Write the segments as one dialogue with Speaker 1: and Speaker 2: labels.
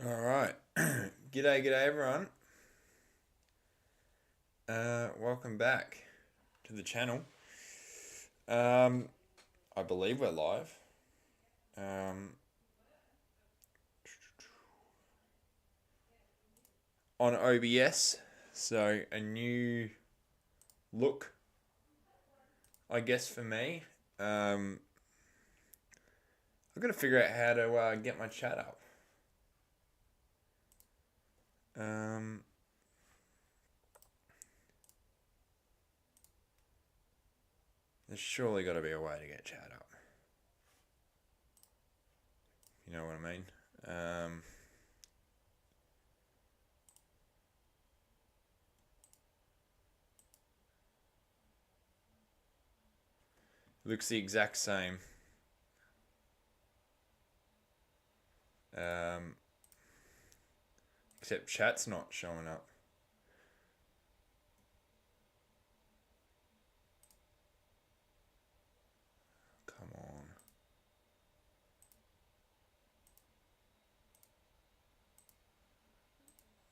Speaker 1: All right. G'day, everyone. Welcome back to the channel. Um, I believe we're live. Um, on OBS, so a new look, I guess, for me. I've got to figure out how to get my chat up. Um, there's surely got to be a way to get chat up. You know what I mean? Looks the exact same. Um, except chat's not showing up. Come on.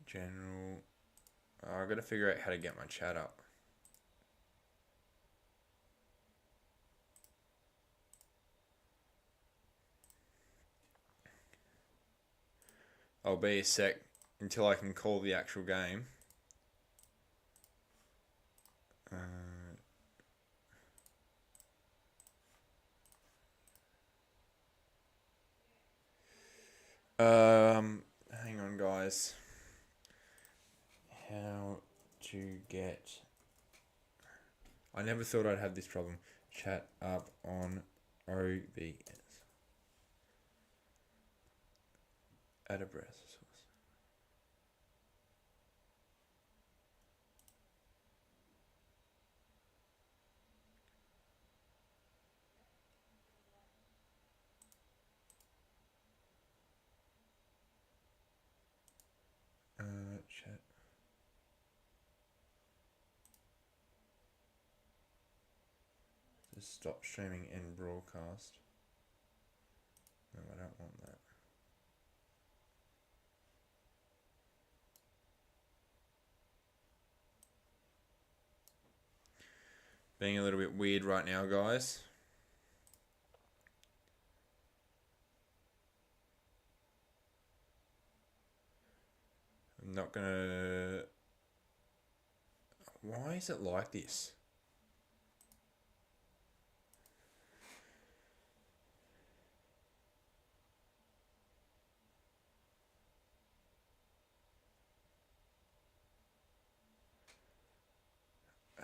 Speaker 1: General. Oh, I've got to figure out how to get my chat up. I'll be a sec until I can call the actual game. Hang on, guys. How to get? I never thought I'd have this problem. Chat up on OBS. Add a browser source. Chat. Just stop streaming and broadcast. No, I don't want that. Being a little bit weird right now, guys. I'm not gonna. Why is it like this?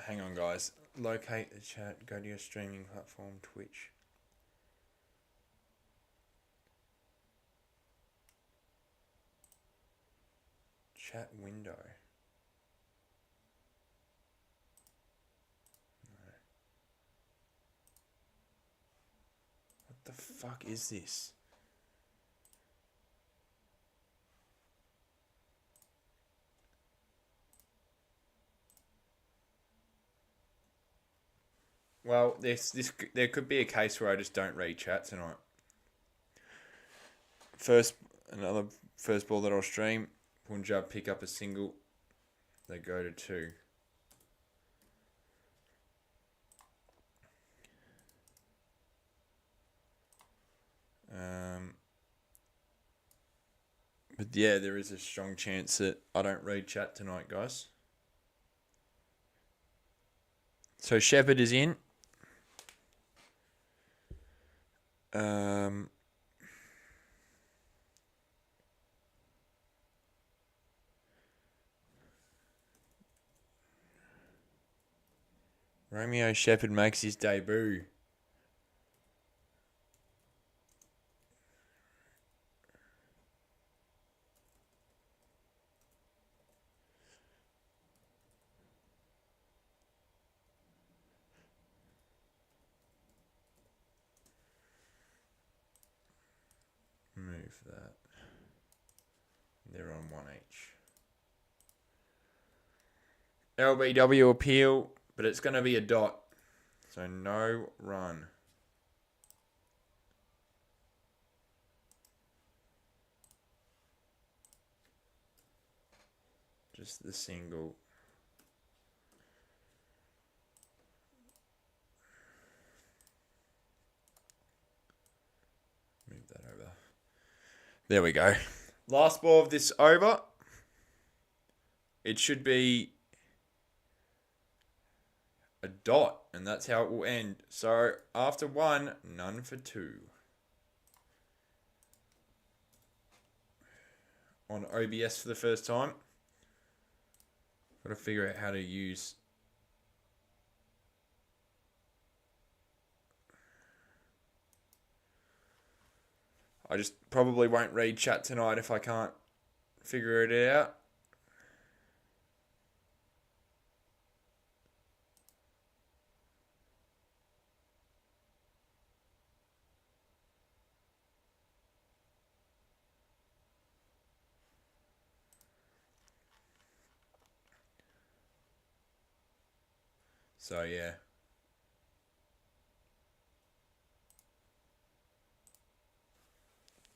Speaker 1: Hang on, guys. Locate the chat. Go to your streaming platform, Twitch. Chat window. No. What the fuck is this? Well, there could be a case where I just don't read chat tonight. Another first ball that I'll stream. Punjab pick up a single. They go to 2. But yeah, there is a strong chance that I don't read chat tonight, guys. So Shepherd is in. Romeo Shepherd makes his debut. Move that. They're on 1 each. LBW appeal, but it's going to be a dot. So no run. Just the single. Move that over. There we go. Last ball of this over. It should be a dot, and that's how it will end. So after one, none for two. On OBS for the first time. Got to figure out how to use. I just probably won't read chat tonight if I can't figure it out. So yeah.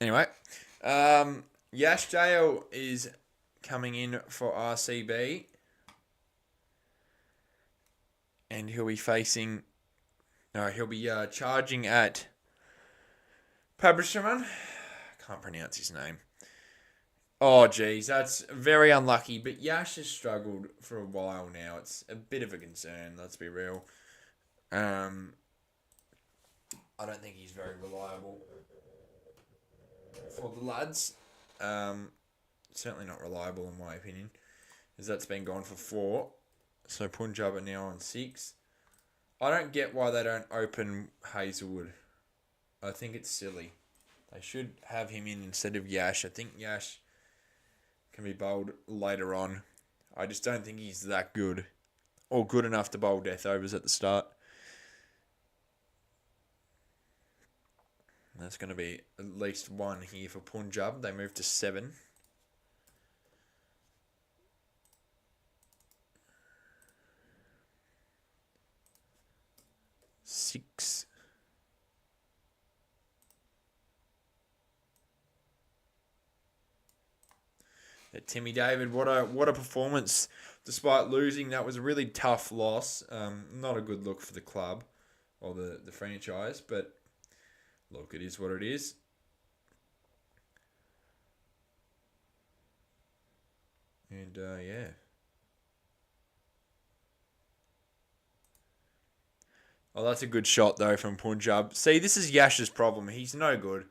Speaker 1: Anyway, Yash Dale is coming in for RCB. And he'll be facing... No, he'll be charging at Pabrishman. Can't pronounce his name. Oh, geez, that's very unlucky. But Yash has struggled for a while now. It's a bit of a concern, let's be real. I don't think he's very reliable for the lads. Certainly not reliable in my opinion, as that's been gone for 4. So Punjab are now on 6. I don't get why they don't open Hazelwood. I think it's silly. They should have him in instead of Yash. I think Yash can be bowled later on. I just don't think he's that good, or good enough to bowl death overs at the start. That's going to be at least 1 here for Punjab. They move to 7. Six. Timmy David, what a performance despite losing. That was a really tough loss. Not a good look for the club or the franchise, but look, it is what it is. And yeah. Oh, that's a good shot though from Punjab. See, this is Yash's problem. He's no good.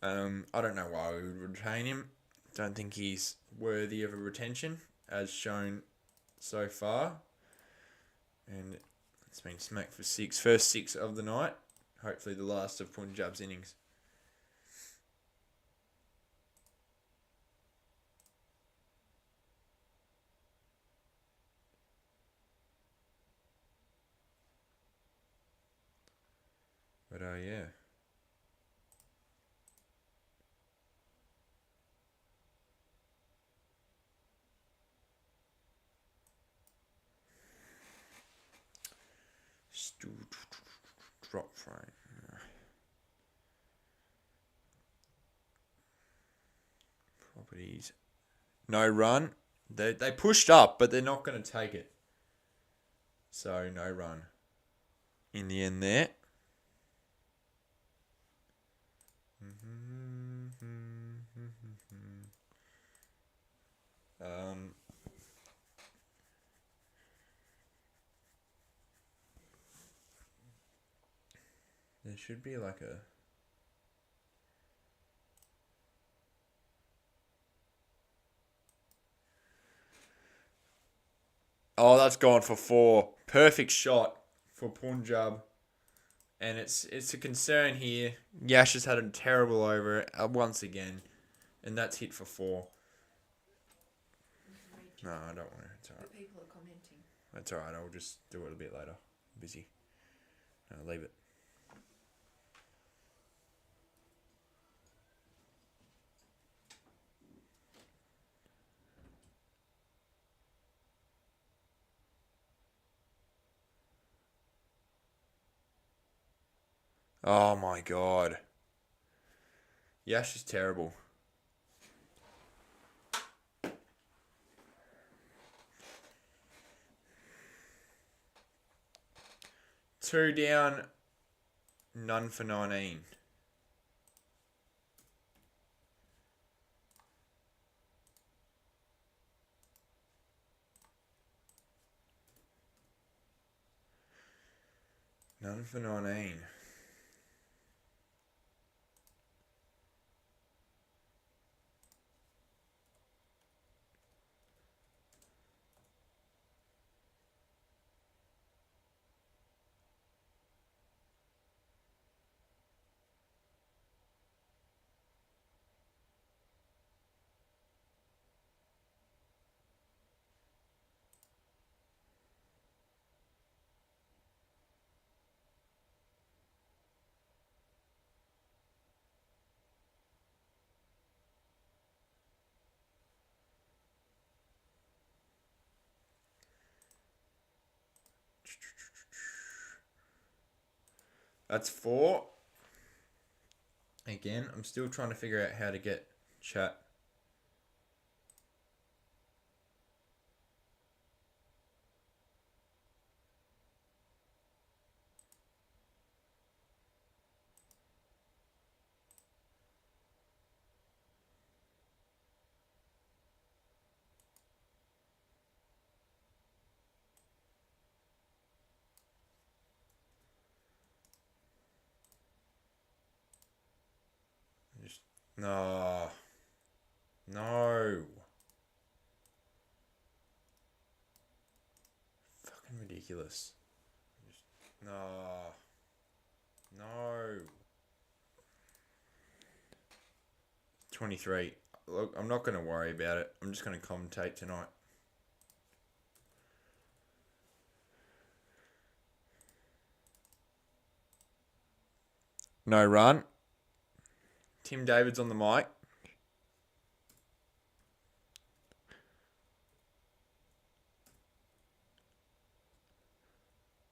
Speaker 1: I don't know why we would retain him. Don't think he's worthy of a retention, as shown so far. And it's been smacked for 6. First 6 of the night. Hopefully the last of Punjab's innings. But yeah. Drop frame. Properties. No run. They pushed up, but they're not going to take it. So no run. In the end there. There should be like a... Oh, that's gone for 4. Perfect shot for Punjab. And it's a concern here. Yash has had a terrible over once again. And that's hit for 4. No, I don't want to. It's alright.
Speaker 2: But people are commenting.
Speaker 1: That's alright. I'll just do it a bit later. I'm busy. No, leave it. Oh my god. Yash is terrible. 2 down, none for 19. None for 19. That's 4. Again, I'm still trying to figure out how to get chat. No. No. Fucking ridiculous. No. No. 23. Look, I'm not going to worry about it. I'm just going to commentate tonight. No run. Tim David's on the mic.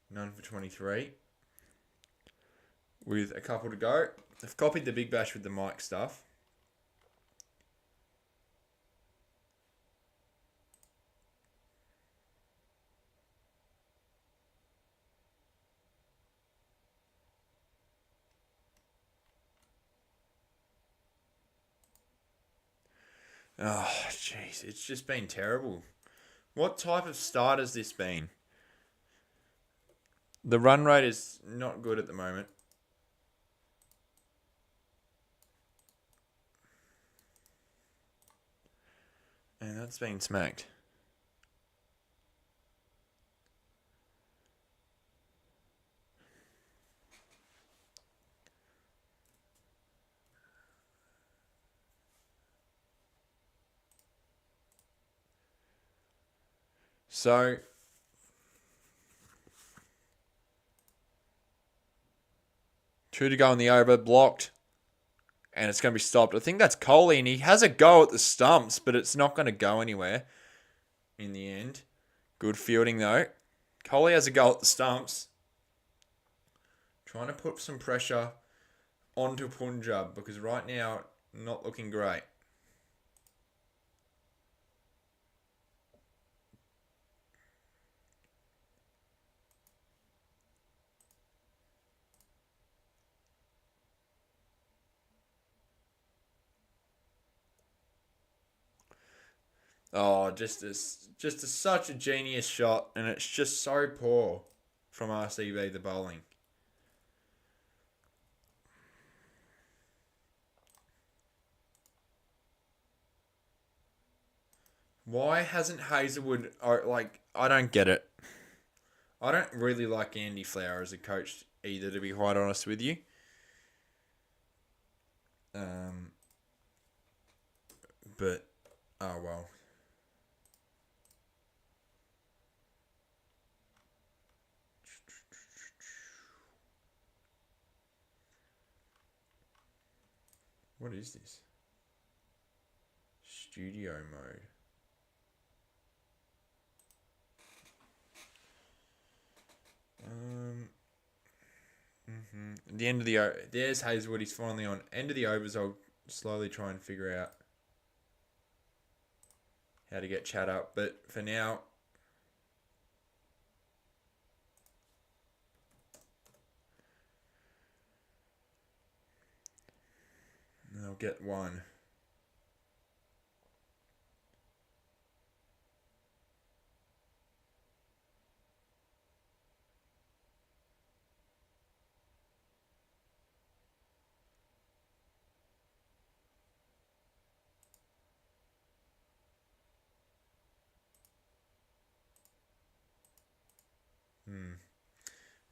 Speaker 1: None for 23. With a couple to go. I've copied the Big Bash with the mic stuff. Oh, jeez. It's just been terrible. What type of start has this been? The run rate is not good at the moment. And that's been smacked. So, two to go in the over, blocked, and it's going to be stopped. I think that's Coley, and he has a go at the stumps, but it's not going to go anywhere in the end. Good fielding, though. Coley has a go at the stumps. Trying to put some pressure onto Punjab, because right now, not looking great. Oh, such a genius shot, and it's just so poor from RCB, the bowling. Why hasn't Hazelwood, I don't get it. I don't really like Andy Flower as a coach either, to be quite honest with you. But, oh well. What is this? Studio mode. The end of the there's Hazelwood. He's finally on. End of the overs. I'll slowly try and figure out how to get chat up. But for now, get one.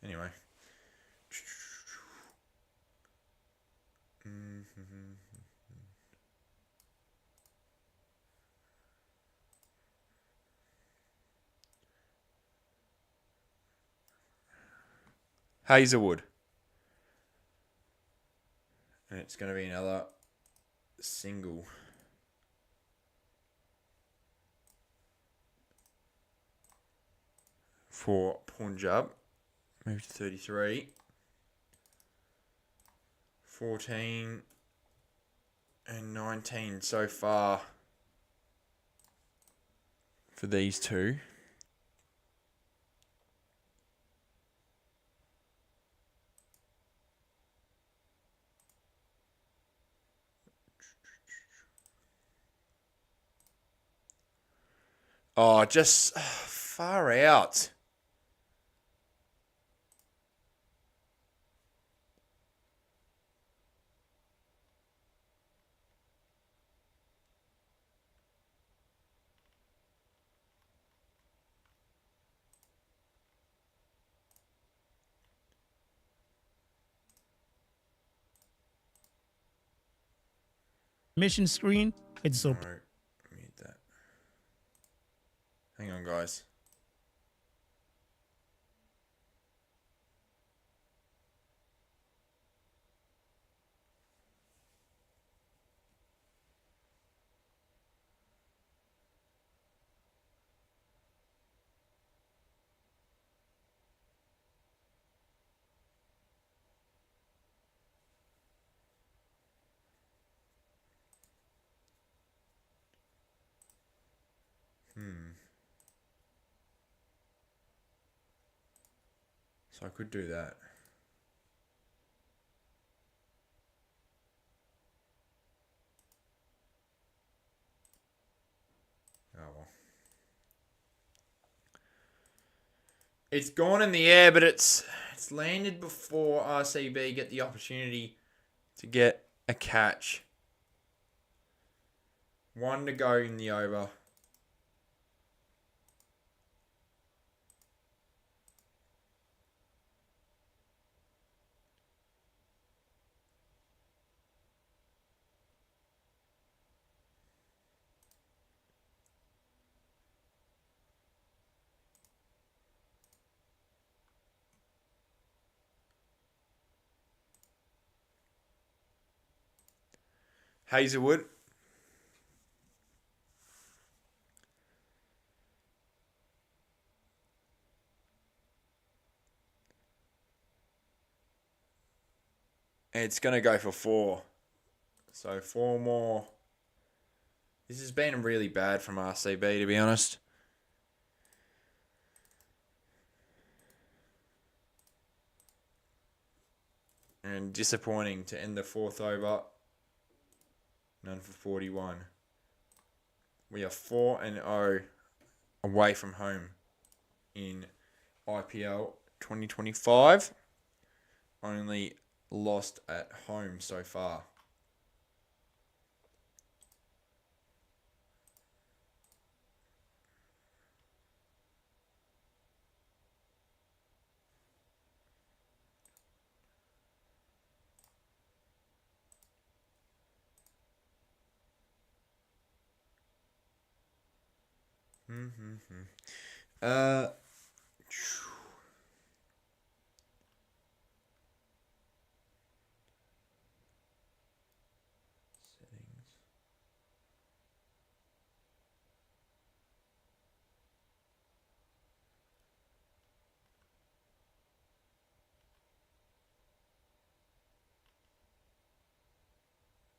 Speaker 1: Anyway. Hazelwood. And it's going to be another single. For Punjab. Move to 33. 14 and 19 so far for these two. Oh, just far out.
Speaker 2: Mission screen, it's open.
Speaker 1: Alright, mute that. Hang on, guys. So I could do that. Oh well. It's gone in the air, but it's landed before RCB get the opportunity to get a catch. 1 to go in the over. Hazelwood. And it's going to go for 4. So 4 more. This has been really bad from RCB, to be honest. And disappointing to end the 4th over. None for 41. We are 4-0 away from home in IPL 2025. Only lost at home so far. Uh, settings.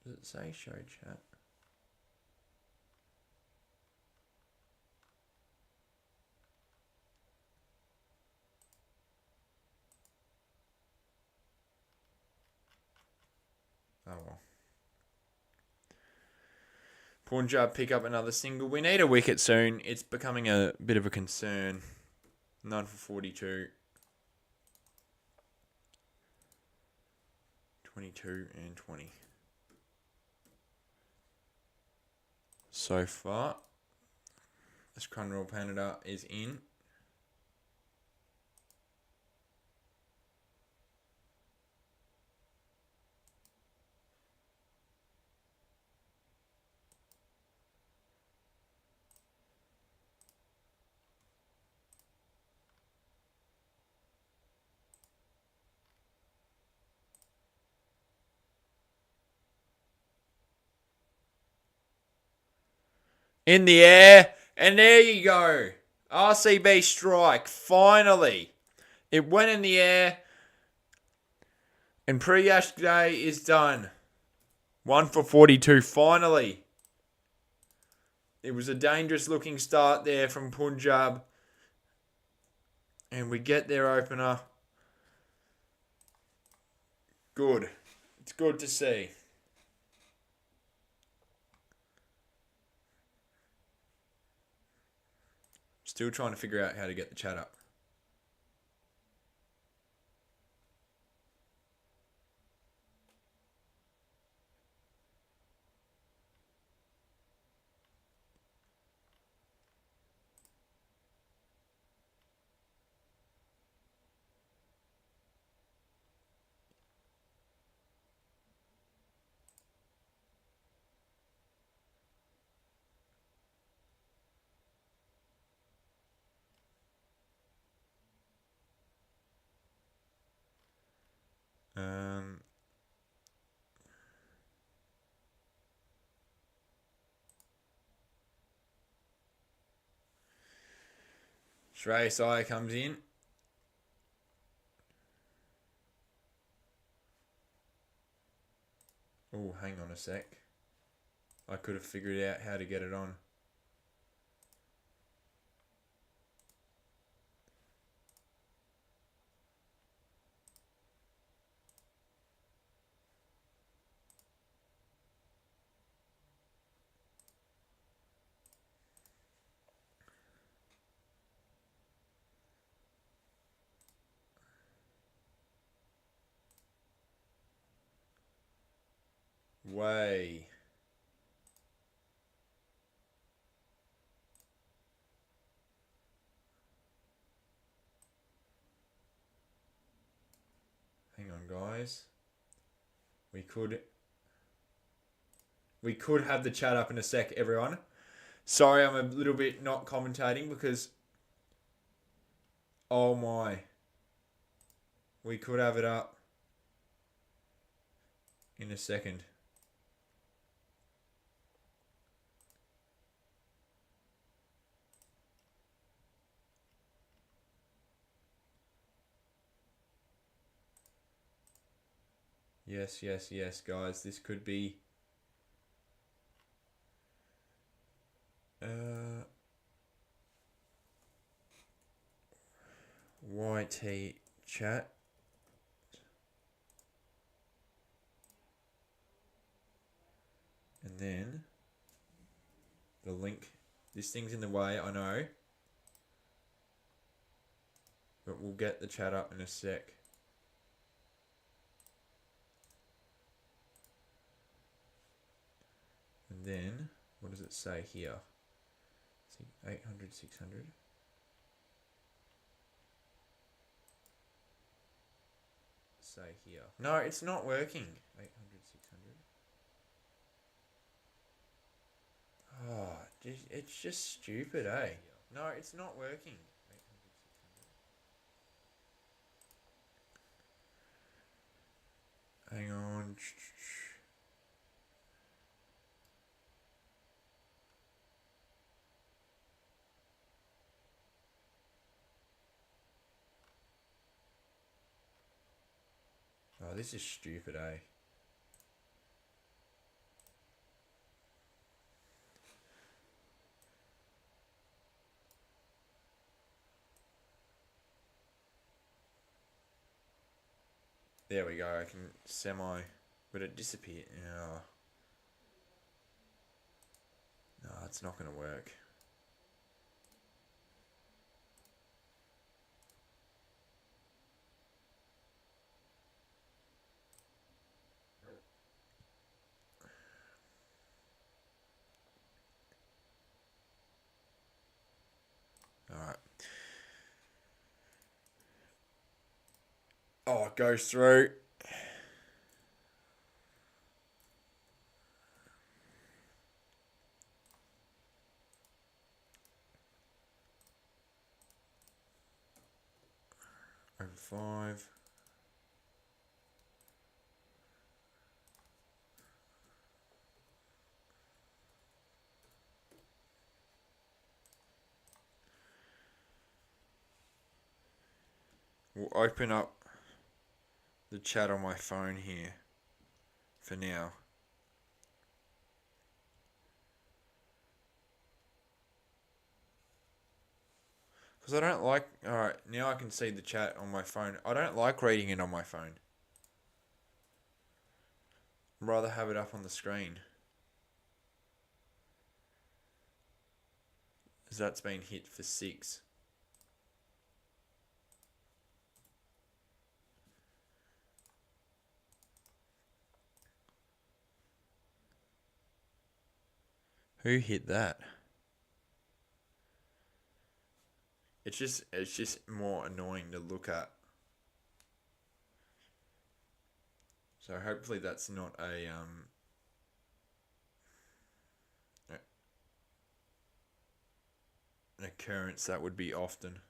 Speaker 1: Does it say show chat? Oh well. Punjab pick up another single. We need a wicket soon. It's becoming a bit of a concern. None for 42. 22 and 20. So far, this Crunroll Canada is in. In the air, and there you go. RCB strike, finally. It went in the air, and Priyash Day is done. 1 for 42, finally. It was a dangerous looking start there from Punjab. And we get their opener. Good. It's good to see. Still trying to figure out how to get the chat up. Um, Shreyas Iyer comes in. Oh, hang on a sec. I could have figured out how to get it on. Way. Hang on, guys. We could have the chat up in a sec, everyone. Sorry, I'm a little bit not commentating because... Oh my. We could have it up in a second. Yes, yes, yes, guys. This could be... YT chat. And then the link. This thing's in the way, I know. But we'll get the chat up in a sec. And then, what does it say here? 800, 600. Say here. No, it's not working. 800, 600. Oh, it's just stupid, eh? No, it's not working. 800, 600. Hang on. Oh, this is stupid, eh? There we go. I can but it disappeared. Oh. it's not going to work. Alright. Oh, it goes through. Over 5. We'll open up the chat on my phone here for now. Because I don't like... Alright, now I can see the chat on my phone. I don't like reading it on my phone. I'd rather have it up on the screen. As that's been hit for 6. Who hit that? It's just more annoying to look at. So hopefully that's not an occurrence that would be often.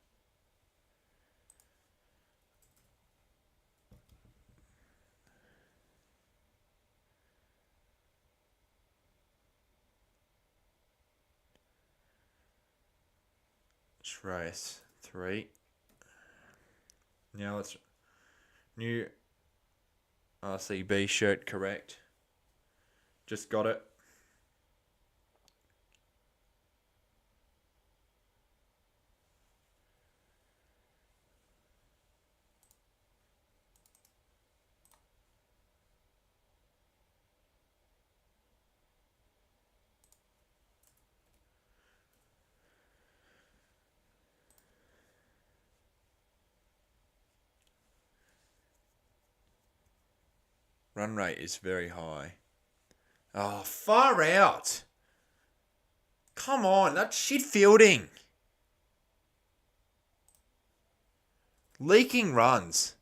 Speaker 1: Race 3. Now let's new RCB shirt correct. Just got it. Run rate is very high. Oh, far out. Come on, that's shit fielding. Leaking runs.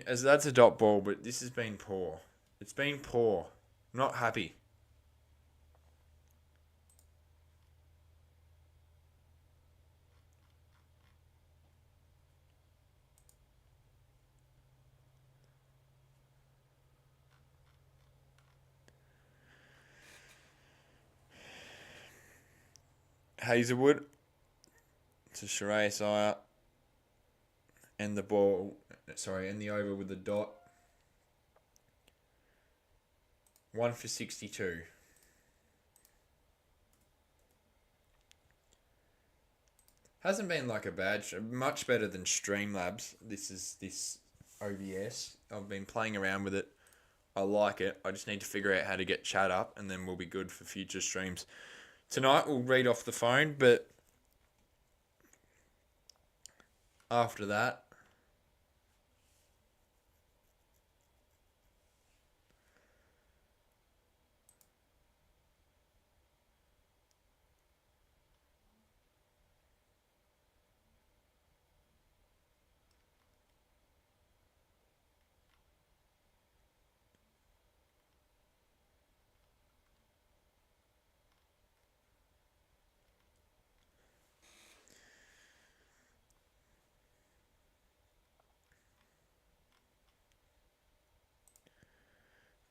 Speaker 1: As that's a dot ball, but this has been poor. It's been poor. Not happy. Hazelwood to Shreyas Iyer. And the ball, and the over with the dot. 1 for 62. Hasn't been like a bad show. Much better than Streamlabs. This OBS. I've been playing around with it. I like it. I just need to figure out how to get chat up, and then we'll be good for future streams. Tonight we'll read off the phone, but after that,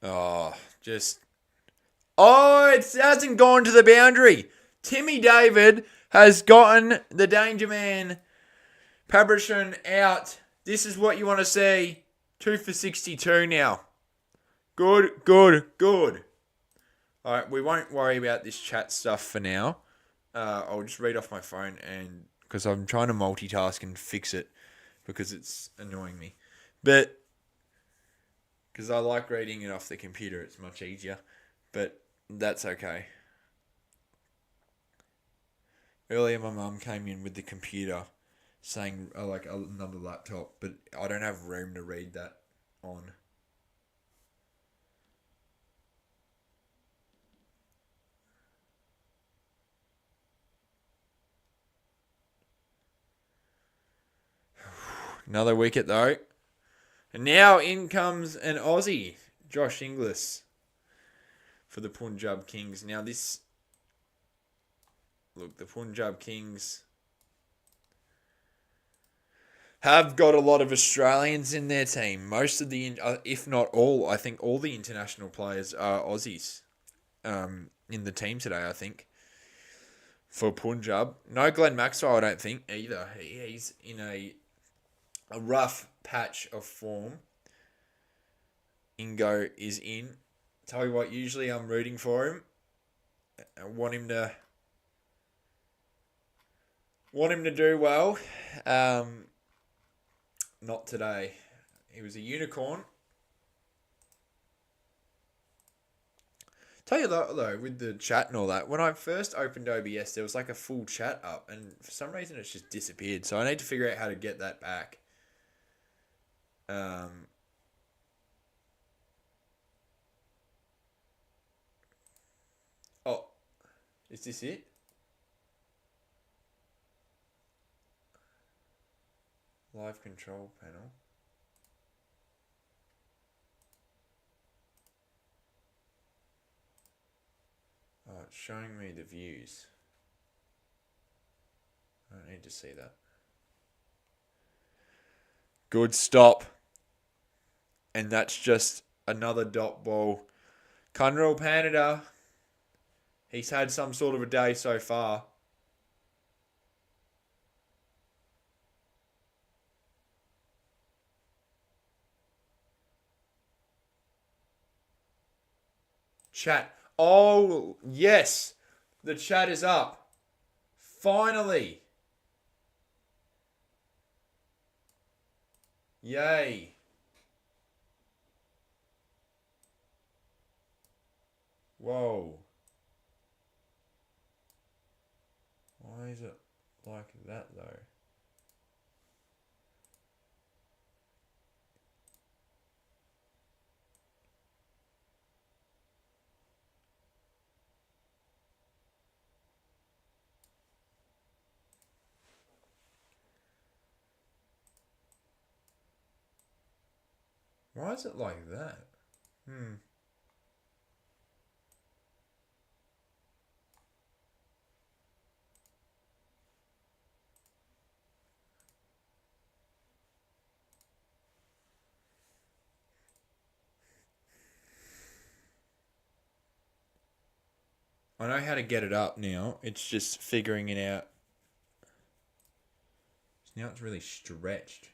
Speaker 1: Oh, just. Oh, it hasn't gone to the boundary. Timmy David has gotten the danger man, Pabrishon, out. This is what you want to see. 2 for 62 now. Good, good, good. Alright, we won't worry about this chat stuff for now. I'll just read off my phone and because I'm trying to multitask and fix it because it's annoying me. But because I like reading it off the computer, it's much easier. But that's okay. Earlier, my mum came in with the computer saying I like another laptop, but I don't have room to read that on. Another wicket though. And now in comes an Aussie, Josh Inglis, for the Punjab Kings. Now this, look, the Punjab Kings have got a lot of Australians in their team. Most of the, if not all, I think all the international players are Aussies in the team today, I think, for Punjab. No Glenn Maxwell, I don't think, either. He's in a rough patch of form. Ingo is in. Tell you what, usually I'm rooting for him. I want him to do well. Not today. He was a unicorn. Tell you that though, with the chat and all that, when I first opened OBS, there was like a full chat up, and for some reason it's just disappeared. So I need to figure out how to get that back. Oh, is this it? Live control panel. Oh, it's showing me the views. I don't need to see that. Good stop. And that's just another dot ball. Kunral Panada. He's had some sort of a day so far. Chat. Oh, yes. The chat is up. Finally. Yay. Whoa. Why is it like that though? Why is it like that? I know how to get it up now. It's just figuring it out. Now it's really stretched.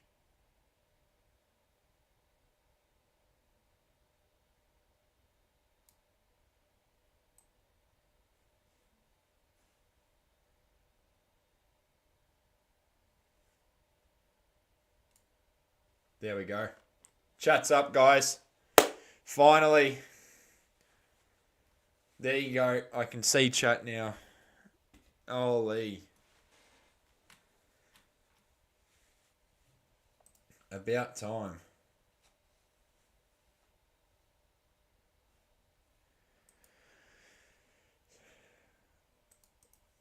Speaker 1: There we go. Chat's up, guys. Finally. There you go. I can see chat now. Holy. About time.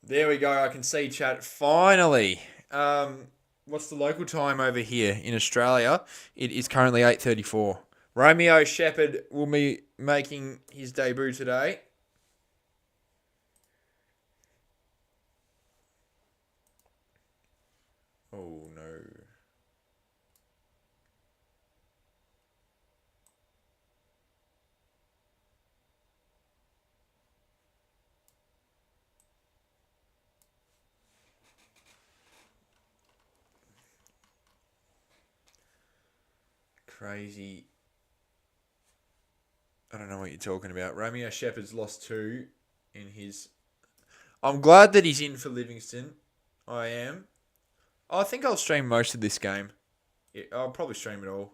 Speaker 1: There we go. I can see chat. Finally. What's the local time over here in Australia? It is currently 8:34. Romeo Shepherd will be making his debut today. Oh no. crazy. I don't know what you're talking about. Romeo Shepherd's lost 2 in his... I'm glad that he's in for Livingston. I am. I think I'll stream most of this game. Yeah, I'll probably stream it all.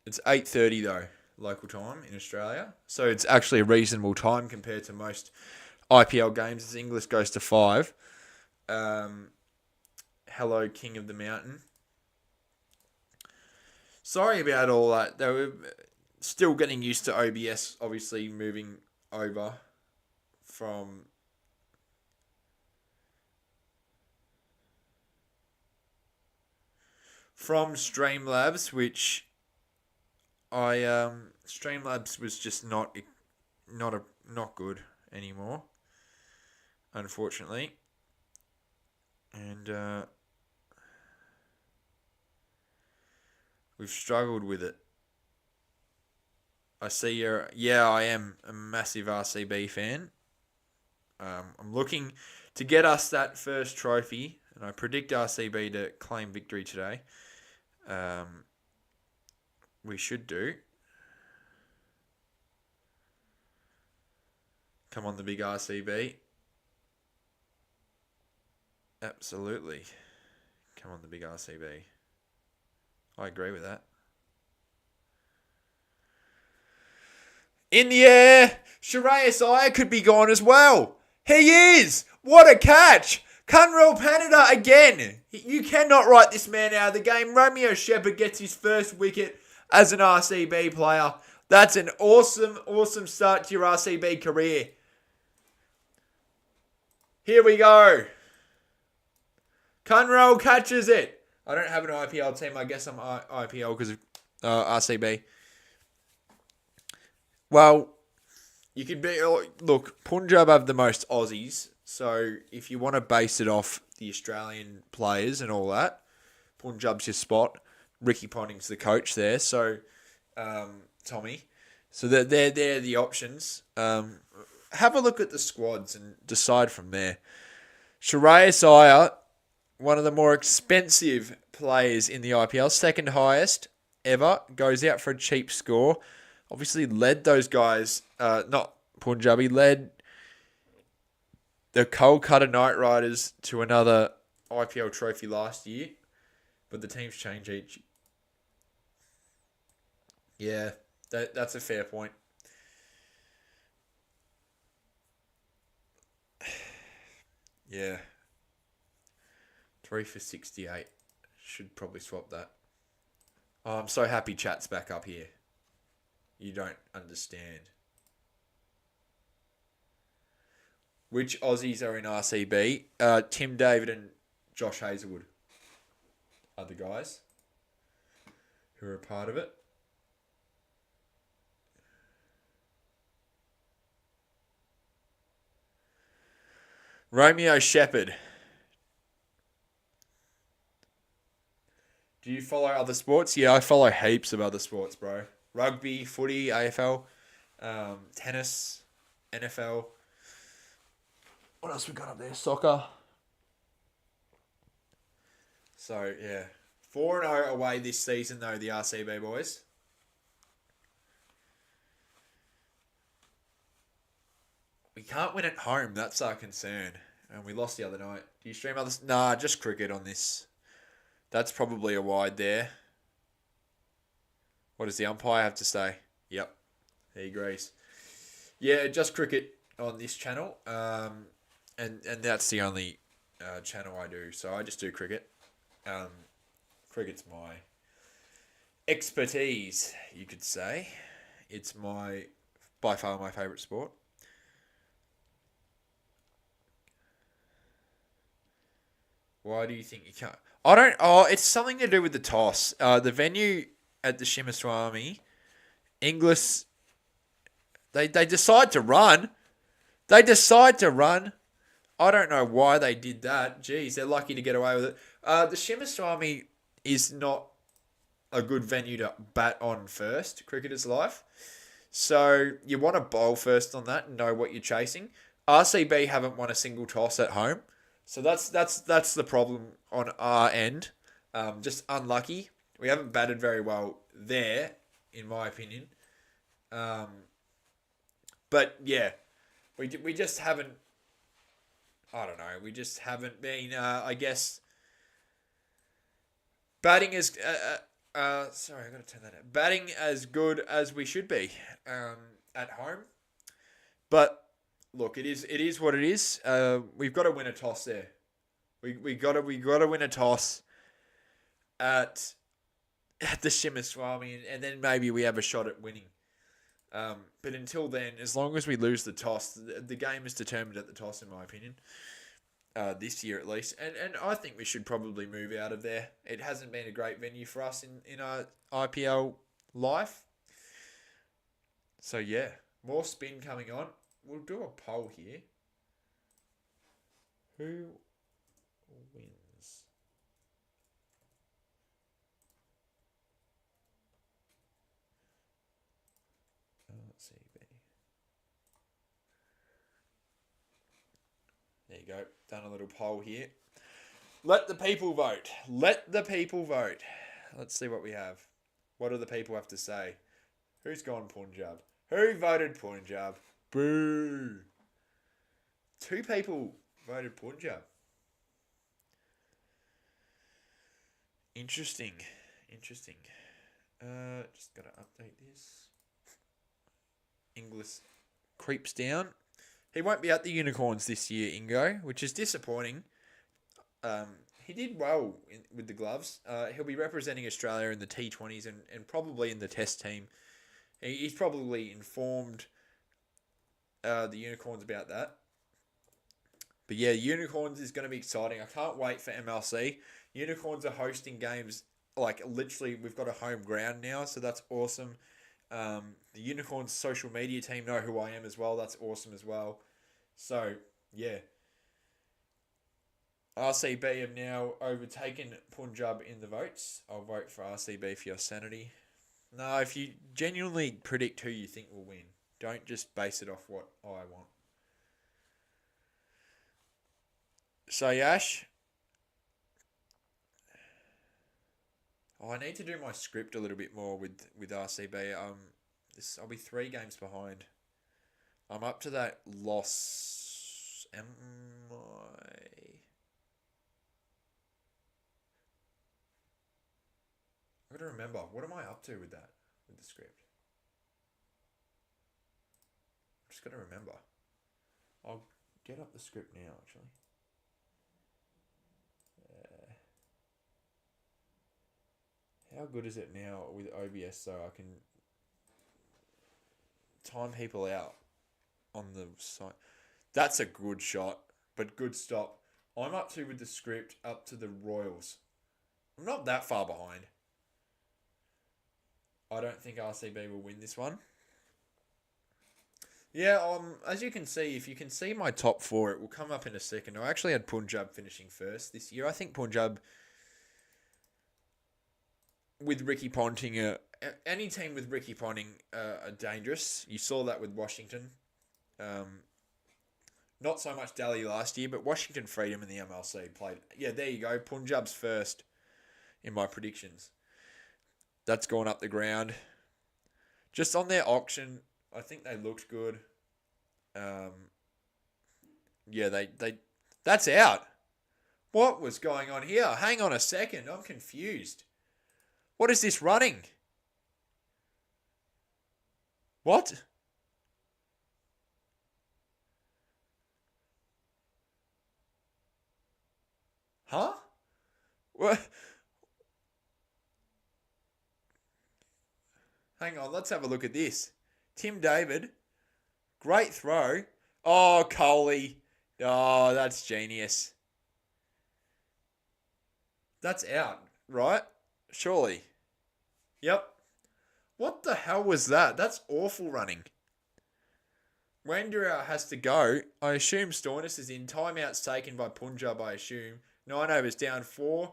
Speaker 1: It's 8:30 though, local time in Australia. So it's actually a reasonable time compared to most IPL games. As English goes to 5. Hello, King of the Mountain. Sorry about all that. They were still getting used to OBS, obviously moving over from Streamlabs, which Streamlabs was just not good anymore, unfortunately, and we've struggled with it. I see you're... Yeah, I am a massive RCB fan. I'm looking to get us that first trophy, and I predict RCB to claim victory today. We should do. Come on, the big RCB. Absolutely. Come on, the big RCB. I agree with that. In the air, Shreyas Iyer could be gone as well. He is! What a catch! Kunral Panada again. You cannot write this man out of the game. Romeo Shepherd gets his first wicket as an RCB player. That's an awesome, awesome start to your RCB career. Here we go. Kunral catches it. I don't have an IPL team. I guess I'm IPL because of RCB. Well, you could be... Look, Punjab have the most Aussies. So if you want to base it off the Australian players and all that, Punjab's your spot. Ricky Ponting's the coach there. So, Tommy. So they're the options. Have a look at the squads and decide from there. Shreyas Iyer, one of the more expensive players in the IPL, second highest ever, goes out for a cheap score. Obviously led those guys, not Punjab, he led the Kolkata Knight Riders to another IPL trophy last year. But the teams change each. Yeah, that's a fair point. Yeah. 3 for 68. Should probably swap that. Oh, I'm so happy chat's back up here. You don't understand. Which Aussies are in RCB? Tim David and Josh Hazlewood are the guys who are a part of it. Romeo Shepherd. Do you follow other sports? Yeah, I follow heaps of other sports, bro. Rugby, footy, AFL, tennis, NFL. What else we got up there? Soccer. So, yeah. 4-0 away this season, though, the RCB boys. We can't win at home. That's our concern. And we lost the other night. Do you stream others? Nah, just cricket on this. That's probably a wide there. What does the umpire have to say? Yep. He agrees. Yeah, just cricket on this channel. And that's the only channel I do. So I just do cricket. Cricket's my expertise, you could say. It's by far my favourite sport. Why do you think you can't? I don't... Oh, it's something to do with the toss. The venue at the Shimaswamy, English, they decide to run. I don't know why they did that. Jeez, they're lucky to get away with it. The Shimaswamy is not a good venue to bat on first, cricketer's life. So you want to bowl first on that and know what you're chasing. RCB haven't won a single toss at home. So that's the problem on our end. Just unlucky. We haven't batted very well there, in my opinion. Um, but yeah, we just haven't. I don't know. We just haven't been. I guess batting as. Sorry, I got to turn that out. Batting as good as we should be at home. But look, it is what it is. We've got to win a toss there. We got to win a toss at the Shimaswamy, and then maybe we have a shot at winning. But until then, as long as we lose the toss, the game is determined at the toss, in my opinion. This year at least, and I think we should probably move out of there. It hasn't been a great venue for us in our IPL life. So yeah, more spin coming on. We'll do a poll here. Who wins? Let's see. There you go. Done a little poll here. Let the people vote. Let the people vote. Let's see what we have. What do the people have to say? Who's gone Punjab? Who voted Punjab? Boo. 2 people voted Punjab. Interesting. Just got to update this. Inglis creeps down. He won't be at the Unicorns this year, Ingo, which is disappointing. He did well with the gloves. He'll be representing Australia in the T20s and probably in the Test team. He's probably informed the Unicorns about that. But yeah, Unicorns is going to be exciting. I can't wait for MLC. Unicorns are hosting games, like literally we've got a home ground now, so that's awesome. The Unicorns social media team know who I am as well. That's awesome as well. So, yeah. RCB have now overtaken Punjab in the votes. I'll vote for RCB for your sanity. No, if you genuinely predict who you think will win, don't just base it off what I want. So, Yash. I need to do my script a little bit more with RCB. I'll be 3 games behind. I'm up to that loss. Am I? I've got to remember. What am I up to with that? With the script? I'm just got to remember. I'll get up the script now, actually. How good is it now with OBS so I can time people out on the site? That's a good shot, but good stop. I'm up to with the script up to the Royals. I'm not that far behind. I don't think RCB will win this one. Yeah, as you can see, if you can see my top 4, it will come up in a second. I actually had Punjab finishing first this year. I think Punjab, with Ricky Ponting, any team with Ricky Ponting are dangerous. You saw that with Washington. Not so much Delhi last year, but Washington Freedom in the MLC played. Yeah, there you go. Punjab's first in my predictions. That's gone up the ground. Just on their auction, I think they looked good. Yeah, that's out. What was going on here? Hang on a second. I'm confused. What is this running? What? Huh? What? Hang on, let's have a look at this. Tim David, great throw. Oh, Coley. Oh, that's genius. That's out, right? Surely. Yep. What the hell was that? That's awful running. Wanderer has to go. I assume Stornis is in. Timeouts taken by Punjab, I assume. 9 overs down 4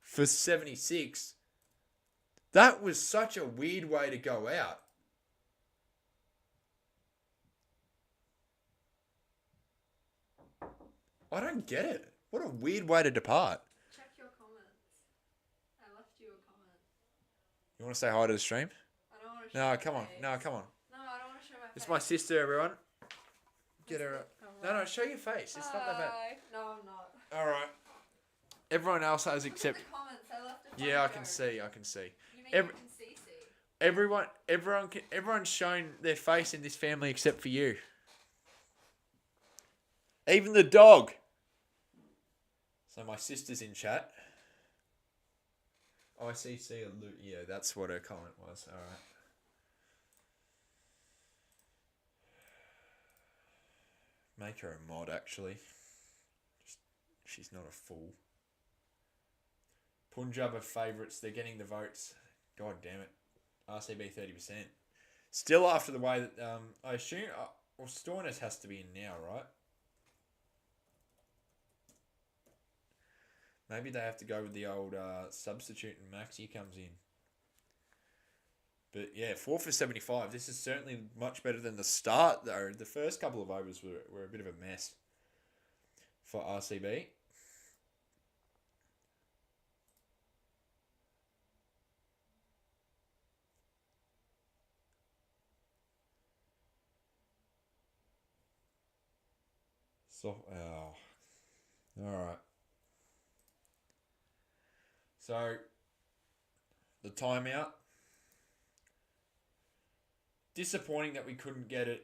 Speaker 1: for 76. That was such a weird way to go out. I don't get it. What a weird way to depart.
Speaker 3: Check your comments. I left you a comment.
Speaker 1: You want to say hi to the stream?
Speaker 3: I don't want to show
Speaker 1: No,
Speaker 3: my
Speaker 1: come on.
Speaker 3: face.
Speaker 1: No, come on.
Speaker 3: No, I don't want to show my
Speaker 1: It's
Speaker 3: face.
Speaker 1: my sister, everyone. Get
Speaker 3: Is
Speaker 1: her.
Speaker 3: it? Oh,
Speaker 1: No,
Speaker 3: right.
Speaker 1: show your face. It's not that bad.
Speaker 3: Hi. No, I'm not.
Speaker 1: All right. Everyone else has
Speaker 3: Look
Speaker 1: except.
Speaker 3: at the comments. I left a funny
Speaker 1: Yeah, I can
Speaker 3: joke.
Speaker 1: see. I can see.
Speaker 3: You mean
Speaker 1: Every-
Speaker 3: you can see?
Speaker 1: Everyone's shown their face in this family except for you. Even the dog. So my sister's in chat. Oh, I see. Yeah, that's what her comment was. All right. Make her a mod, actually. She's not a fool. Punjab are favourites. They're getting the votes. God damn it. RCB 30%. Still after the way that... I assume... well, Stoinis has to be in now, right? Maybe they have to go with the old substitute and Maxi comes in. But yeah, 4 for 75. This is certainly much better than the start, though. The first couple of overs were a bit of a mess for RCB. So, alright. So, the timeout. Disappointing that we couldn't get it.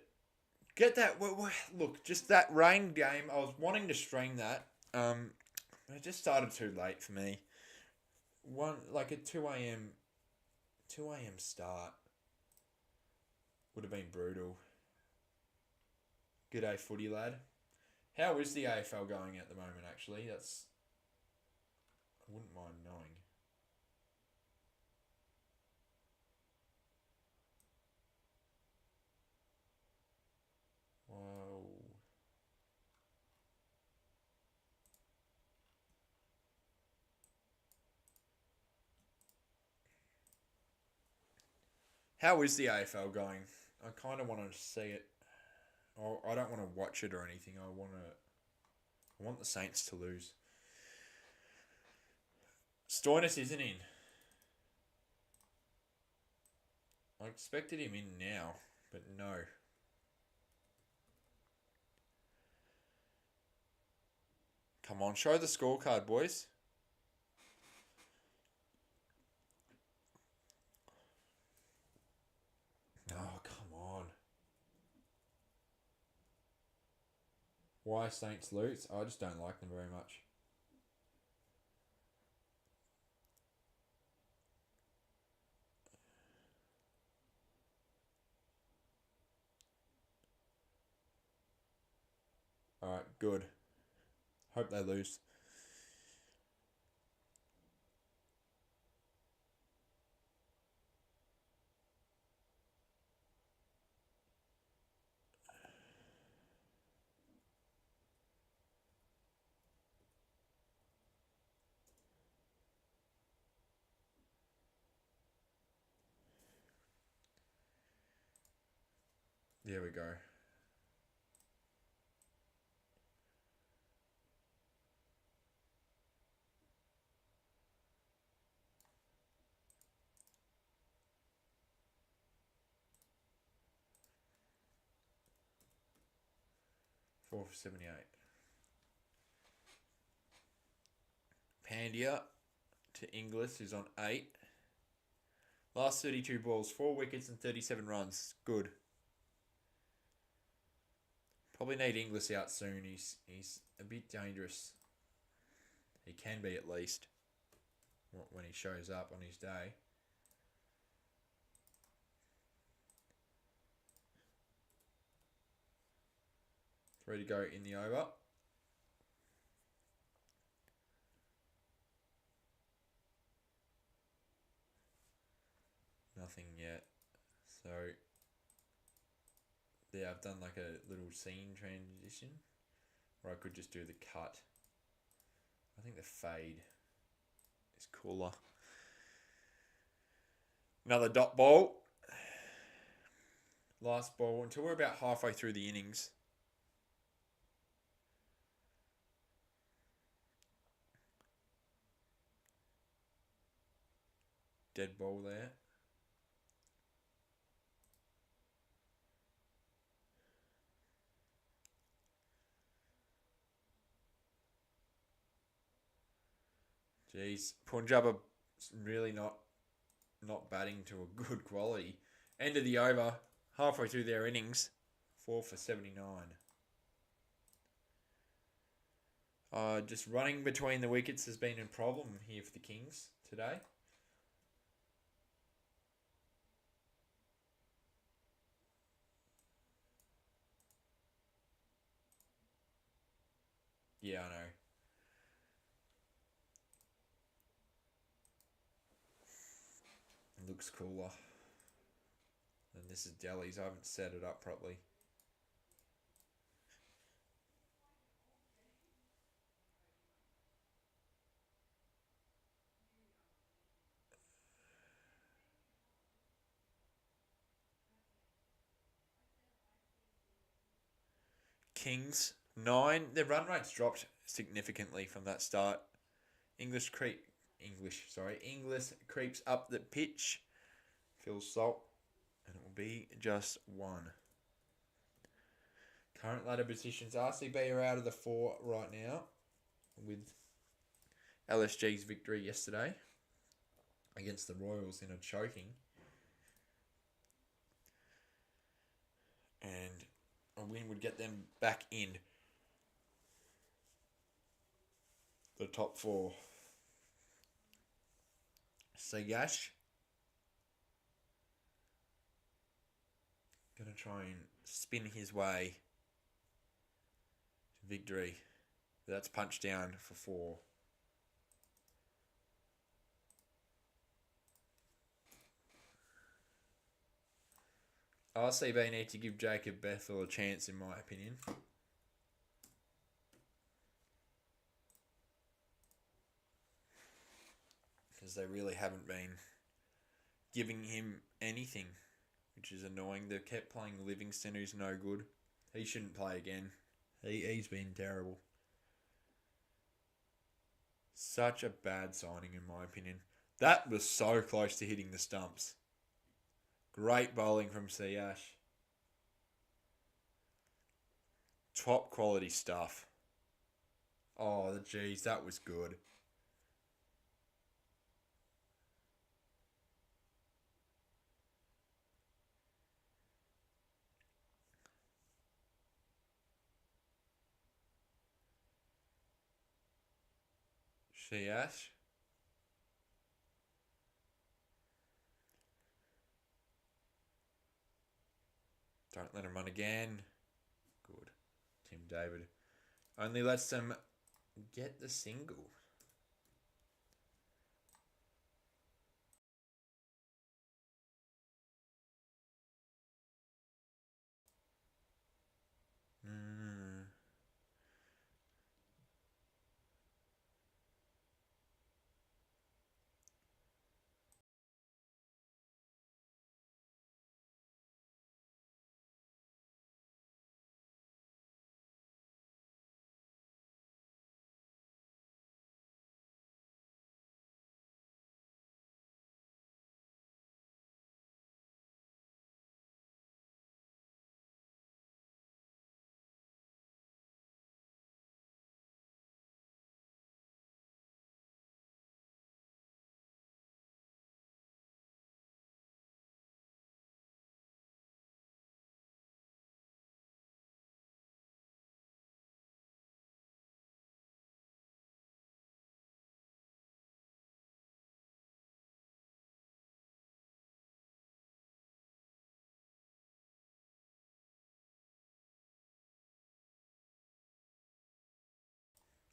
Speaker 1: Get that. Look, just that rain game. I was wanting to stream that. It just started too late for me. Like a 2 a.m. Start would have been brutal. Good day, footy lad. How is the AFL going at the moment? Actually, I wouldn't mind knowing. Whoa. How is the AFL going? I kind of want to see it. I don't want to watch it or anything. I want the Saints to lose. Stoinis isn't in. I expected him in now, but no. Come on, show the scorecard, boys. Oh, come on. Why Saints lose? I just don't like them very much. Alright, good. Hope they lose. There we go. Four for 78. Pandia to Inglis is on 8. Last 32 balls, 4 wickets and 37 runs. Good. Probably need Inglis out soon. He's a bit dangerous. He can be at least when he shows up on his day. Three to go in the over. Nothing yet. So, yeah, I've done like a little scene transition. Or I could just do the cut. I think the fade is cooler. Another dot ball. Last ball until we're about halfway through the innings. dead ball there. Jeez, Punjab are really not batting to a good quality. End of the over, halfway through their innings, 4 for 79. Just running between the wickets has been a problem here for the Kings today. Yeah, I know. It looks cooler. And this is Delhi's. I haven't set it up properly. Kings 9. Their run rate's dropped significantly from that start. English creeps up the pitch. Feels salt, and it will be just 1. Current ladder positions: RCB are out of the 4 right now, with LSG's victory yesterday against the Royals in a choking, and a win would get them back in the top 4. Sagash gonna try and spin his way to victory. That's punched down for 4. RCB need to give Jacob Bethel a chance, in my opinion. Because they really haven't been giving him anything, which is annoying. They've kept playing Livingston, who's no good. He shouldn't play again. He's been terrible. Such a bad signing, in my opinion. That was so close to hitting the stumps. Great bowling from Siash. Top quality stuff. Oh, geez, that was good. Siash. Don't let him run again. Good. Tim David only lets them get the single.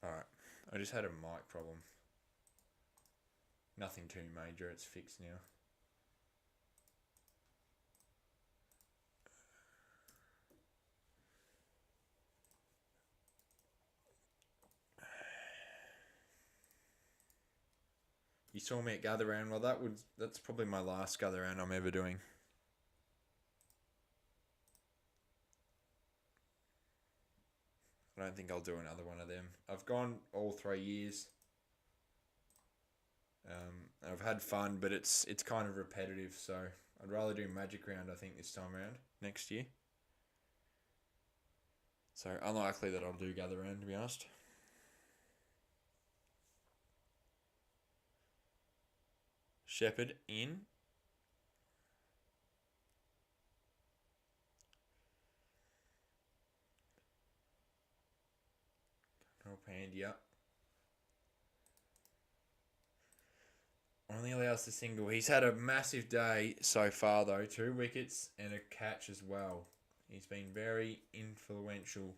Speaker 1: Alright, I just had a mic problem. Nothing too major, it's fixed now. You saw me at Gather Round. Well, that's probably my last Gather Round I'm ever doing. I don't think I'll do another one of them. I've gone all 3 years. I've had fun, but it's kind of repetitive. So I'd rather do Magic Round, I think, this time around next year. So unlikely that I'll do Gather Round, to be honest. Shepherd in. Pandia. Only allows the single. He's had a massive day so far, though. 2 wickets and a catch as well. He's been very influential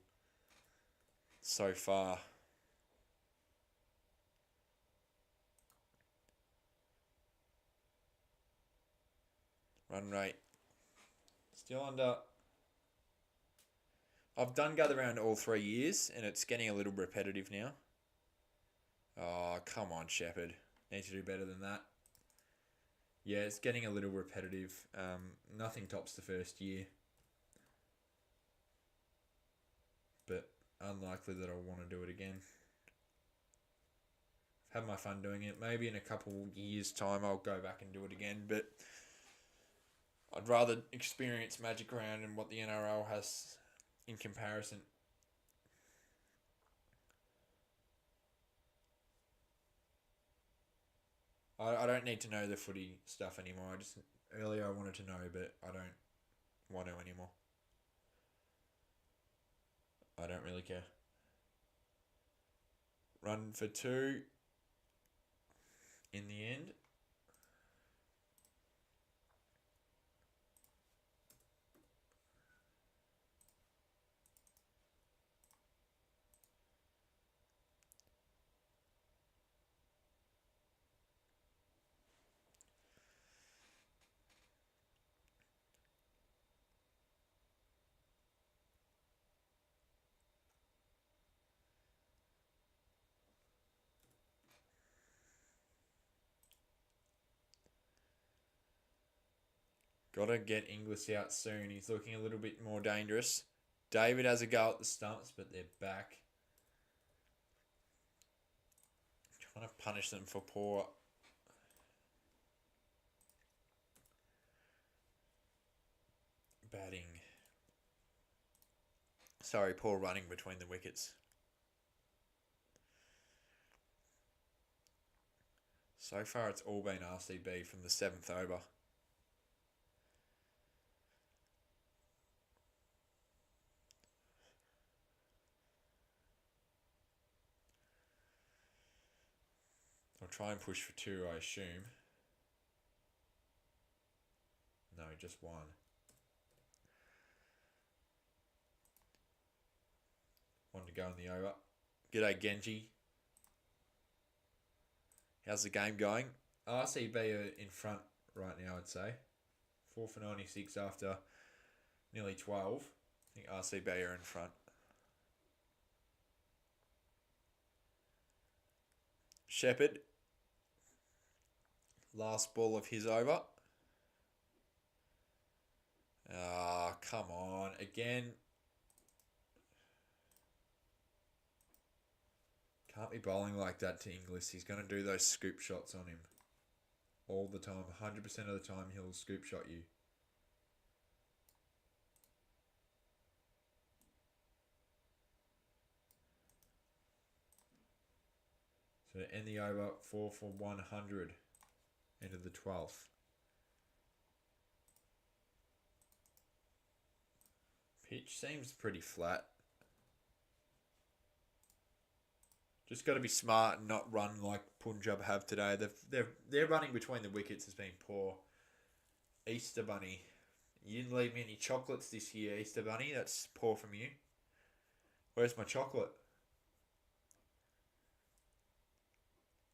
Speaker 1: so far. Run rate. Still under. I've done Gather Round all 3 years, and it's getting a little repetitive now. Oh, come on, Shepherd. Need to do better than that. Yeah, it's getting a little repetitive. Nothing tops the first year. But unlikely that I'll want to do it again. I've had my fun doing it. Maybe in a couple years' time I'll go back and do it again, but I'd rather experience Magic Round and what the NRL has in comparison. I don't need to know the footy stuff anymore. Earlier I wanted to know, but I don't want to anymore. I don't really care. Run for 2 in the end. Gotta get Inglis out soon. He's looking a little bit more dangerous. David has a go at the stumps, but they're back. Trying to punish them for poor batting. Sorry, poor running between the wickets. So far, it's all been RCB from the 7th over. I'll try and push for 2, I assume. No, just 1. One to go in the over. G'day, Genji. How's the game going? RCB are in front right now, I'd say. 4 for 96 after nearly 12. I think RCB are in front. Shepherd. Last ball of his over. Ah, come on. Again. Can't be bowling like that to Inglis. He's going to do those scoop shots on him. All the time. 100% of the time he'll scoop shot you. So to end the over, 4 for 100. End of the 12th. Pitch seems pretty flat. Just got to be smart and not run like Punjab have today. Their running between the wickets has been poor. Easter Bunny. You didn't leave me any chocolates this year, Easter Bunny. That's poor from you. Where's my chocolate?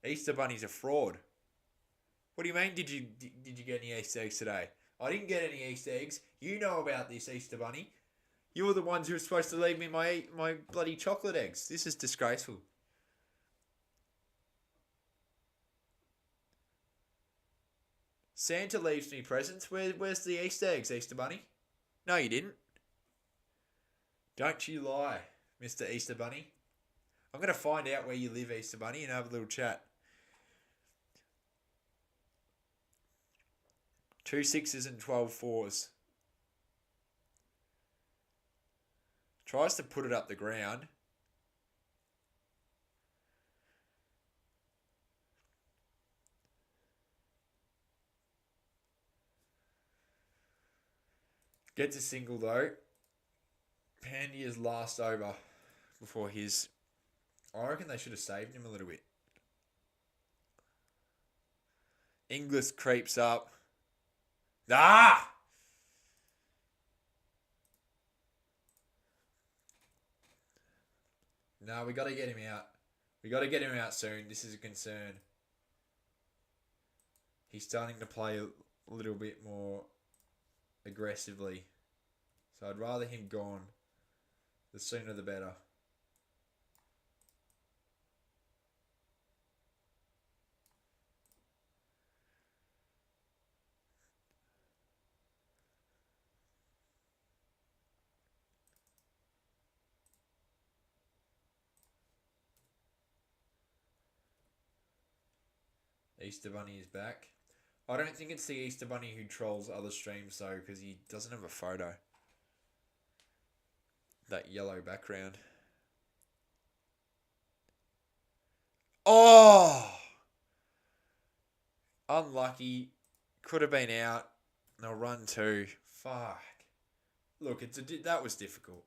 Speaker 1: Easter Bunny's a fraud. What do you mean? Did you get any Easter eggs today? I didn't get any Easter eggs. You know about this, Easter Bunny. You were the ones who were supposed to leave me my bloody chocolate eggs. This is disgraceful. Santa leaves me presents. Where's the Easter eggs, Easter Bunny? No, you didn't. Don't you lie, Mr. Easter Bunny. I'm going to find out where you live, Easter Bunny, and have a little chat. 2 sixes and 12 fours. Tries to put it up the ground. Gets a single though. Pandya's last over before his... I reckon they should have saved him a little bit. Inglis creeps up. Ah! No, we got to get him out. We got to get him out soon. This is a concern. He's starting to play a little bit more aggressively. So I'd rather him gone. The sooner the better. Easter Bunny is back. I don't think it's the Easter Bunny who trolls other streams though, because he doesn't have a photo. That yellow background. Oh! Unlucky. Could have been out. They'll run two. Fuck. Look, that was difficult.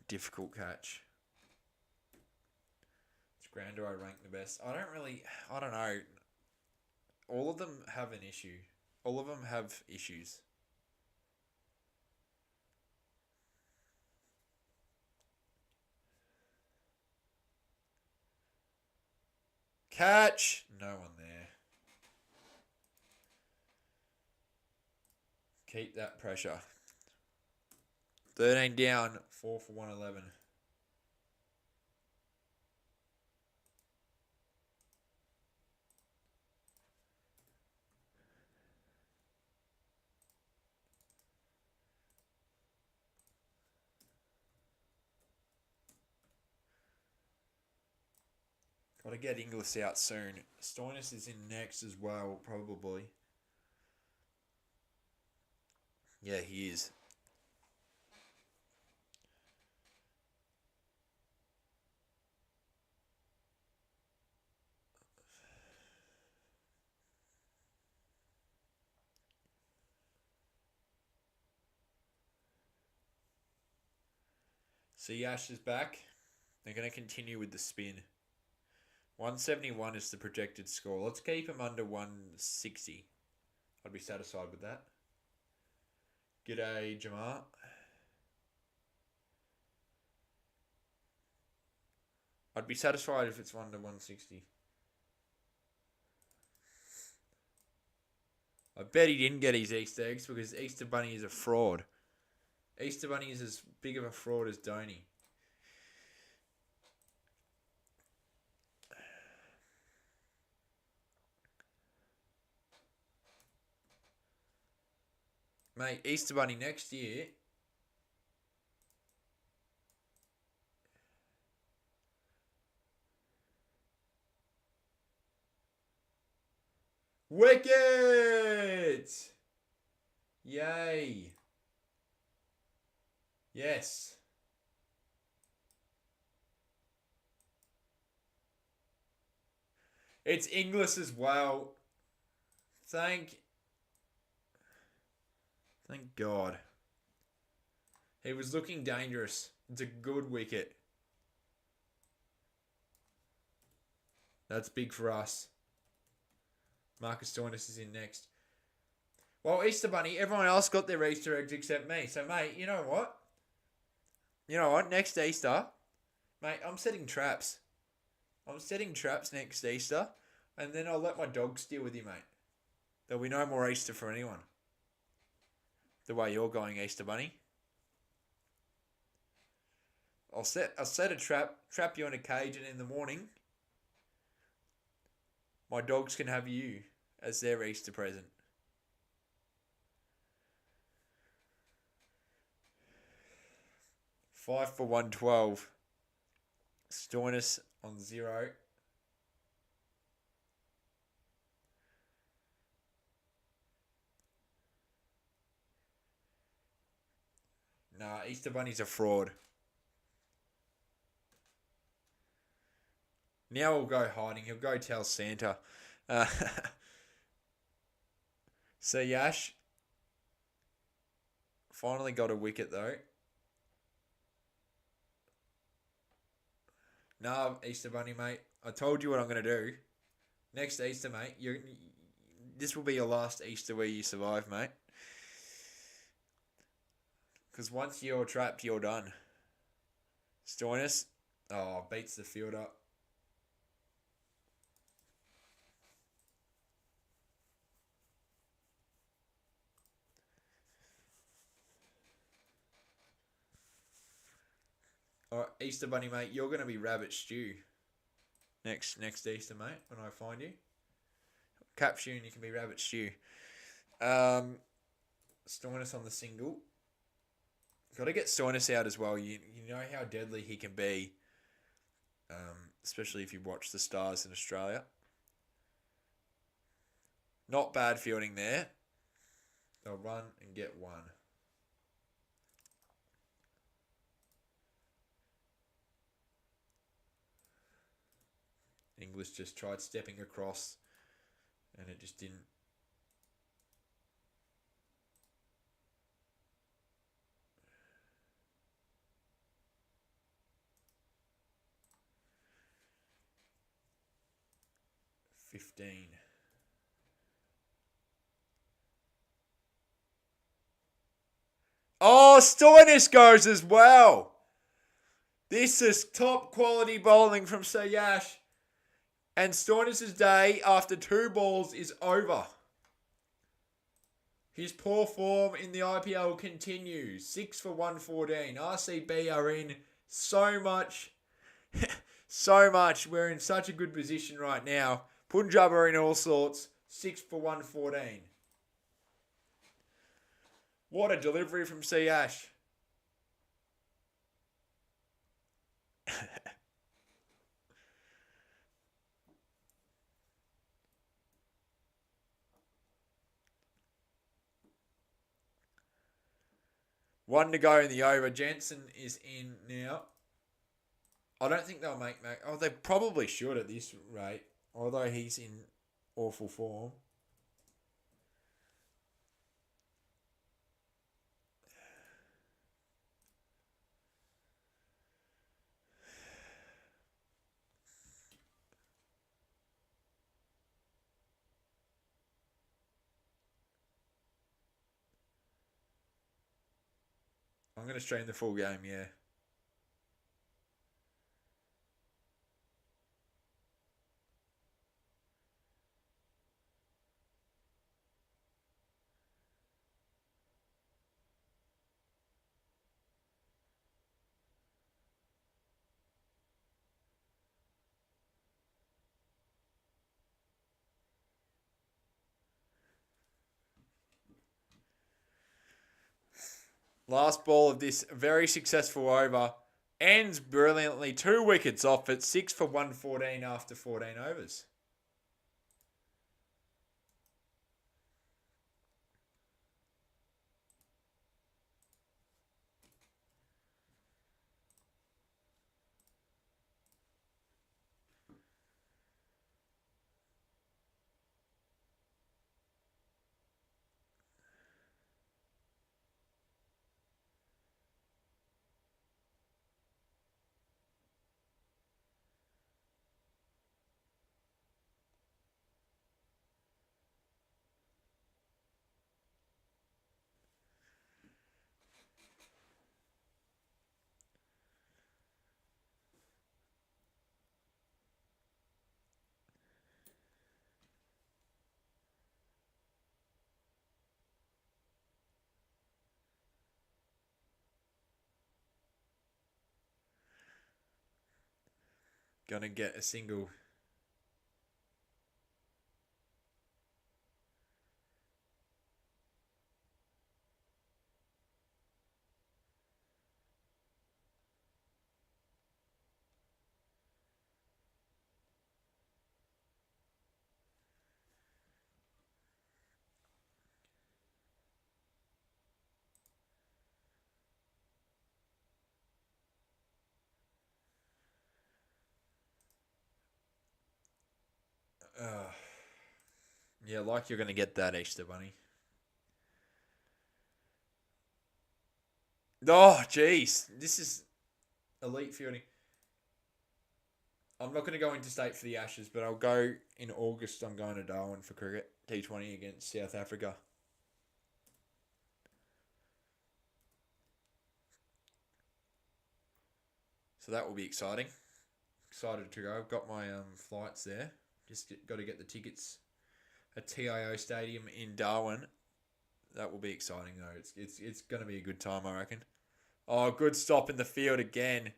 Speaker 1: Difficult catch. Grand do I rank the best? I don't know. All of them have an issue. All of them have issues. Catch! No one there. Keep that pressure. 13 down, 4 for 111. Got to get Inglis out soon. Stoinis is in next as well, probably. Yeah, he is. See, Ash is back. They're going to continue with the spin. 171 is the projected score. Let's keep him under 160. I'd be satisfied with that. G'day, Jamar. I'd be satisfied if it's under 160. I bet he didn't get his Easter eggs because Easter Bunny is a fraud. Easter Bunny is as big of a fraud as Donny. Mate, Easter Bunny next year. Wicket! Yay. Yes. It's Inglis as well. Thank God. He was looking dangerous. It's a good wicket. That's big for us. Marcus Stoinis is in next. Well, Easter Bunny, everyone else got their Easter eggs except me. So, mate, you know what? Next Easter, mate, I'm setting traps. I'm setting traps next Easter, and then I'll let my dogs deal with you, mate. There'll be no more Easter for anyone. The way you're going, Easter Bunny. I'll set a trap you in a cage, and in the morning, my dogs can have you as their Easter present. Five for 112. Stoinis on 0. Nah, Easter Bunny's a fraud. Now he'll go hiding. He'll go tell Santa. Uh, so Yash finally got a wicket though. Nah, Easter Bunny, mate. I told you what I'm going to do. Next Easter, mate, this will be your last Easter where you survive, mate. Because once you're trapped, you're done. Stoinis, beats the fielder. All right, Easter Bunny, mate, you're going to be rabbit stew next Easter, mate, when I find you. Capture and you can be rabbit stew. Stoinis on the single. Got to get Stoinis out as well. You know how deadly he can be, especially if you watch the Stars in Australia. Not bad fielding there. They'll run and get one. English just tried stepping across and it just didn't. $15. Oh, Stoinis goes as well. This is top quality bowling from Sayash. And Stoinis' day after 2 balls is over. His poor form in the IPL continues. 6 for 114. RCB are in so much. So much. We're in such a good position right now. Punjab are in all sorts. 6 for 114. What a delivery from Siyash. One to go in the over. Jensen is in now. I don't think they'll make Mac. Oh, they probably should at this rate. Although he's in awful form. I'm going to stream the full game, yeah. Last ball of this very successful over ends brilliantly. 2 wickets off it. 6 for 114 after 14 overs. Gonna get a single. Yeah, like you're going to get that Easter Bunny. Oh, jeez. This is elite fielding. I'm not going to go interstate for the Ashes, but I'll go in August. I'm going to Darwin for cricket. T20 against South Africa. So that will be exciting. Excited to go. I've got my flights there. Just got to get the tickets at TIO Stadium in Darwin. That will be exciting though. It's going to be a good time, I reckon. Oh, good stop in the field again.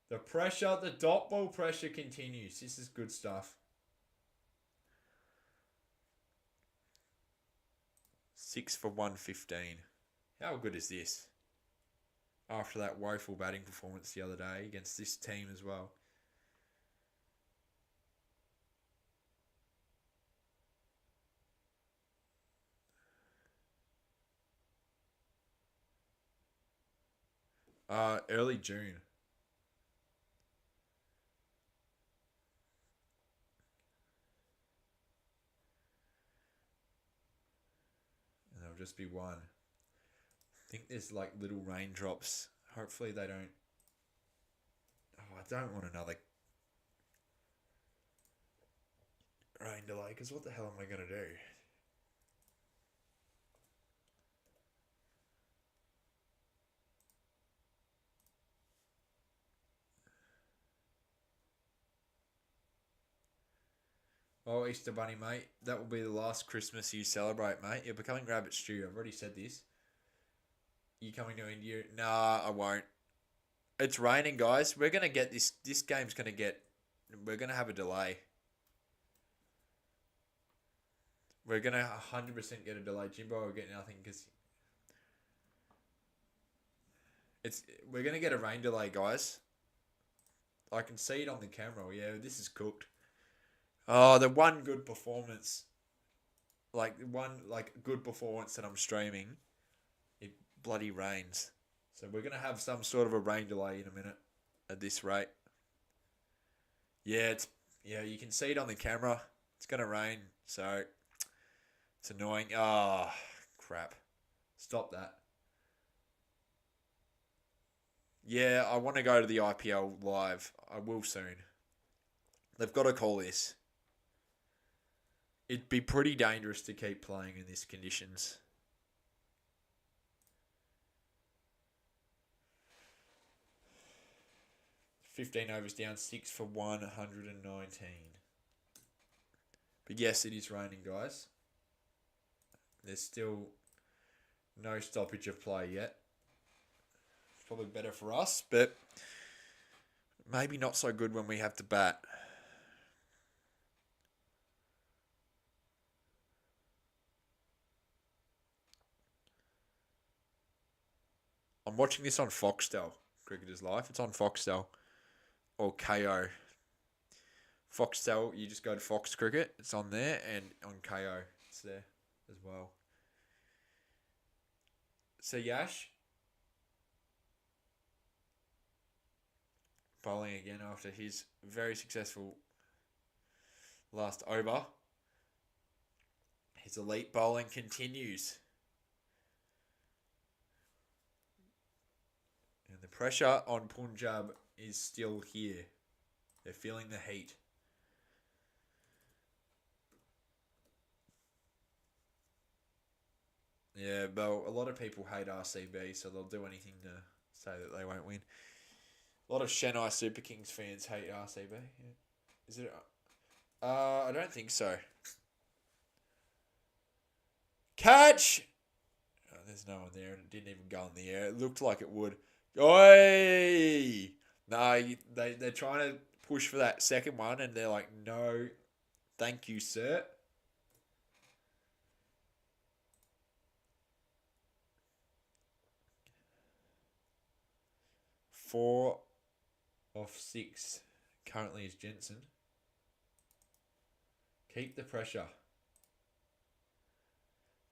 Speaker 1: The pressure, the dot ball pressure continues. This is good stuff. 6 for 115. How good is this? After that woeful batting performance the other day against this team as well. Early June. And there'll just be one. I think there's like little raindrops. Hopefully they don't. Oh, I don't want another rain delay because what the hell am I going to do? Oh, Easter Bunny, mate. That will be the last Christmas you celebrate, mate. You're becoming Rabbit Stew. I've already said this. You coming to India? Nah, I won't. It's raining, guys. We're going to get this. This game's going to get. We're going to have a delay. We're going to 100% get a delay. Jimbo will get nothing because. We're going to get a rain delay, guys. I can see it on the camera. Yeah, this is cooked. Oh, the one good performance, good performance that I'm streaming, it bloody rains. So we're gonna have some sort of a rain delay in a minute, at this rate. Yeah, you can see it on the camera. It's gonna rain, so it's annoying. Ah, crap. Stop that. Yeah, I want to go to the IPL live. I will soon. They've got to call this. It'd be pretty dangerous to keep playing in these conditions. $15 overs down, 6 for 119. But yes, it is raining, guys. There's still no stoppage of play yet. It's probably better for us, but maybe not so good when we have to bat. I'm watching this on Foxtel, Cricketer's Life. It's on Foxtel or KO. Foxtel, you just go to Fox Cricket. It's on there, and on KO, it's there as well. So Yash bowling again after his very successful last over. His elite bowling continues. And the pressure on Punjab is still here. They're feeling the heat. Yeah, but a lot of people hate RCB, so they'll do anything to say that they won't win. A lot of Chennai Super Kings fans hate RCB. Yeah. Is it? I don't think so. Catch! Oh, there's no one there, and it didn't even go in the air. It looked like it would. Oi! No, they're trying to push for that second one, and they're like, no, thank you, sir. Four off 6 currently is Jensen. Keep the pressure.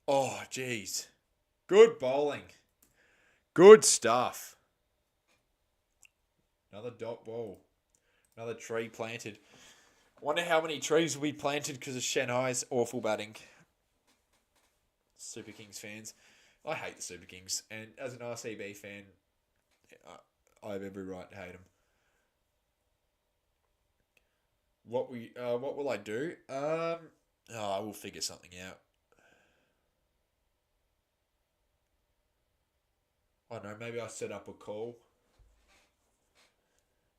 Speaker 1: Oh, jeez. Good bowling. Good stuff. Another dot ball. Another tree planted. Wonder how many trees will be planted because of Shanghai's awful batting. Super Kings fans. I hate the Super Kings, and as an RCB fan, I have every right to hate them. What will I do? I will figure something out. I don't know. Maybe I'll set up a call.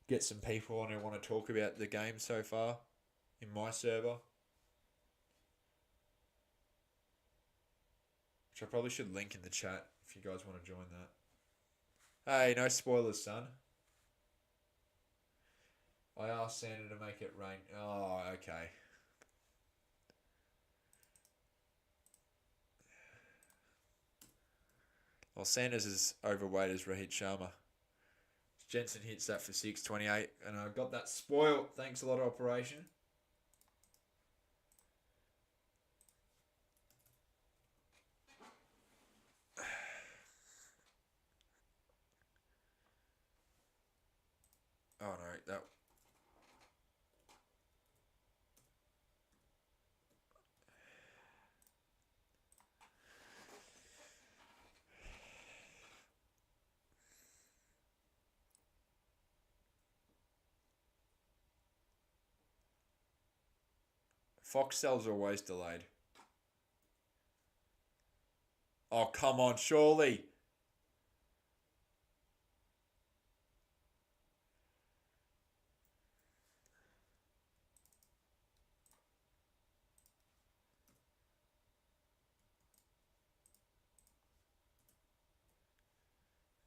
Speaker 1: Get some people on who want to talk about the game so far in my server. Which I probably should link in the chat if you guys want to join that. Hey, no spoilers, son. I asked Santa to make it rain. Oh, okay. Well, Sanders is overweight as Rohit Sharma. Jensen hits that for 628, and I got that spoiled. Thanks a lot, Operation. Oh no, that. Foxtel's always delayed. Oh, come on, surely.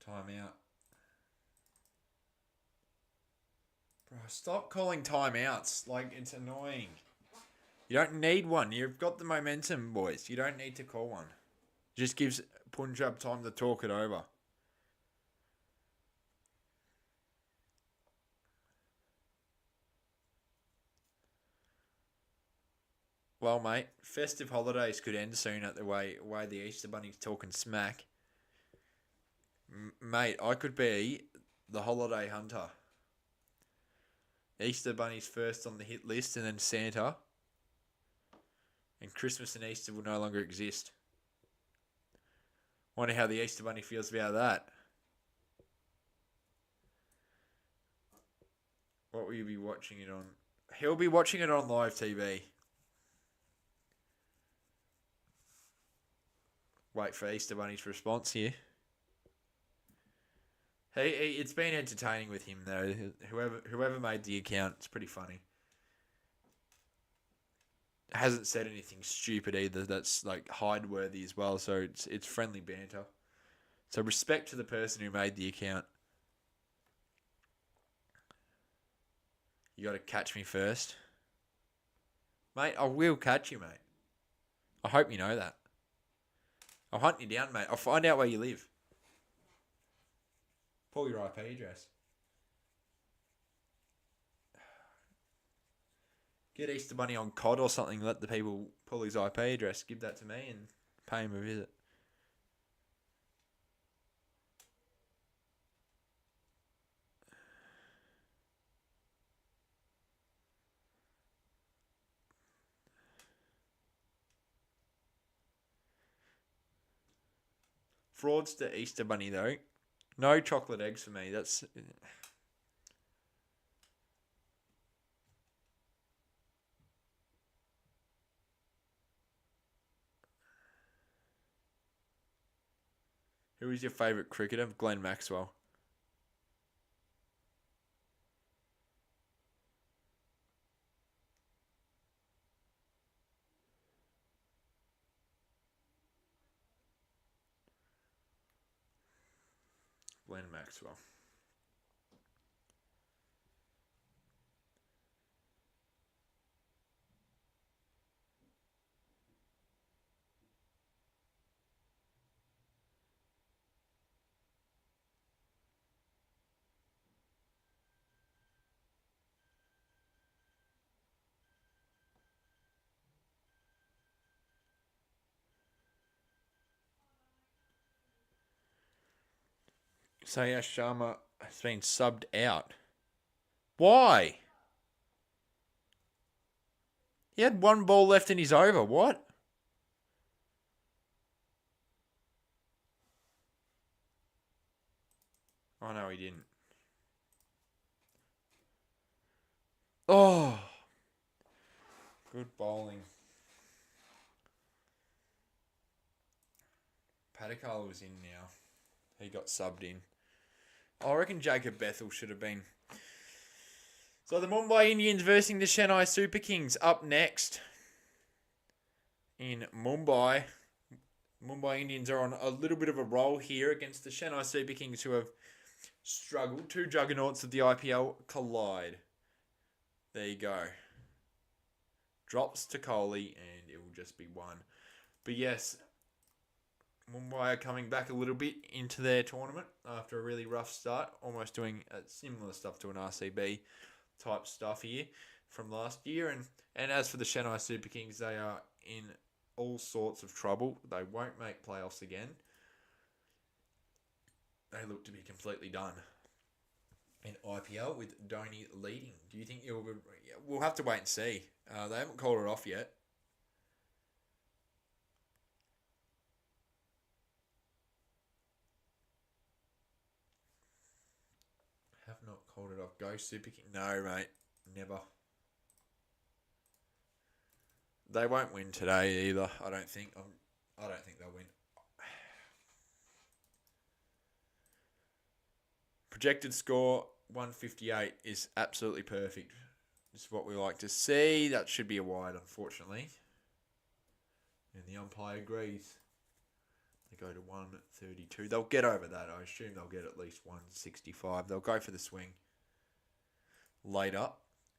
Speaker 1: Time out. Bro, stop calling timeouts. Like, it's annoying. You don't need one. You've got the momentum, boys. You don't need to call one. Just gives Punjab time to talk it over. Well, mate, festive holidays could end soon at the way the Easter Bunny's talking smack. Mate, I could be the holiday hunter. Easter Bunny's first on the hit list, and then Santa. And Christmas and Easter will no longer exist. Wonder how the Easter Bunny feels about that. What will you be watching it on? He'll be watching it on live TV. Wait for Easter Bunny's response here. It's been entertaining with him though. Whoever made the account, it's pretty funny. Hasn't said anything stupid either. That's like hide worthy as well. So it's friendly banter. So respect to the person who made the account. You got to catch me first, mate. I will catch you, mate. I hope you know that. I'll hunt you down, mate. I'll find out where you live. Pull your IP address. Get Easter Bunny on COD or something. Let the people pull his IP address. Give that to me and pay him a visit. Fraudster Easter Bunny though. No chocolate eggs for me. That's... Who is your favourite cricketer? Glenn Maxwell. Glenn Maxwell. Sayash Sharma has been subbed out. Why? He had one ball left in his over. What? Oh, no, he didn't. Oh. Good bowling. Padikal was in now. He got subbed in. I reckon Jacob Bethel should have been. So the Mumbai Indians versus the Chennai Super Kings up next. In Mumbai. Mumbai Indians are on a little bit of a roll here against the Chennai Super Kings, who have struggled. Two juggernauts of the IPL collide. There you go. Drops to Kohli and it will just be one. But yes, Mumbai are coming back a little bit into their tournament after a really rough start. Almost doing similar stuff to an RCB type stuff here from last year. And as for the Chennai Super Kings, they are in all sorts of trouble. They won't make playoffs again. They look to be completely done in IPL with Dhoni leading. Do you think you'll... We'll have to wait and see. They haven't called it off yet. Have not called it off. Go Super King. No, mate. Never. They won't win today either, I don't think. I don't think they'll win. Projected score 158 is absolutely perfect. This is what we like to see. That should be a wide, unfortunately. And the umpire agrees. They go to 132. They'll get over that. I assume they'll get at least 165. They'll go for the swing later.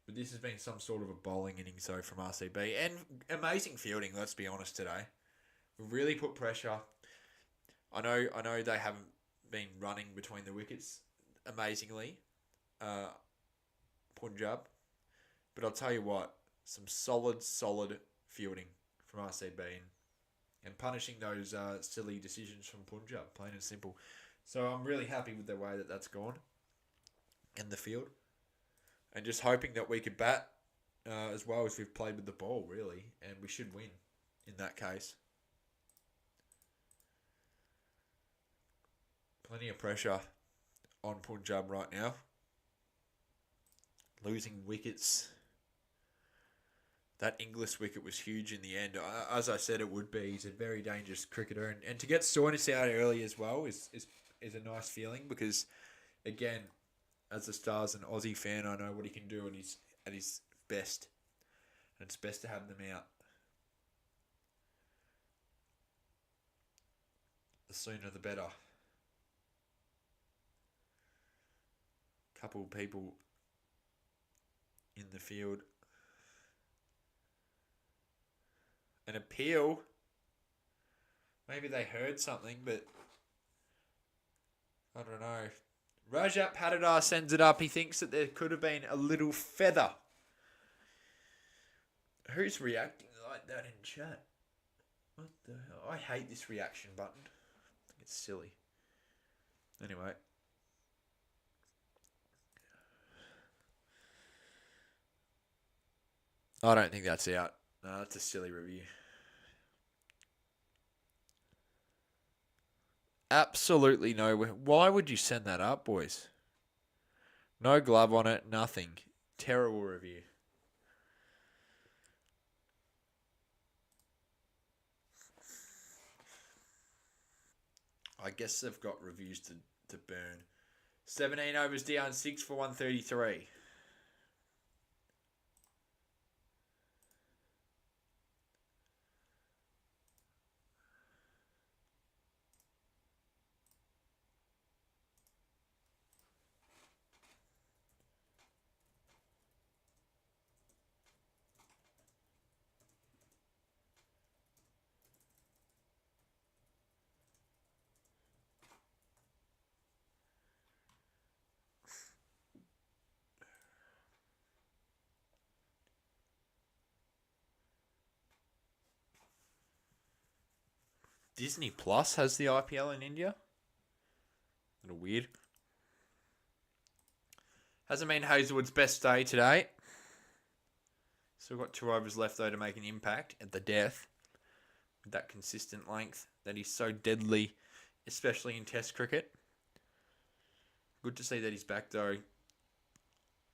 Speaker 1: But this has been some sort of a bowling innings, though, from RCB. And amazing fielding, let's be honest, today. We've really put pressure. I know they haven't been running between the wickets amazingly, Punjab. But I'll tell you what, some solid fielding from RCB and punishing those silly decisions from Punjab, plain and simple. So I'm really happy with the way that that's gone in the field. And just hoping that we could bat as well as we've played with the ball, really. And we should win in that case. Plenty of pressure on Punjab right now. Losing wickets. That Inglis wicket was huge in the end. As I said, it would be. He's a very dangerous cricketer. And to get Soreness out early as well is a nice feeling because, again, as a Stars and Aussie fan, I know what he can do at his best. And it's best to have them out. The sooner the better. Couple people in the field. An appeal. Maybe they heard something, but I don't know. Rajat Patidar sends it up. He thinks that there could have been a little feather. Who's reacting like that in chat? What the hell? I hate this reaction button. I think it's silly. Anyway. I don't think that's out. No, that's a silly review. Absolutely no. Why would you send that up, boys? No glove on it, nothing. Terrible review. I guess they've got reviews to burn. 17 overs down, 6 for 133. Disney Plus has the IPL in India. A little weird. Hasn't been Hazelwood's best day today. Still got 2 overs left, though, to make an impact at the death. With that consistent length that is so deadly, especially in Test cricket. Good to see that he's back, though,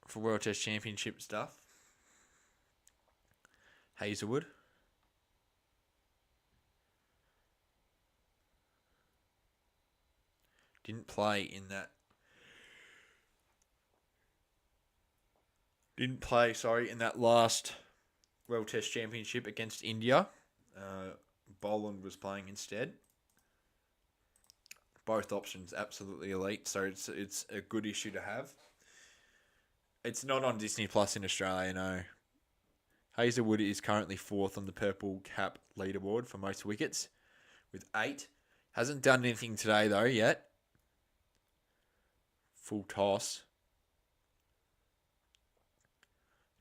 Speaker 1: for World Test Championship stuff. Hazelwood. Didn't play in that last World Test Championship against India. Boland was playing instead. Both options absolutely elite, so it's a good issue to have. It's not on Disney Plus in Australia, no. Hazelwood is currently 4th on the purple cap leaderboard for most wickets with 8. Hasn't done anything today though yet. Full toss.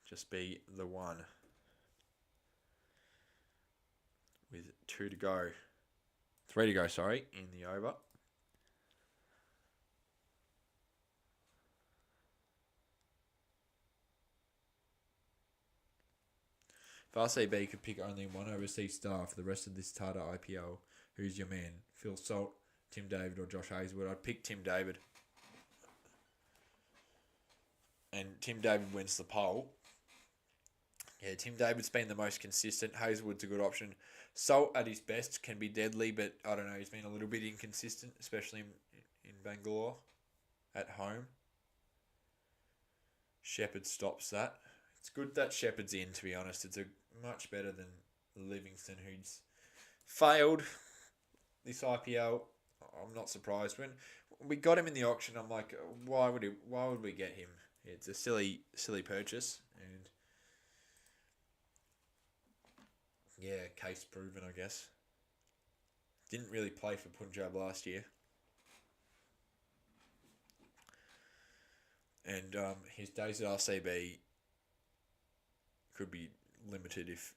Speaker 1: Just be the one. With 2 to go. 3 to go, sorry, in the over. If RCB could pick only one overseas star for the rest of this Tata IPL, who's your man? Phil Salt, Tim David, or Josh Hazelwood? I'd pick Tim David. And Tim David wins the poll. Yeah, Tim David's been the most consistent. Hazelwood's a good option. Salt at his best can be deadly, but I don't know, he's been a little bit inconsistent, especially in Bangalore at home. Shepherd stops that. It's good that Shepherd's in, to be honest. It's much better than Livingston, who's failed this IPL. I'm not surprised. When we got him in the auction, I'm like, why would we get him? It's a silly purchase, and yeah, case proven, I guess. Didn't really play for Punjab last year. And his days at RCB could be limited if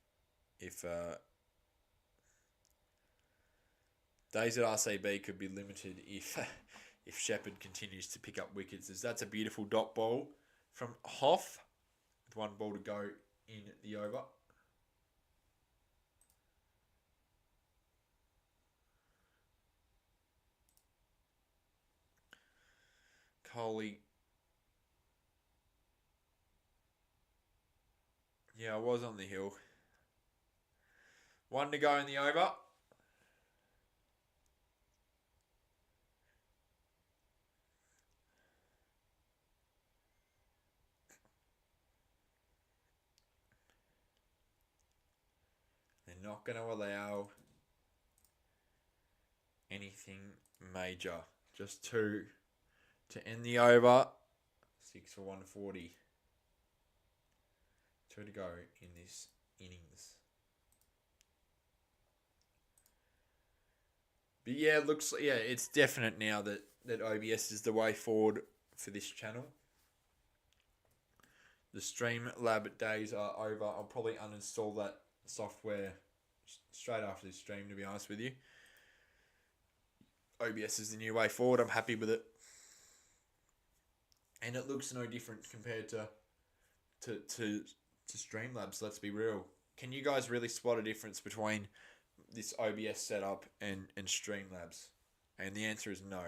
Speaker 1: days at RCB could be limited if Shepherd continues to pick up wickets. As that's a beautiful dot ball from Hoff with 1 ball to go in the over. Coley. Yeah, I was on the hill. 1 to go in the over. They're not going to allow anything major. Just 2 to end the over. 6 for 140. 2 to go in this innings. But yeah, it's definite now that OBS is the way forward for this channel. The Streamlab days are over. I'll probably uninstall that software straight after this stream, to be honest with you. OBS is the new way forward. I'm happy with it. And it looks no different compared to Streamlabs, let's be real. Can you guys really spot a difference between this OBS setup and Streamlabs? And the answer is no.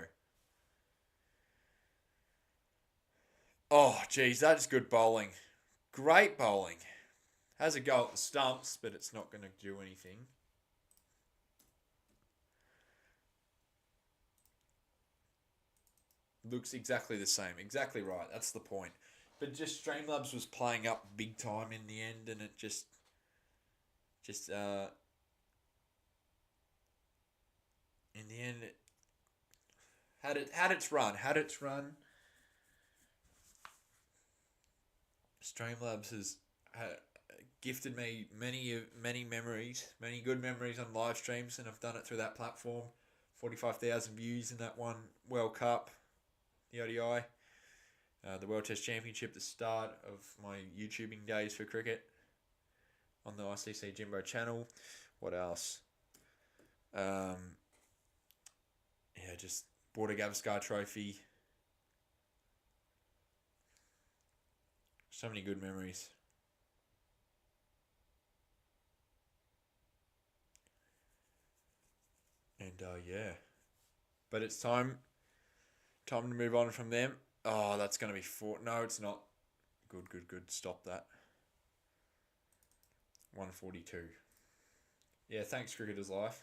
Speaker 1: Oh, geez, that is good bowling. Great bowling. Has a go at the stumps, but it's not going to do anything. Looks exactly the same. Exactly right. That's the point. But just Streamlabs was playing up big time in the end, and it just in the end it had its run. Streamlabs has gifted me many memories, many good memories on live streams, and I've done it through that platform. 45,000 views in that one World Cup, the ODI. The World Test Championship, the start of my YouTubing days for cricket on the ICC Jimbo channel. What else? Just bought a Gavaskar trophy. So many good memories. And yeah, but it's time to move on from them. Oh, that's going to be four. No, it's not. Good. Stop that. 142. Yeah, thanks, Cricketer's Life.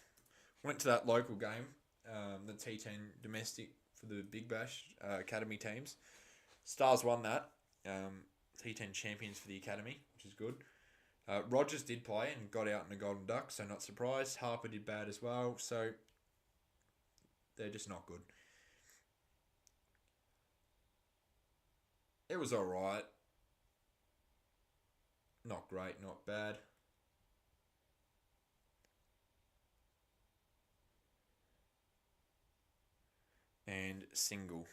Speaker 1: Went to that local game, the T10 domestic for the Big Bash academy teams. Stars won that. T10 champions for the academy, which is good. Rogers did play and got out in the Golden Duck, so not surprised. Harper did bad as well, so they're just not good. It was alright. Not great, not bad. And single.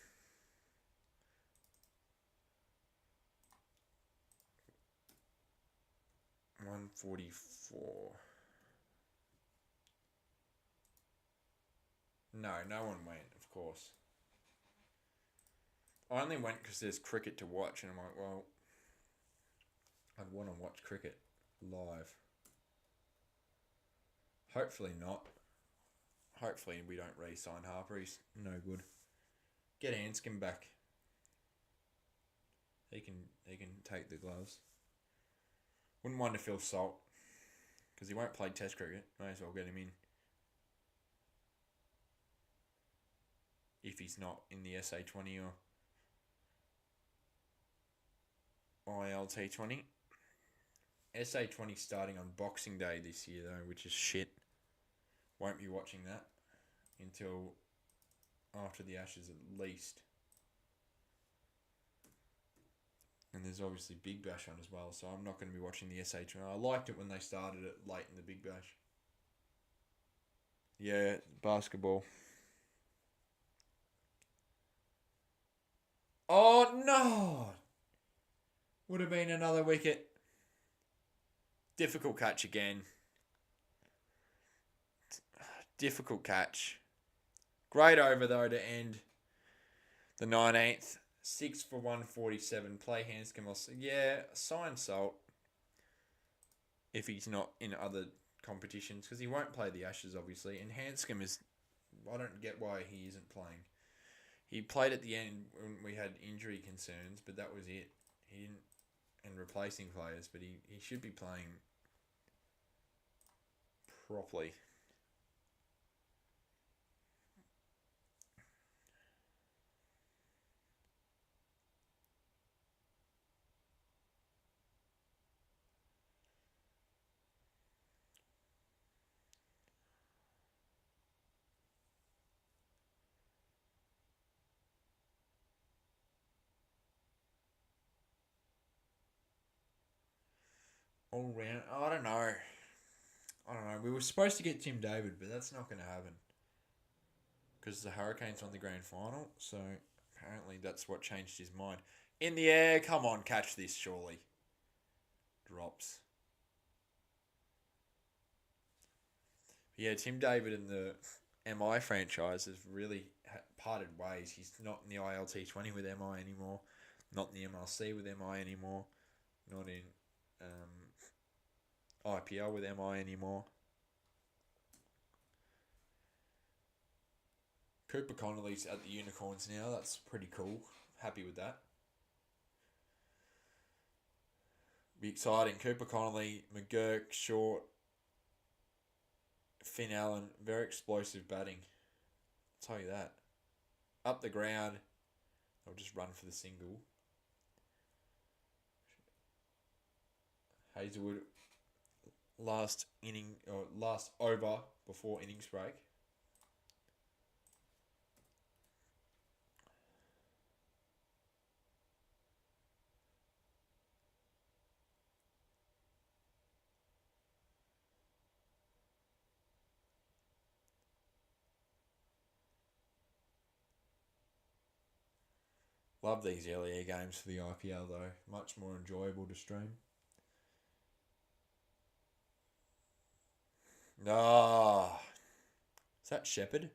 Speaker 1: $144. No one went, of course. I only went because there's cricket to watch, and I'm like, well, I'd want to watch cricket live. Hopefully not. Hopefully we don't re-sign Harper. He's no good. Get Anscombe back. He can take the gloves. Wouldn't mind to Phil Salt, because he won't play Test cricket. May as well get him in. If he's not in the SA20 or ILT20. SA20 starting on Boxing Day this year though, which is shit. Won't be watching that until after the Ashes at least. And there's obviously Big Bash on as well, so I'm not going to be watching the SA20. I liked it when they started it late in the Big Bash. Yeah, basketball. Oh no! Would have been another wicket. Difficult catch again. Difficult catch. Great over though to end the 19th. 6 for 147. Play Hanscom. Yeah, sign Salt. If he's not in other competitions, because he won't play the Ashes obviously. And Hanscom is, I don't get why he isn't playing. He played at the end when we had injury concerns, but that was it. He didn't, and replacing players, but he should be playing properly. All round, I don't know. We were supposed to get Tim David, but that's not going to happen. Because the Hurricanes won the grand final, so apparently that's what changed his mind. In the air, come on, catch this, surely. Drops. Yeah, Tim David and the MI franchise has really parted ways. He's not in the ILT20 with MI anymore. Not in the MLC with MI anymore. Not in IPL with MI anymore. Cooper Connolly's at the Unicorns now. That's pretty cool. Happy with that. Be exciting. Cooper Connolly, McGurk, Short, Finn Allen. Very explosive batting. I'll tell you that. Up the ground. They'll just run for the single. Hazelwood, last inning or last over before innings break. Love these earlier games for the IPL though. Much more enjoyable to stream. Ah, is that Shepherd?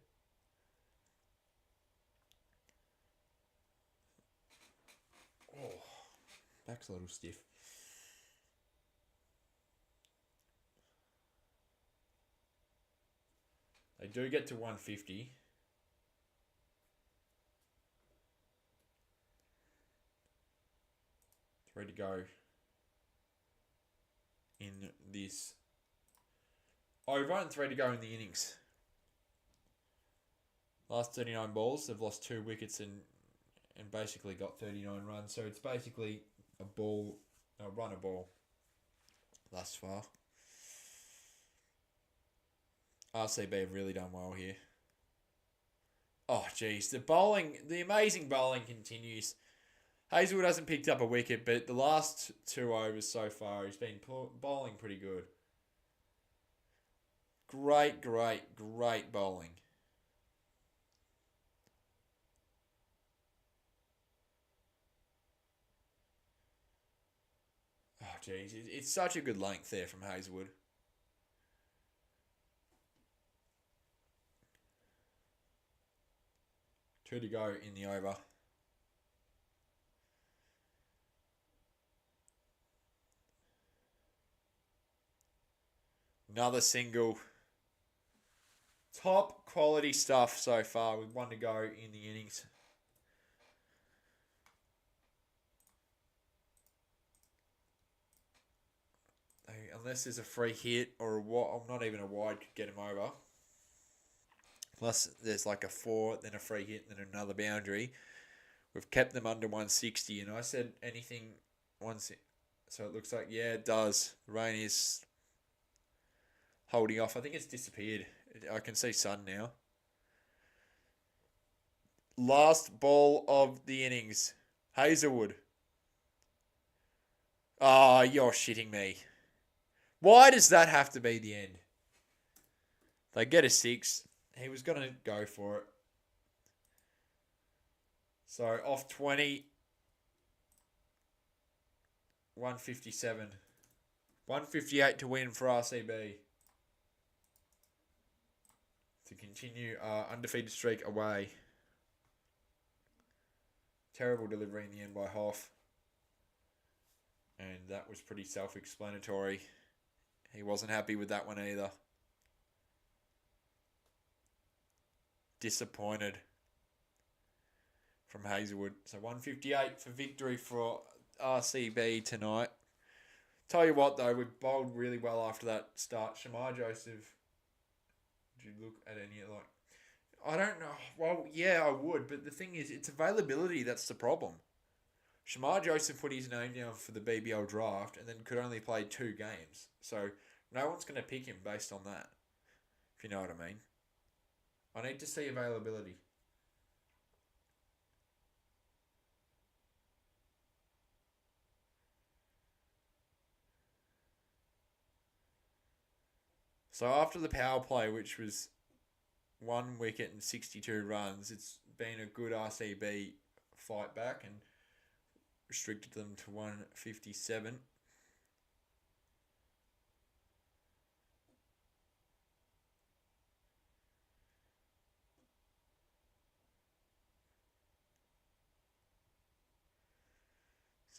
Speaker 1: Oh, back's a little stiff. They do get to 150. Three to go in this over and 3 to go in the innings. Last 39 balls, they've lost 2 wickets and basically got 39 runs. So it's basically a run a ball thus far. RCB have really done well here. Oh, geez. The amazing bowling continues. Hazelwood hasn't picked up a wicket, but the last 2 overs so far, he's been bowling pretty good. Great bowling. Oh, geez. It's such a good length there from Hazelwood. Two to go in the over. Another single. Top quality stuff so far with 1 to go in the innings. Unless there's a free hit or not even a wide could get him over. Unless there's like a 4, then a free hit, then another boundary. We've kept them under 160, and I said anything once. So it looks like, yeah, it does. The rain is holding off. I think it's disappeared. I can see sun now. Last ball of the innings. Hazelwood. Oh, you're shitting me. Why does that have to be the end? They get a 6. He was going to go for it. So off 20. 157. 158 to win for RCB. To continue undefeated streak away. Terrible delivery in the end by Hoff. And that was pretty self-explanatory. He wasn't happy with that one either. Disappointed from Hazelwood. So 158 for victory for RCB tonight. Tell you what though, we bowled really well after that start. Shamar Joseph, did you look at any like? I don't know. Well, yeah, I would, but the thing is, it's availability that's the problem. Shamar Joseph put his name down for the BBL draft and then could only play 2 games. So no one's going to pick him based on that, if you know what I mean. I need to see availability. So after the power play, which was 1 wicket and 62 runs, it's been a good RCB fight back and restricted them to 157.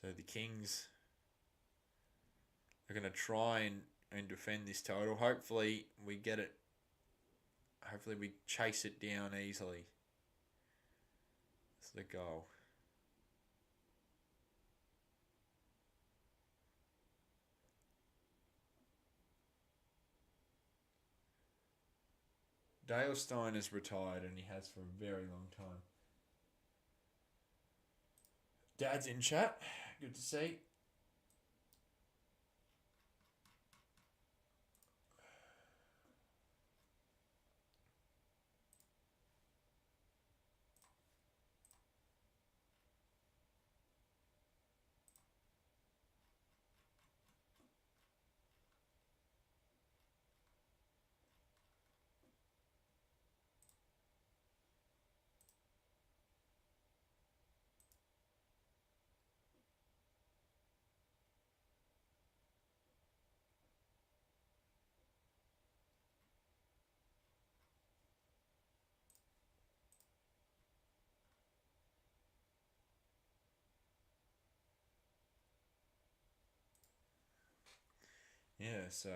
Speaker 1: So the Kings are going to try and defend this total. Hopefully we get it. Hopefully we chase it down easily. That's the goal. Dale Stein is retired and he has for a very long time. Dad's in chat. Good to see. Yeah, so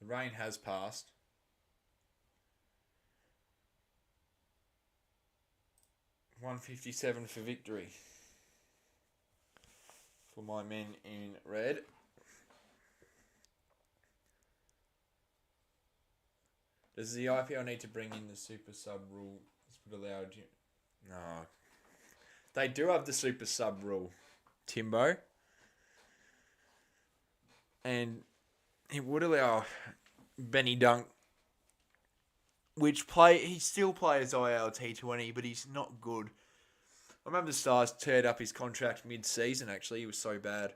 Speaker 1: The rain has passed. $157 for victory for my men in red. Does the IPL need to bring in the super sub rule? This would allow you. No. They do have the super sub rule, Timbo. And it would allow Benny Dunk, he still plays IL T20, but he's not good. I remember the Stars teared up his contract mid-season, actually. He was so bad.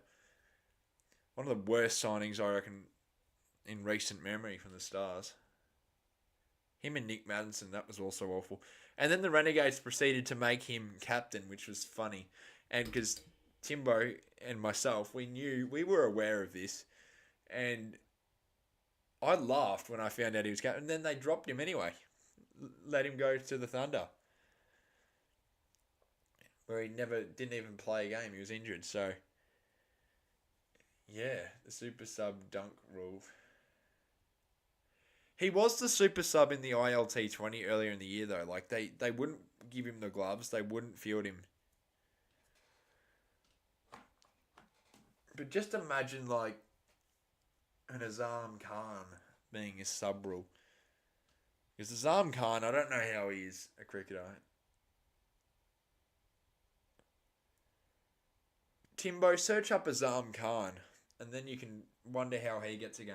Speaker 1: One of the worst signings, I reckon, in recent memory from the Stars. Him and Nick Maddinson, that was also awful. And then the Renegades proceeded to make him captain, which was funny. And because Timbo and myself, we were aware of this. And I laughed when I found out he was captain. And then they dropped him anyway. Let him go to the Thunder. Where he didn't even play a game. He was injured. So, yeah, the super sub dunk rule. He was the super sub in the ILT20 earlier in the year, though. Like, they wouldn't give him the gloves. They wouldn't field him. But just imagine, like, an Azam Khan being a sub rule. Because Azam Khan, I don't know how he is a cricketer. Timbo, search up Azam Khan, and then you can wonder how he gets a game.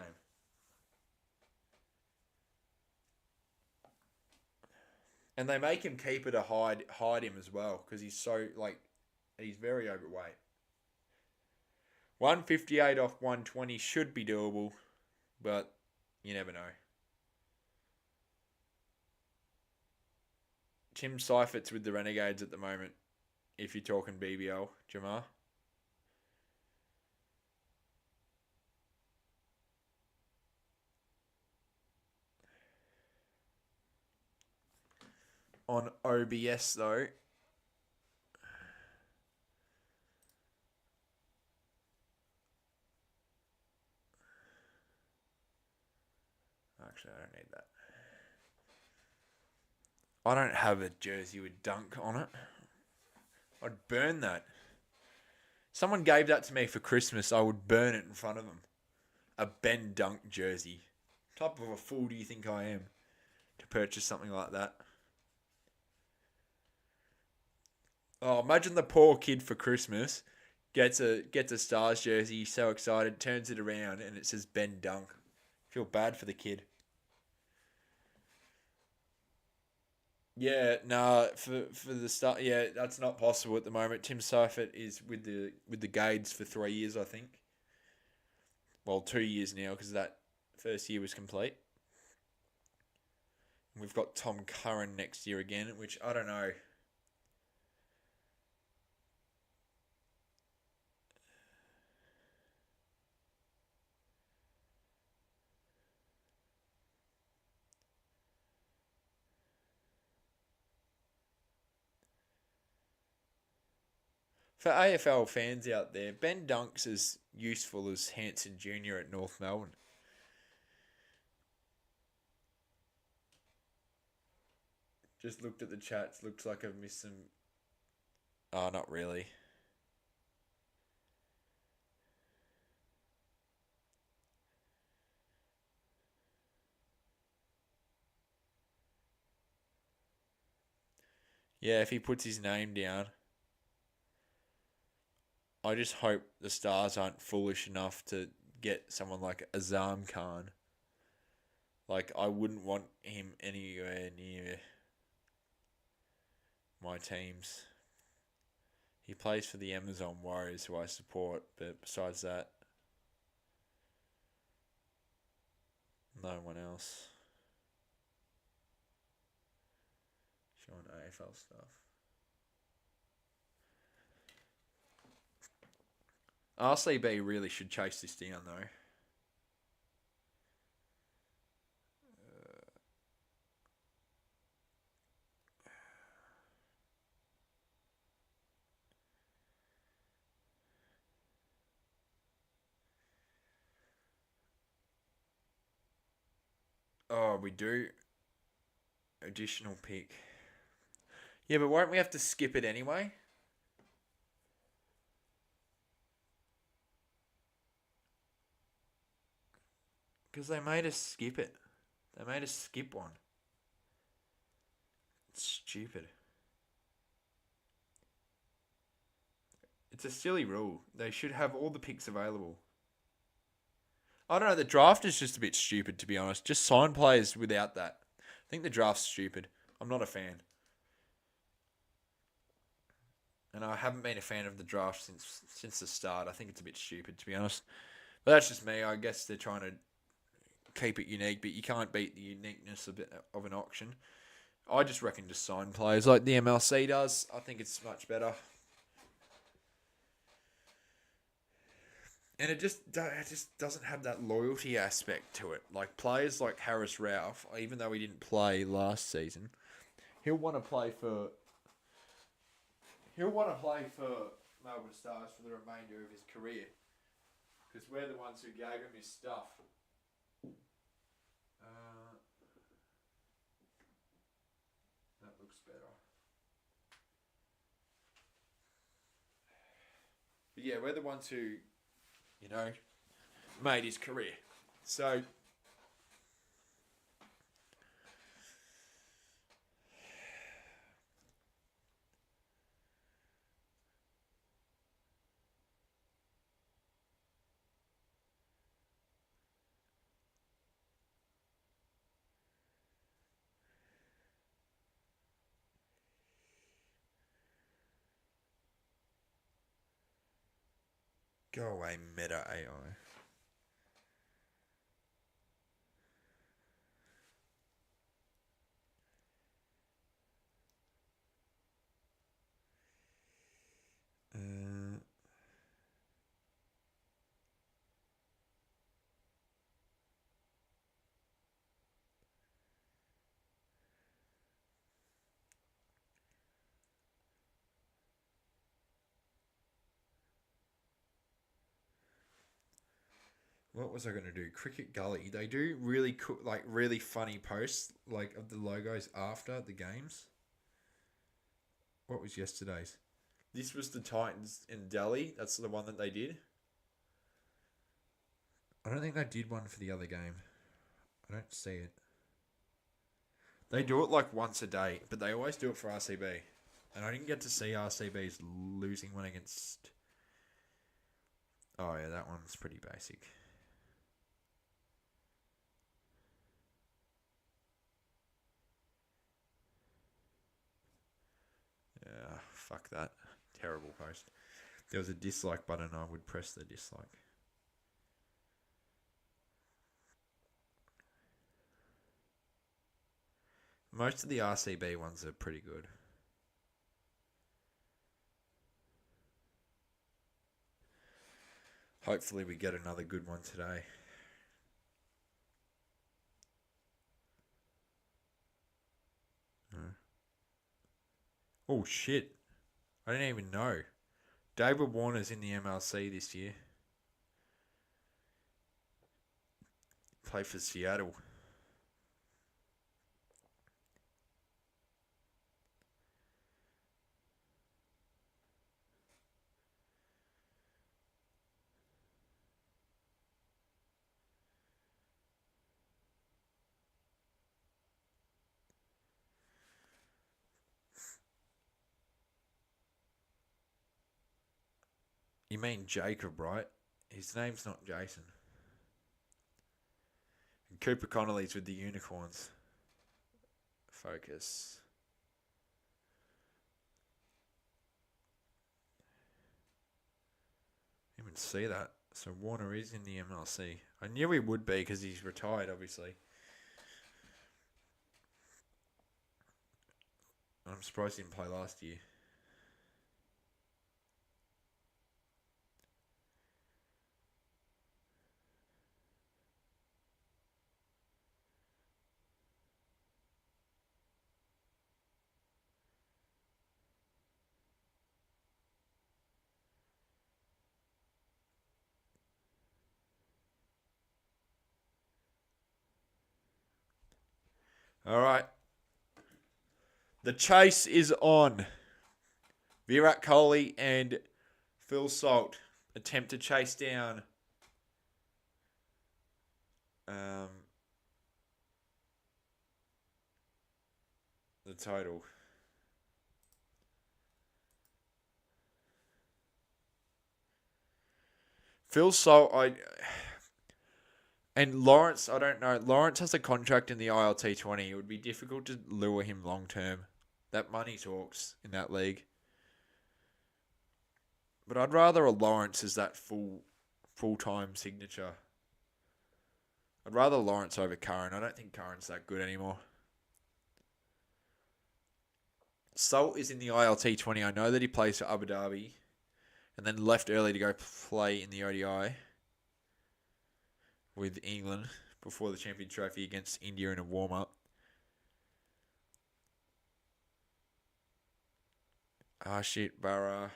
Speaker 1: And they make him keeper to hide him as well, because he's so, like, he's very overweight. 158 off 120 should be doable, but you never know. Tim Seifert's with the Renegades at the moment, if you're talking BBL, Jamar. On OBS, though, actually, I don't need that. I don't have a jersey with Dunk on it. I'd burn that. Someone gave that to me for Christmas. I would burn it in front of them. A Ben Dunk jersey. What type of a fool do you think I am to purchase something like that? Oh, imagine the poor kid for Christmas gets a Stars jersey, he's so excited, turns it around, and it says Ben Dunk. Feel bad for the kid. Yeah, nah, for the start, yeah, that's not possible at the moment. Tim Seifert is with the Gades for 3 years, I think. Well, 2 years now, because that first year was complete. We've got Tom Curran next year again, which I don't know. For AFL fans out there, Ben Dunk's as useful as Hanson Jr. at North Melbourne. Just looked at the chats. Looks like I've missed some. Oh, not really. Yeah, if he puts his name down. I just hope the Stars aren't foolish enough to get someone like Azam Khan. Like, I wouldn't want him anywhere near my teams. He plays for the Amazon Warriors, who I support, but besides that, no one else. Showing AFL stuff. RCB really should chase this down, though. Oh, we do. Additional pick. Yeah, but won't we have to skip it anyway? Because they made us skip it. They made us skip one. It's stupid. It's a silly rule. They should have all the picks available. I don't know. The draft is just a bit stupid, to be honest. Just sign players without that. I think the draft's stupid. I'm not a fan. And I haven't been a fan of the draft since the start. I think it's a bit stupid, to be honest. But that's just me. I guess they're trying to keep it unique, but you can't beat the uniqueness of an auction. I just reckon just sign players like the MLC does. I think it's much better. And it just doesn't have that loyalty aspect to it. Like players like Harris Ralph, even though he didn't play last season, he'll want to play for Melbourne Stars for the remainder of his career because we're the ones who gave him his stuff. That looks better. But yeah, we're the ones who, made his career. So go away, Meta AI. What was I going to do? Cricket Gully. They do really cool, like really funny posts, like of the logos after the games. What was yesterday's? This was the Titans in Delhi. That's the one that they did. I don't think they did one for the other game. I don't see it. They do it like once a day, but they always do it for RCB. And I didn't get to see RCB's losing one against. Oh yeah, that one's pretty basic. Yeah, fuck that. Terrible post. If there was a dislike button, I would press the dislike. Most of the RCB ones are pretty good. Hopefully we get another good one today. Oh shit. I didn't even know. David Warner's in the MLC this year. Play for Seattle. You mean Jacob, right? His name's not Jason. And Cooper Connolly's with the Unicorns. Focus. Didn't even see that. So Warner is in the MLC. I knew he would be because he's retired, obviously. I'm surprised he didn't play last year. All right. The chase is on. Virat Kohli and Phil Salt attempt to chase down the total. Phil Salt, and Lawrence, I don't know. Lawrence has a contract in the ILT20. It would be difficult to lure him long term. That money talks in that league. But I'd rather a Lawrence as that full-time signature. I'd rather Lawrence over Curran. I don't think Curran's that good anymore. Salt is in the ILT20. I know that he plays for Abu Dhabi and then left early to go play in the ODI with England before the Champion Trophy against India in a warm-up. Ashit Bara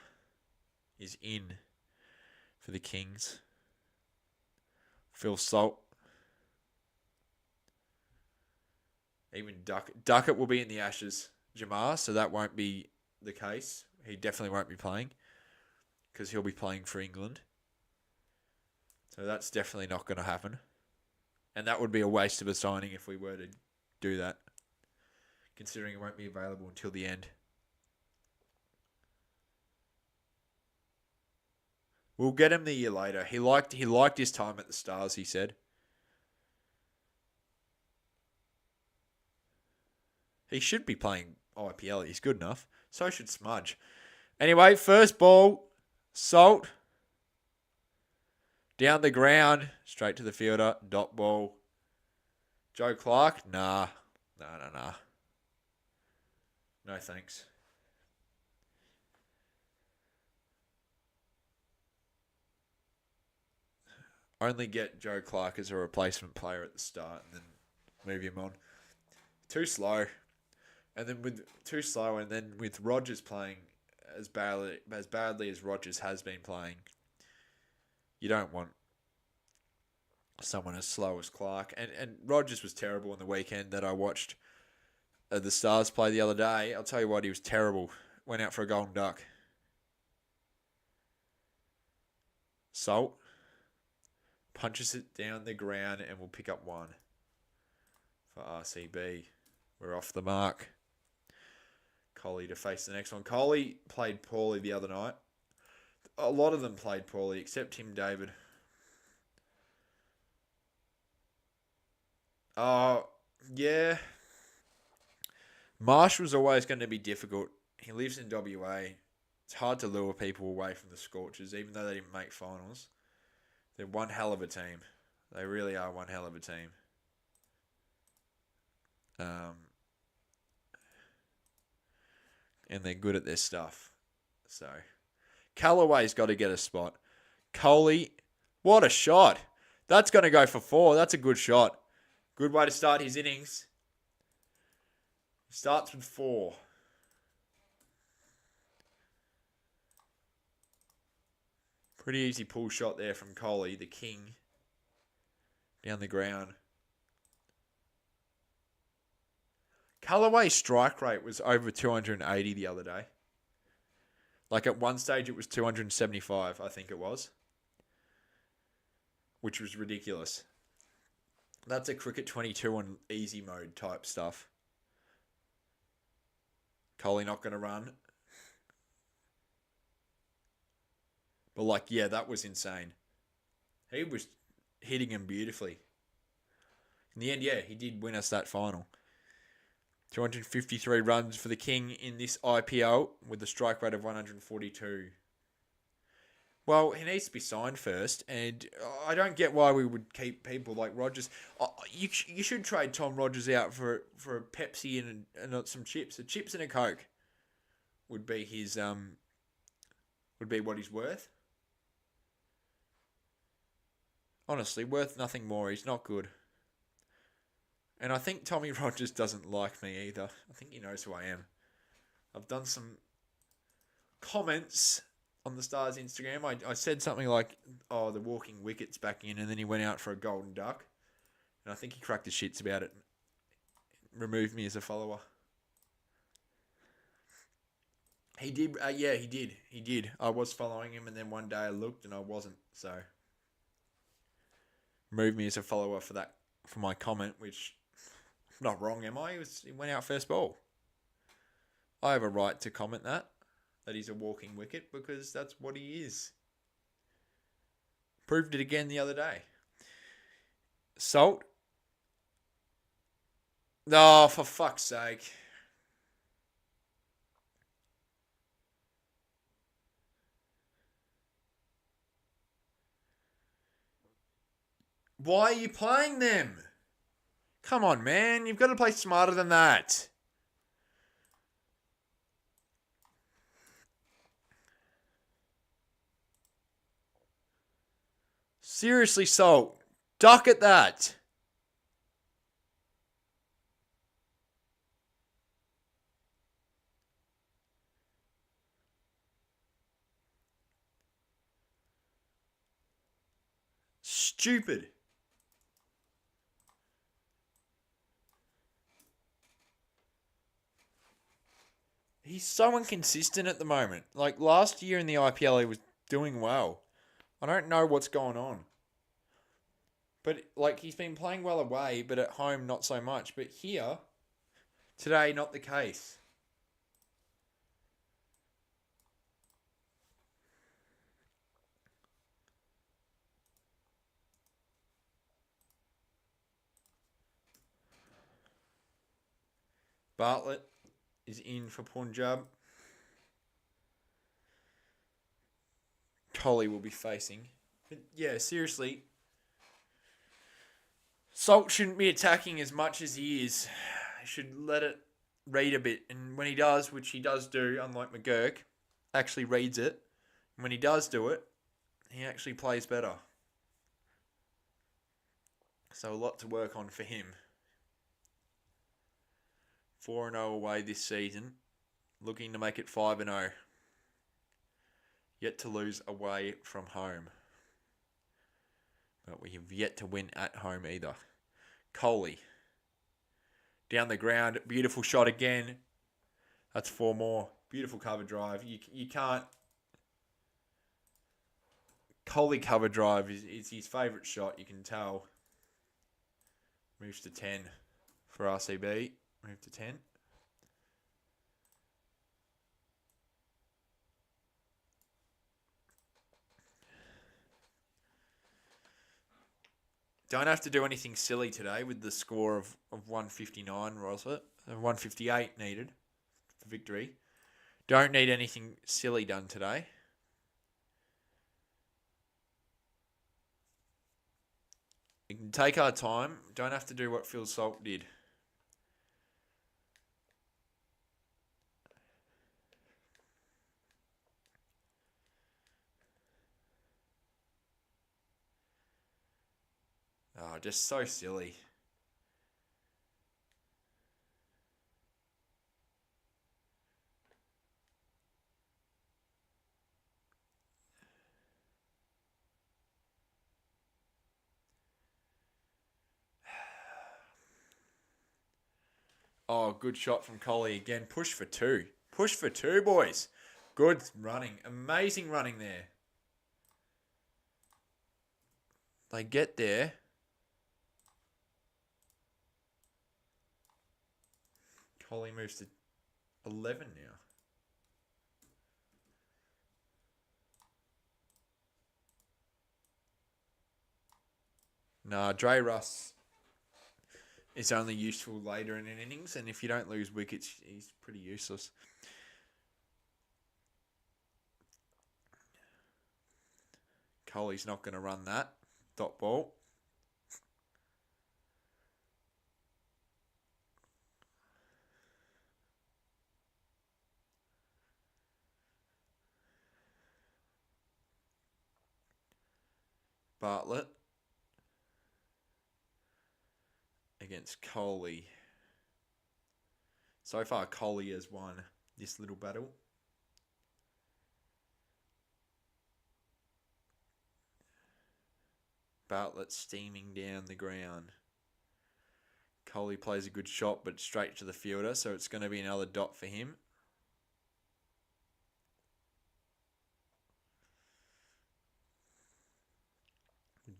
Speaker 1: is in for the Kings. Phil Salt. Even Duckett will be in the Ashes, Jamar, so that won't be the case. He definitely won't be playing because he'll be playing for England. So that's definitely not going to happen. And that would be a waste of a signing if we were to do that, considering it won't be available until the end. We'll get him the year later. He liked his time at the Stars, he said. He should be playing IPL. He's good enough. So should Smudge. Anyway, first ball, Salt. Down the ground, straight to the fielder, dot ball. Joe Clark, nah. No thanks. Only get Joe Clark as a replacement player at the start and then move him on. Too slow. And then with Rogers playing as badly as Rogers has been playing, you don't want someone as slow as Clark. And Rogers was terrible on the weekend that I watched the Stars play the other day. I'll tell you what, he was terrible. Went out for a golden duck. Salt punches it down the ground and will pick up one for RCB. We're off the mark. Kohli to face the next one. Kohli played poorly the other night. A lot of them played poorly, except Tim David. Yeah. Marsh was always going to be difficult. He lives in WA. It's hard to lure people away from the Scorchers, even though they didn't make finals. They're one hell of a team. They really are one hell of a team. And they're good at their stuff. So, Callaway's got to get a spot. Kohli, what a shot. That's going to go for 4. That's a good shot. Good way to start his innings. Starts with 4. Pretty easy pull shot there from Kohli, the king. Down the ground. Callaway's strike rate was over 280 the other day. Like at one stage it was 275, I think it was. Which was ridiculous. That's a cricket 22 on easy mode type stuff. Kohli not going to run. But that was insane. He was hitting him beautifully. In the end, he did win us that final. 253 runs for the King in this IPL with a strike rate of 142. Well, he needs to be signed first, and I don't get why we would keep people like Rogers. You should trade Tom Rogers out for a Pepsi and some chips. A chips and a Coke would be his would be what he's worth. Honestly, worth nothing more. He's not good. And I think Tommy Rogers doesn't like me either. I think he knows who I am. I've done some comments on the Stars Instagram. I said something like, the walking wicket's back in, and then he went out for a golden duck. And I think he cracked his shits about it removed me as a follower. He did. Yeah, he did. He did. I was following him, and then one day I looked and I wasn't. So removed me as a follower for that, for my comment, which I'm not wrong, am I? He went out first ball. I have a right to comment that he's a walking wicket, because that's what he is. Proved it again the other day. Salt. Oh, for fuck's sake. Why are you playing them? Come on, man. You've got to play smarter than that. Seriously, Salt. Duck at that. Stupid. He's so inconsistent at the moment. Like last year in the IPL, he was doing well. I don't know what's going on. But like he's been playing well away, but at home not so much. But here, today, not the case. Bartlett is in for Punjab. Kohli will be facing. But yeah, seriously. Salt shouldn't be attacking as much as he is. He should let it read a bit. And when he does, which he does do, unlike McGurk, actually reads it. And when he does do it, he actually plays better. So a lot to work on for him. 4-0 away this season. Looking to make it 5-0. Yet to lose away from home. But we have yet to win at home either. Kohli. Down the ground. Beautiful shot again. That's 4 more. Beautiful cover drive. You can't... Kohli cover drive is his favourite shot, you can tell. Moves to 10 for RCB. Move to 10. Don't have to do anything silly today with the score of 159, was it? 158 needed for victory. Don't need anything silly done today. We can take our time. Don't have to do what Phil Salt did. Oh, just so silly. Oh, good shot from Kohli again. Push for 2. Push for 2, boys. Good running. Amazing running there. They get there. Kohli moves to 11 now. Nah, Dre Russ is only useful later in an innings, and if you don't lose wickets, he's pretty useless. Kohli's not going to run that. Dot ball. Bartlett against Kohli. So far, Kohli has won this little battle. Bartlett steaming down the ground. Coley plays a good shot, but straight to the fielder, so it's going to be another dot for him.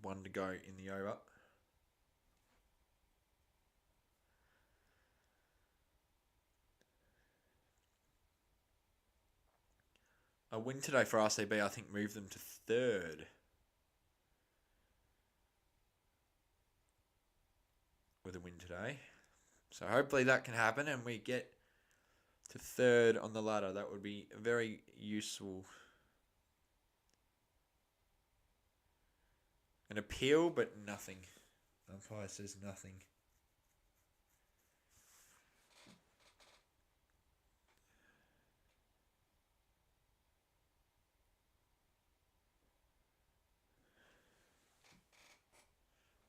Speaker 1: One to go in the over. A win today for RCB, I think, moved them to third. With a win today. So hopefully that can happen and we get to third on the ladder. That would be very useful. An appeal, but nothing. Umpire says nothing.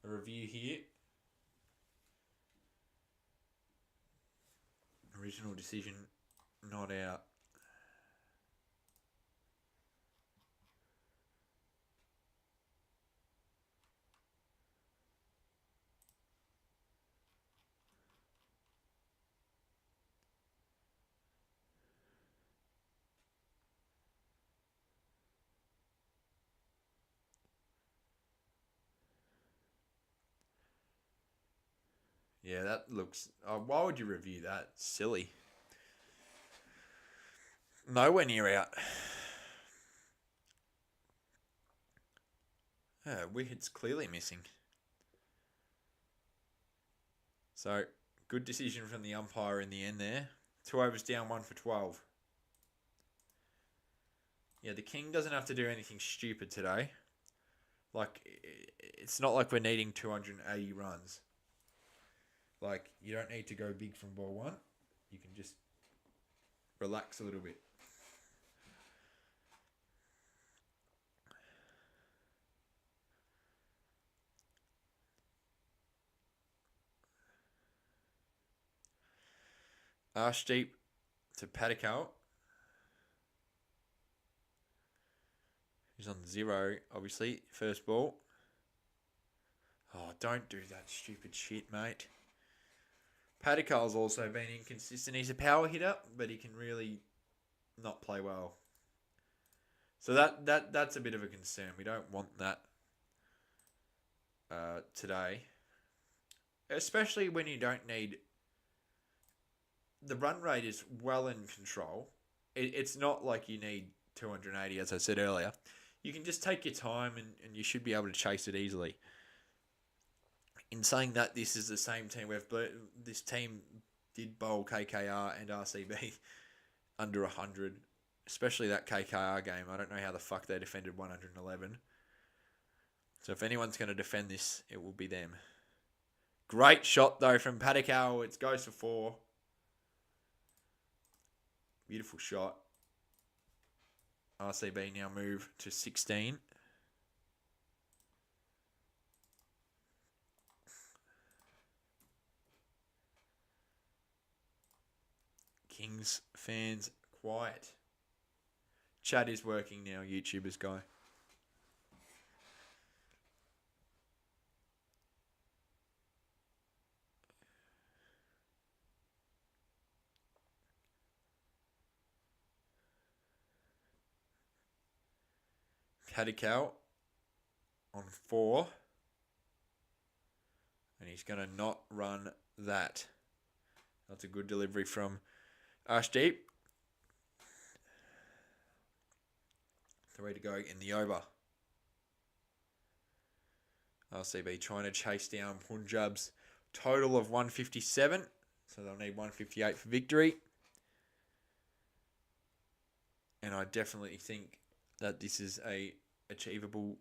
Speaker 1: A review here. Original decision not out. Yeah, that looks... why would you review that? Silly. Nowhere near out. Wicket's clearly missing. So, good decision from the umpire in the end there. 2 overs down, 1 for 12. Yeah, the King doesn't have to do anything stupid today. Like, it's not like we're needing 280 runs. Like, you don't need to go big from ball 1. You can just relax a little bit. Arshdeep to Patikal. He's on 0, obviously. First ball. Oh, don't do that stupid shit, mate. Patikal's also been inconsistent. He's a power hitter, but he can really not play well. So that's a bit of a concern. We don't want that today. Especially when you don't need... The run rate is well in control. It's not like you need 280, as I said earlier. You can just take your time and you should be able to chase it easily. In saying that, this is the same team. This team did bowl KKR and RCB under 100. Especially that KKR game. I don't know how the fuck they defended 111. So if anyone's going to defend this, it will be them. Great shot, though, from Patikal. It goes for 4. Beautiful shot. RCB now move to 16. Kings fans quiet. Chat is working now, YouTubers guy. Patikal on 4. And he's going to not run that. That's a good delivery from Arshdeep. 3 to go in the over. RCB trying to chase down Punjab's total of 157. So they'll need 158 for victory. And I definitely think that this is a achievable.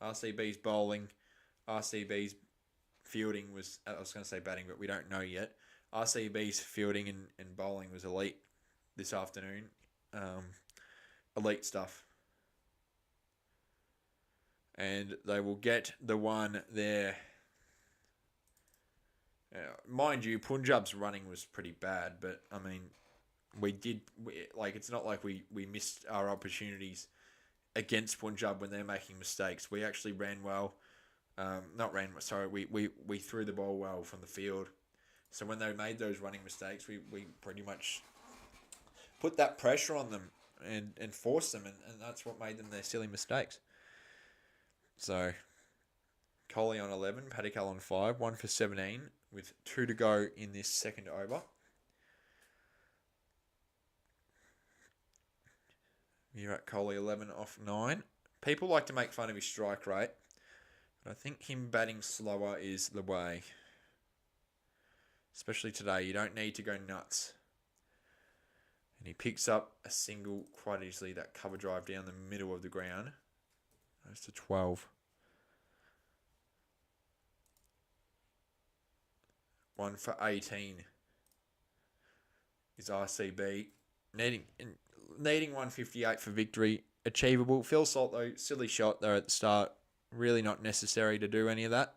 Speaker 1: RCB's bowling, RCB's fielding was... I was going to say batting, but we don't know yet. RCB's fielding and bowling was elite this afternoon. Elite stuff. And they will get the one there. Mind you, Punjab's running was pretty bad, but I mean, it's not like we missed our opportunities against Punjab when they're making mistakes. We actually ran well. We threw the ball well from the field. So when they made those running mistakes, we pretty much put that pressure on them and forced them, and that's what made them their silly mistakes. So Coley on 11, Paddock on 5, 1 for 17 with 2 to go in this second over. Virat Kohli 11 off 9. People like to make fun of his strike rate, but I think him batting slower is the way. Especially today, you don't need to go nuts. And he picks up a single quite easily, that cover drive down the middle of the ground. Goes to 12. 1 for 18 is RCB. Needing 158 for victory. Achievable. Phil Salt, though, silly shot there at the start. Really not necessary to do any of that.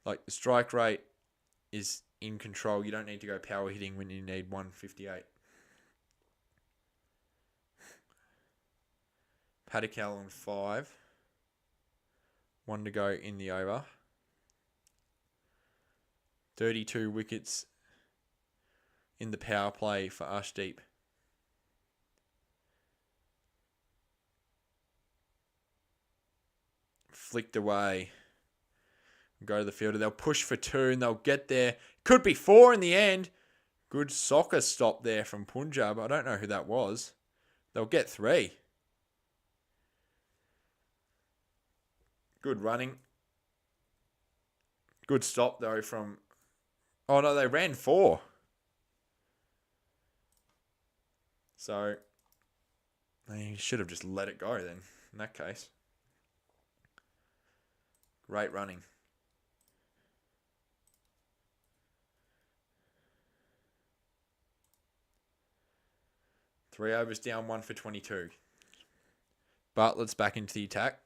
Speaker 1: Like, the strike rate is in control. You don't need to go power hitting when you need 158. Paddock on 5. 1 to go in the over. 32 wickets in the power play for Ashdeep. Flicked away. Go to the fielder. They'll push for 2 and they'll get there. Could be 4 in the end. Good soccer stop there from Punjab. I don't know who that was. They'll get 3. Good running. Good stop though from... Oh no, they ran 4. So, they should have just let it go then, in that case. Great running. Three overs down, 1 for 22. Bartlett's back into the attack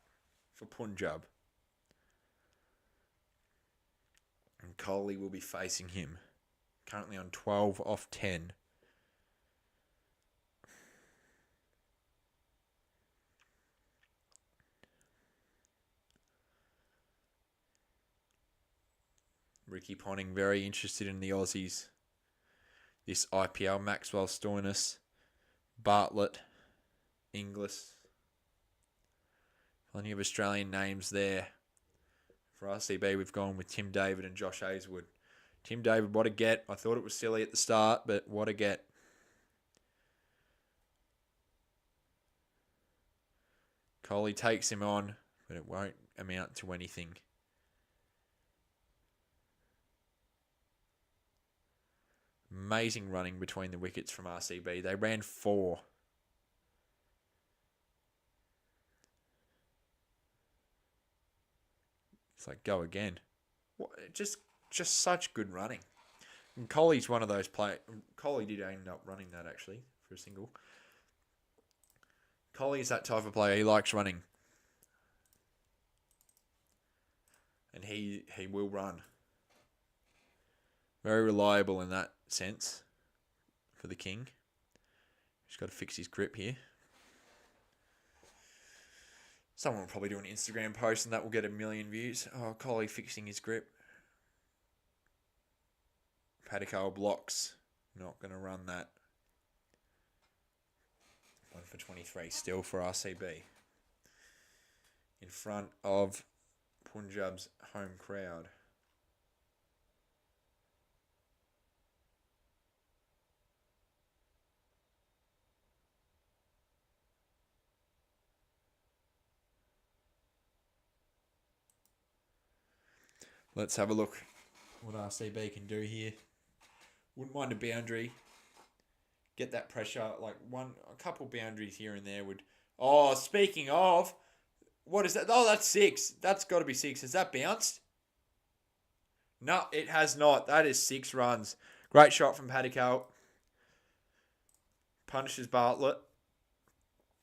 Speaker 1: for Punjab. And Kohli will be facing him. Currently on 12 off 10. Ricky Ponting very interested in the Aussies. This IPL, Maxwell Stoinis, Bartlett, Inglis. Plenty of Australian names there. For RCB, we've gone with Tim David and Josh Hazelwood. Tim David, what a get. I thought it was silly at the start, but what a get. Kohli takes him on, but it won't amount to anything. Amazing running between the wickets from RCB. They ran 4. It's like, go again. Just such good running. And Kohli's one of those players. Kohli did end up running that, actually, for a single. Kohli's that type of player. He likes running. And he will run. Very reliable in that sense for the King. Just got to fix his grip here. Someone will probably do an Instagram post and that will get 1 million views. Oh, Kohli fixing his grip. Paddock blocks. Not going to run that. 1 for 23 still for RCB. In front of Punjab's home crowd. Let's have a look what RCB can do here. Wouldn't mind a boundary. Get that pressure. Like a couple boundaries here and there would... Oh, speaking of, what is that? Oh, that's 6. That's got to be 6. Has that bounced? No, it has not. That is 6 runs. Great shot from Paddock. Punishes Bartlett,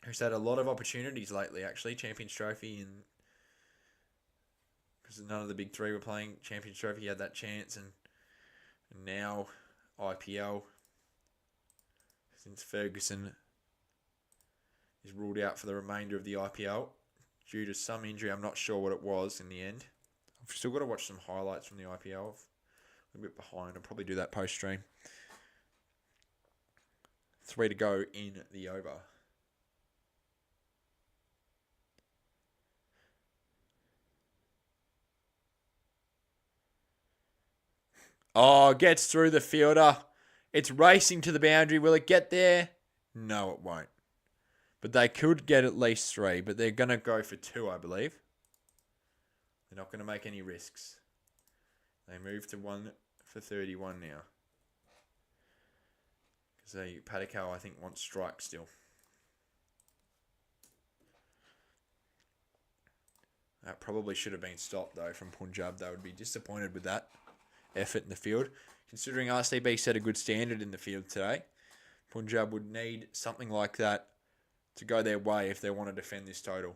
Speaker 1: who's had a lot of opportunities lately, actually. Champions Trophy and... Because none of the big 3 were playing Champions Trophy. He had that chance. And now IPL. Since Ferguson is ruled out for the remainder of the IPL. due to some injury. I'm not sure what it was in the end. I've still got to watch some highlights from the IPL. I'm a bit behind. I'll probably do that post-stream. 3 to go in the over. Oh, gets through the fielder. It's racing to the boundary. Will it get there? No, it won't. But they could get at least 3, but they're going to go for 2, I believe. They're not going to make any risks. They move to 1 for 31 now. Because Padikal, I think, wants strike still. That probably should have been stopped, though, from Punjab. They would be disappointed with that effort in the field. Considering RCB set a good standard in the field today, Punjab would need something like that to go their way if they want to defend this total.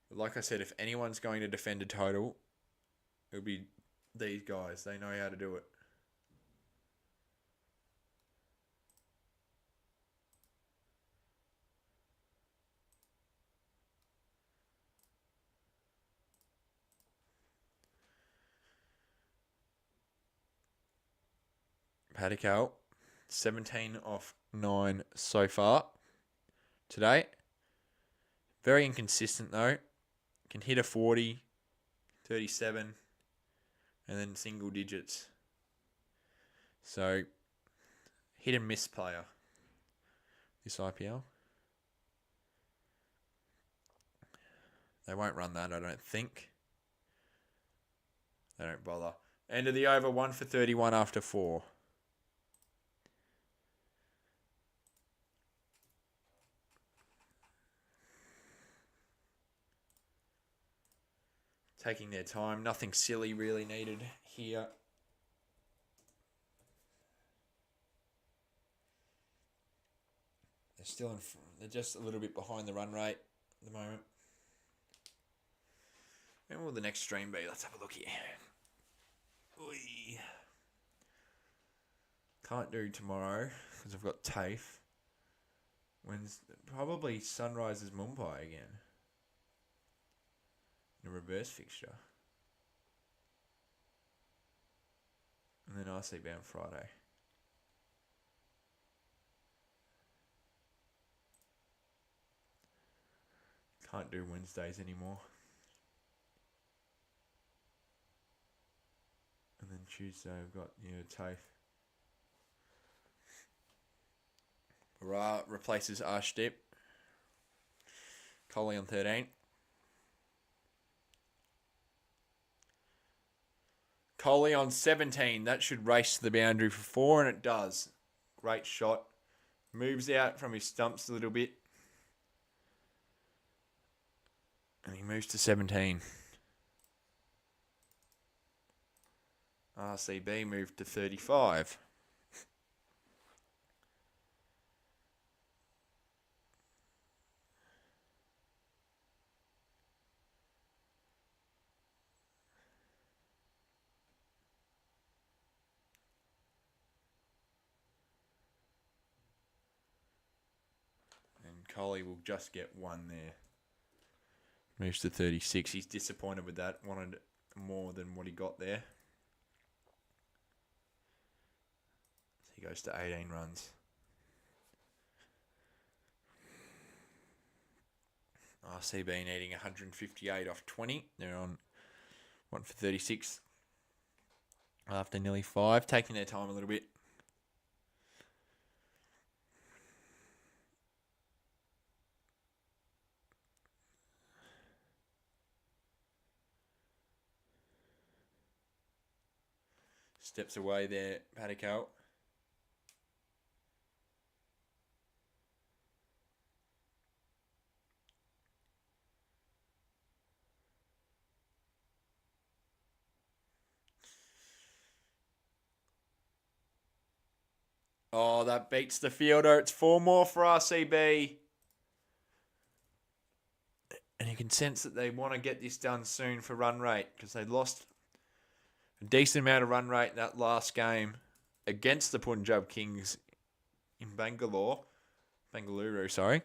Speaker 1: But like I said, if anyone's going to defend a total, it'll be these guys. They know how to do it. Padikal, 17 off 9 so far today. Very inconsistent though. Can hit a 40, 37, and then single digits. So, hit and miss player, this IPL. They won't run that, I don't think. They don't bother. End of the over, 1 for 31 after 4. Taking their time. Nothing silly really needed here. They're still they're just a little bit behind the run rate at the moment. When will the next stream be? Let's have a look here. Oy. Can't do tomorrow because I've got TAFE. Wednesday, probably Sunrises Mumbai again. In a reverse fixture. And then RCB on Friday. Can't do Wednesdays anymore. And then Tuesday I've got TAFE. Ra replaces Arshdeep. Kohli on 13. Kohli on 17. That should race to the boundary for 4, and it does. Great shot. Moves out from his stumps a little bit. And he moves to 17. RCB moved to 35. Kohli will just get 1 there. Moves to 36. He's disappointed with that. Wanted more than what he got there. So he goes to 18 runs. RCB needing 158 off 20. They're on 1 for 36. After nearly 5. Taking their time a little bit. Steps away there, Padikal. Oh, that beats the fielder. It's 4 more for RCB. And you can sense that they want to get this done soon for run rate because they lost a decent amount of run rate that last game against the Punjab Kings in Bengaluru, sorry.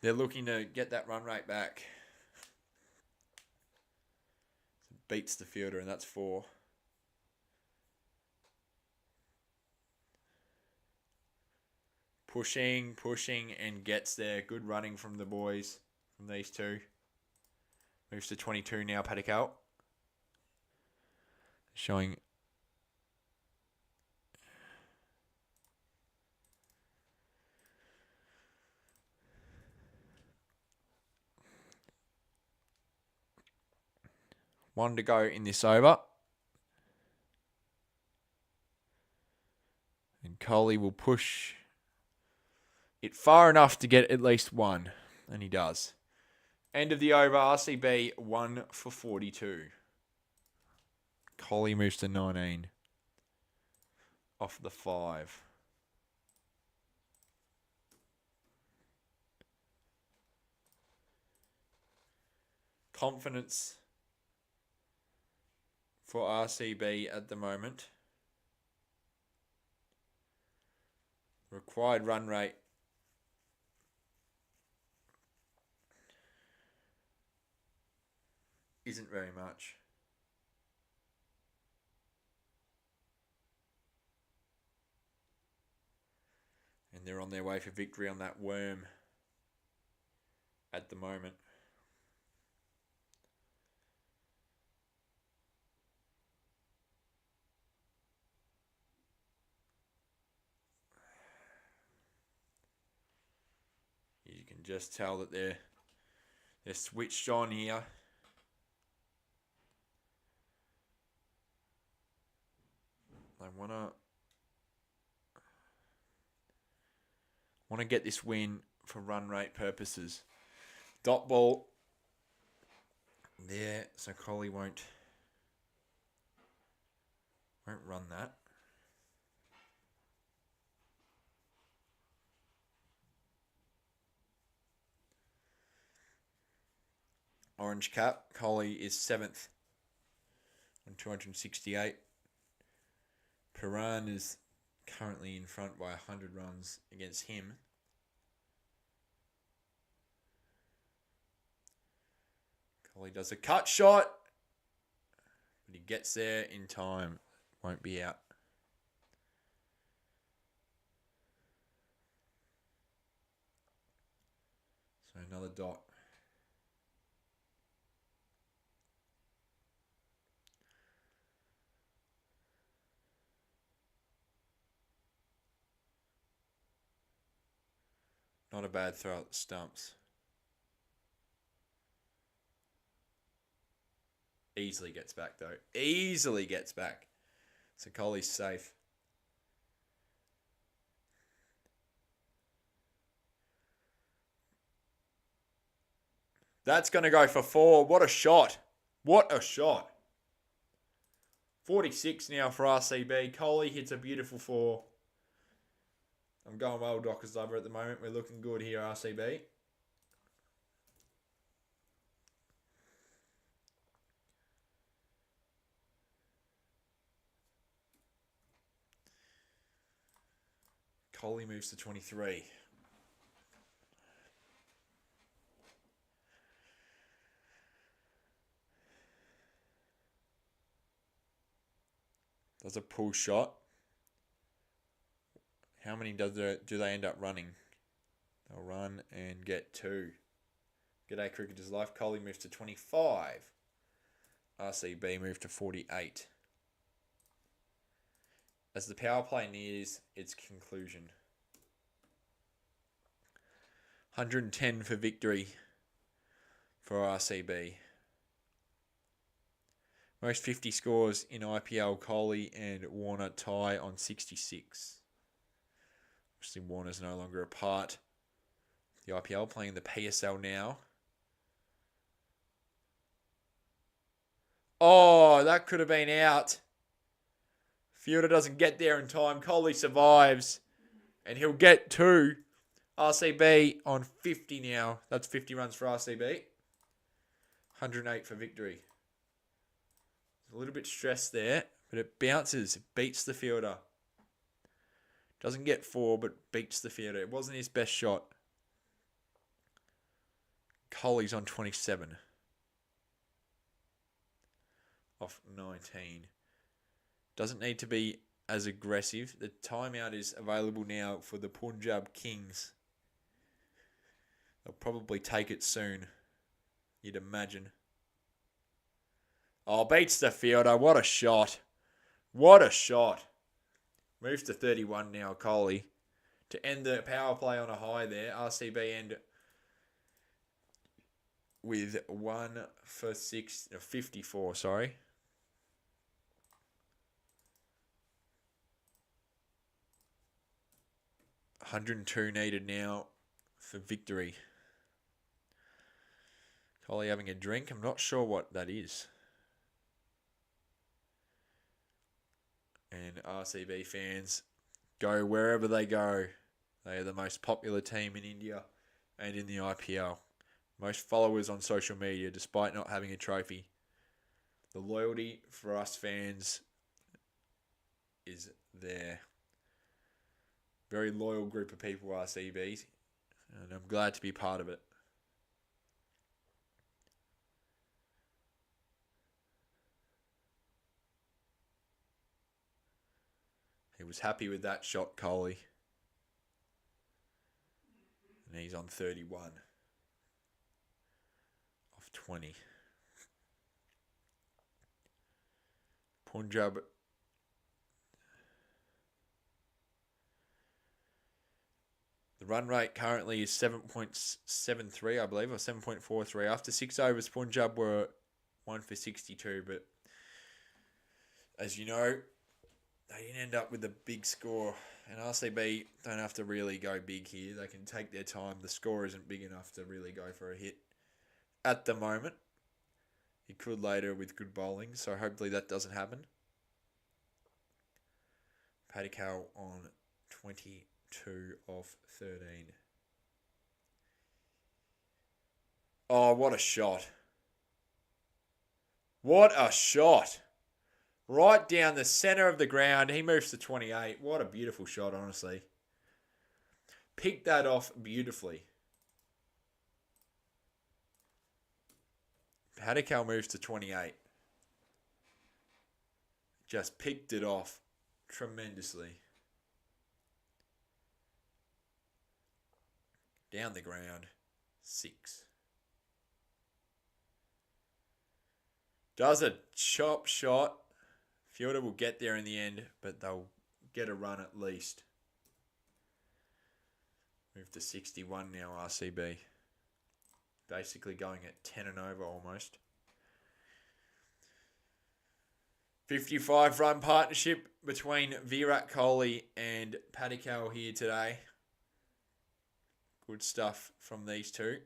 Speaker 1: They're looking to get that run rate back. Beats the fielder, and that's 4. Pushing, and gets there. Good running from the boys, from these two. Moves to 22 now, Paddock out. Showing one to go in this over. And Coley will push it far enough to get at least 1. And he does. End of the over, RCB 1 for 42. Coley moves to 19. Off the 5. Confidence for RCB at the moment. Required run rate isn't very much. And they're on their way for victory on that worm at the moment. You can just tell that they're switched on here. They want to get this win for run rate purposes. Dot ball there, so Coley won't run that. Orange cap. Coley is 7th on 268. Piran is currently in front by 100 runs against him. Coley does a cut shot, but he gets there in time. Won't be out. So another dot. Not a bad throw at the stumps. Easily gets back, though. Easily gets back. So Coley's safe. That's going to go for 4. What a shot. What a shot. 46 now for RCB. Coley hits a beautiful 4. I'm going well, Dockers Lover, at the moment. We're looking good here, RCB. Coley moves to 23. Does a pull shot. How many do they end up running? They'll run and get 2. G'day Cricketer's Life. Coley moves to 25. RCB move to 48. As the power play nears its conclusion. 110 for victory for RCB. Most 50 scores in IPL, Coley and Warner tie on 66. Obviously, Warner's no longer a part of the IPL, playing the PSL now. Oh, that could have been out. Fielder doesn't get there in time. Coley survives. And he'll get 2. RCB on 50 now. That's 50 runs for RCB. 108 for victory. A little bit stressed there, but it bounces. It beats the fielder. Doesn't get 4, but beats the fielder. It wasn't his best shot. Kohli's on 27 off 19. Doesn't need to be as aggressive. The timeout is available now for the Punjab Kings. They'll probably take it soon, you'd imagine. Oh, beats the fielder. What a shot. What a shot. Moves to 31 now, Kohli. To end the power play on a high there. RCB end with 1 for 54, sorry. $102 needed now for victory. Kohli having a drink. I'm not sure what that is. And RCB fans go wherever they go. They are the most popular team in India and in the IPL. Most followers on social media despite not having a trophy. The loyalty for us fans is there. Very loyal group of people, RCB. And I'm glad to be part of it. He was happy with that shot, Kohli. And he's on 31 off 20. Punjab. The run rate currently is 7.73, I believe, or 7.43. After 6 overs, Punjab were 1 for 62, but as you know, they didn't end up with a big score. And RCB don't have to really go big here. They can take their time. The score isn't big enough to really go for a hit at the moment. He could later with good bowling, so hopefully that doesn't happen. Paddy Carroll on 22 off 13. Oh, what a shot. What a shot. Right down the centre of the ground. He moves to 28. What a beautiful shot, honestly. Picked that off beautifully. Paddy Carroll moves to 28. Just picked it off tremendously. Down the ground. 6. Does a chop shot. Fielder will get there in the end, but they'll get a run at least. Move to 61 now, RCB. Basically going at 10 and over almost. 55 run partnership between Virat Kohli and Paddy Carroll here today. Good stuff from these two.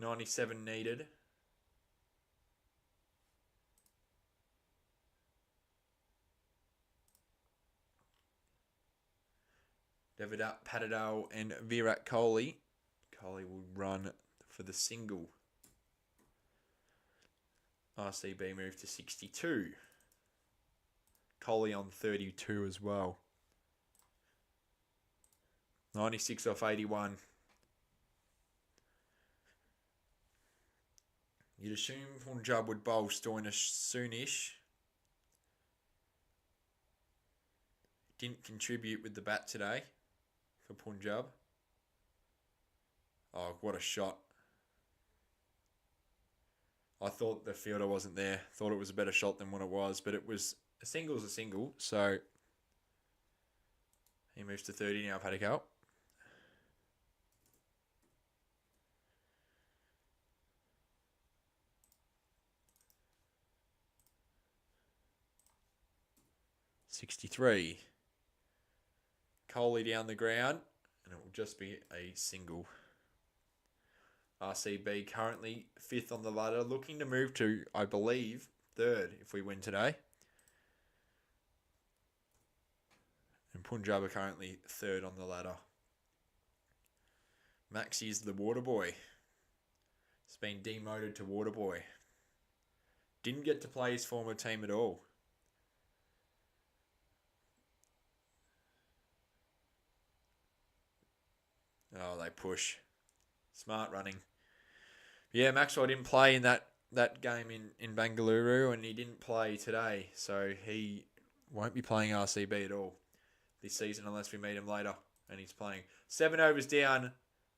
Speaker 1: $97 needed. David Patadale and Virat Kohli. Kohli will run for the single. RCB moved to 62. Kohli on 32 as well. 96 off 81. You'd assume Punjab would bowl soonish. Didn't contribute with the bat today for Punjab. Oh, what a shot. I thought the fielder wasn't there. Thought it was a better shot than what it was, but it was a single's a single, so he moves to 30 now, Paddy Carroll. $63. Kohli down the ground, and it will just be a single. RCB currently 5th on the ladder, looking to move to, I believe, 3rd if we win today. And Punjab are currently 3rd on the ladder. Maxi's the water boy. He's been demoted to water boy. Didn't get to play his former team at all. Oh, they push. Smart running. Yeah, Maxwell didn't play in that game in Bengaluru, and he didn't play today, so he won't be playing RCB at all this season unless we meet him later. And he's playing 7 overs down,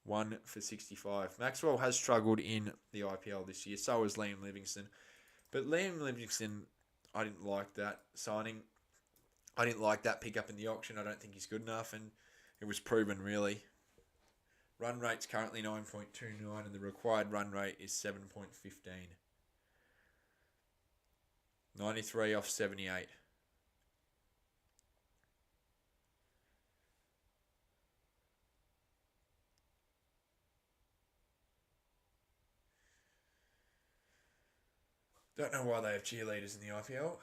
Speaker 1: 1 for 65. Maxwell has struggled in the IPL this year. So has Liam Livingston. But Liam Livingston, I didn't like that signing. I didn't like that pickup in the auction. I don't think he's good enough, and it was proven really. Run rate's currently 9.29, and the required run rate is 7.15. 93 off 78. Don't know why they have cheerleaders in the IPL.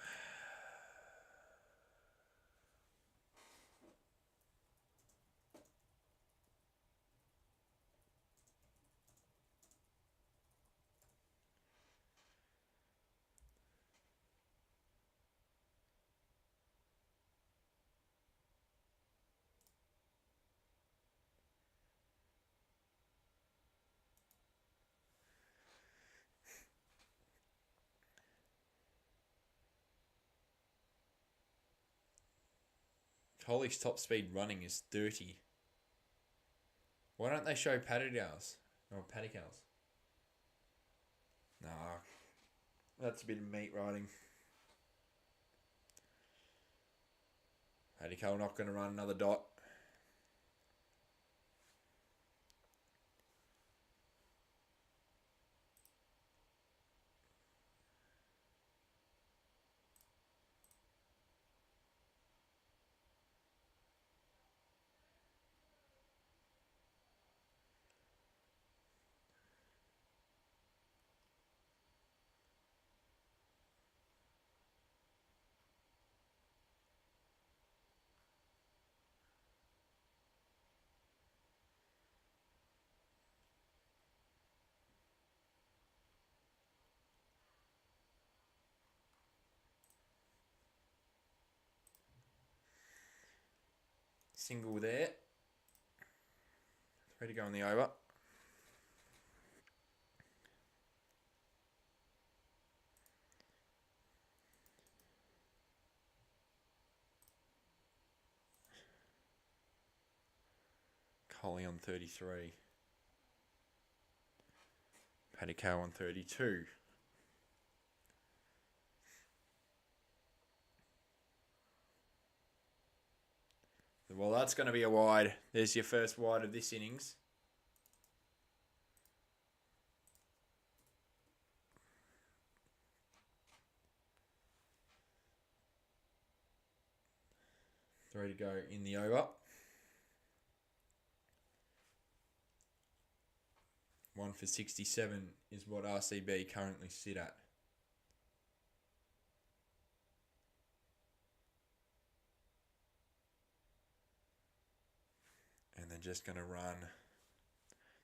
Speaker 1: Holly's top speed running is 30. Why don't they show Paddicals? Or Paddicals? Nah. That's a bit of meat riding. Paddical not going to run another dot. Single there. 3 to go in the over. Coley on 33. Paddy Cow on 32. Well, that's going to be a wide. There's your first wide of this innings. Three to go in the over. 1 for 67 is what RCB currently sit at. And they're just going to run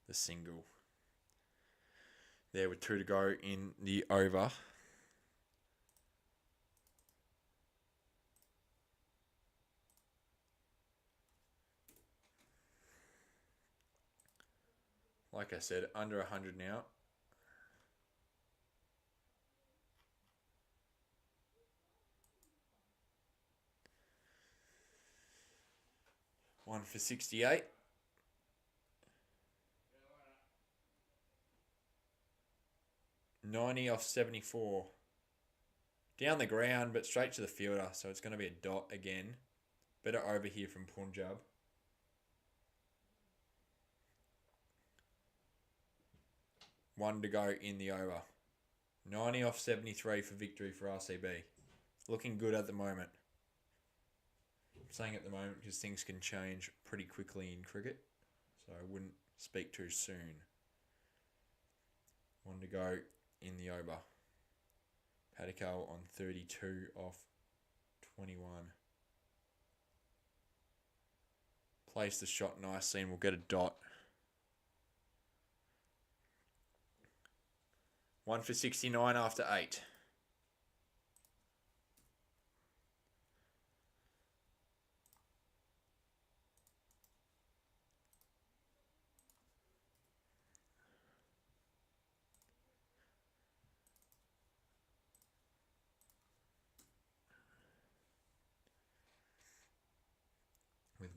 Speaker 1: the single. There with 2 to go in the over. Like I said, under 100 now. One for 68. $90 off 74. Down the ground, but straight to the fielder, so it's going to be a dot again. Better over here from Punjab. One to go in the over. 90 off 73 for victory for RCB. Looking good at the moment. I'm saying at the moment because things can change pretty quickly in cricket. So I wouldn't speak too soon. One to go in the over. Paddical on 32 off 21. Place the shot nicely and we'll get a dot. 1 for 69 after 8.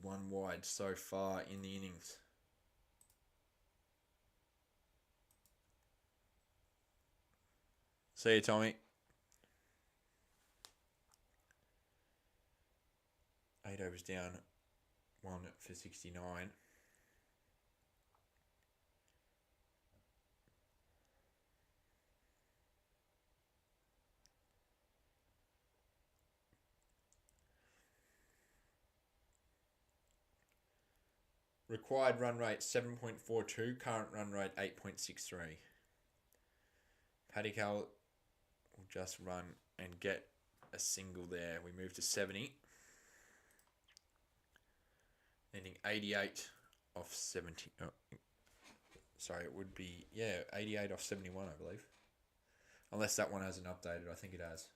Speaker 1: one wide so far in the innings. See you, Tommy. 8 overs down, 1 for 69. Required run rate 7.42, current run rate 8.63. Paddy Cal will just run and get a single there. We move to 70. Ending 88 off 70. Oh, sorry, it would be, 88 off 71, I believe. Unless that one hasn't updated. I think it has.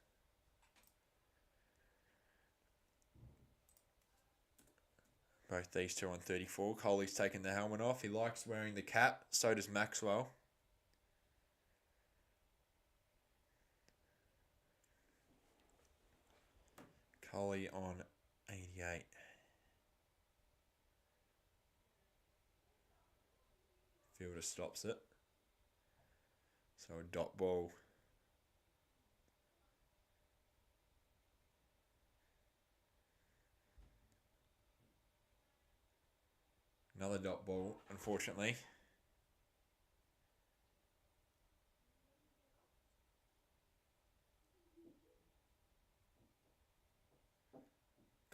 Speaker 1: Both these two on 34. Coley's taken the helmet off. He likes wearing the cap. So does Maxwell. Coley on 88. Fielder stops it. So a dot ball. Another dot ball, unfortunately.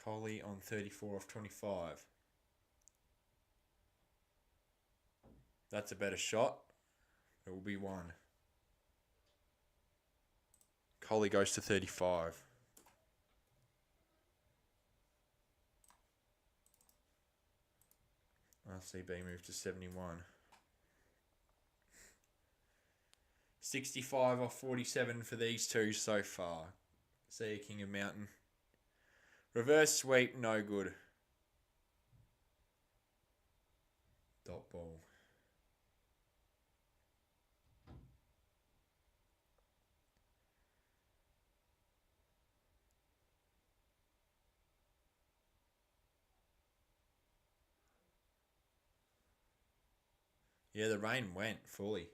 Speaker 1: Coley on 34 off 25. That's a better shot. It will be one. Coley goes to 35. RCB moves to 71. 65 off 47 for these two so far. See you, King of Mountain. Reverse sweep, no good. Dot ball. Yeah, the rain went fully.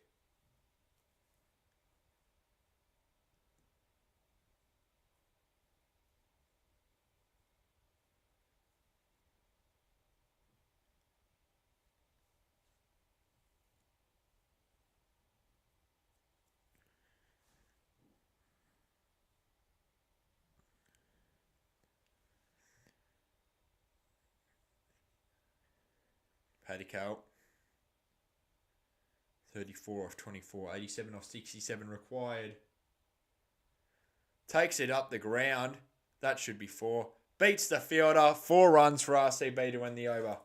Speaker 1: Paddy Cal. 34 off 24. 87 off 67 required. Takes it up the ground. That should be 4. Beats the fielder. 4 runs for RCB to end the over.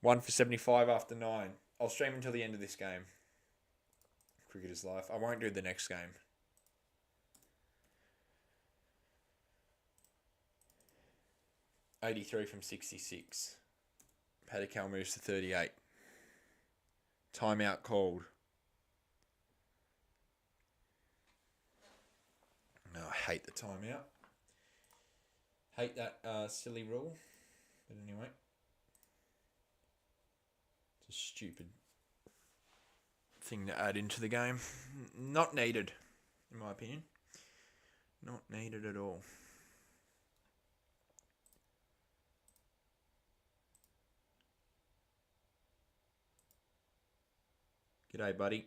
Speaker 1: 1 for 75 after 9. I'll stream until the end of this game. Cricketer's life. I won't do the next game. $83 from 66. Paddy Cal moves to 38. Timeout called. No, I hate the timeout. Hate that silly rule. But anyway. It's a stupid thing to add into the game. Not needed, in my opinion. Not needed at all. G'day, buddy.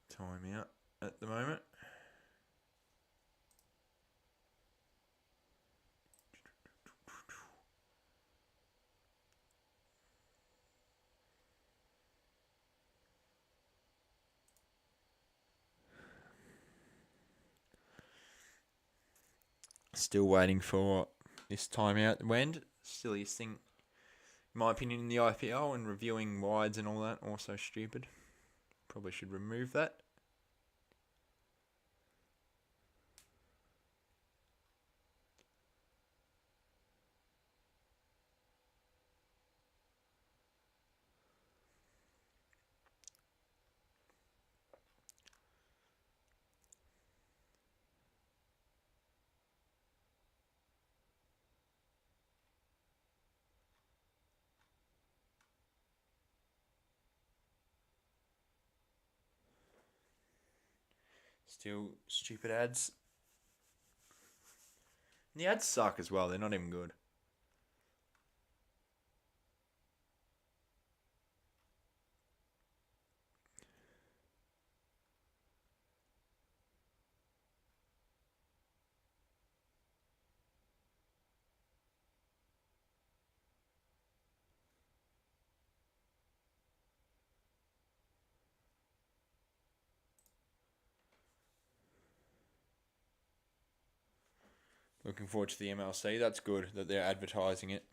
Speaker 1: Time out at the moment. Still waiting for this timeout to end. Silliest thing, in my opinion, in the IPL, and reviewing wides and all that, also stupid. Probably should remove that. Still stupid ads. And the ads suck as well. They're not even good. Looking forward to the MLC. That's good that they're advertising it.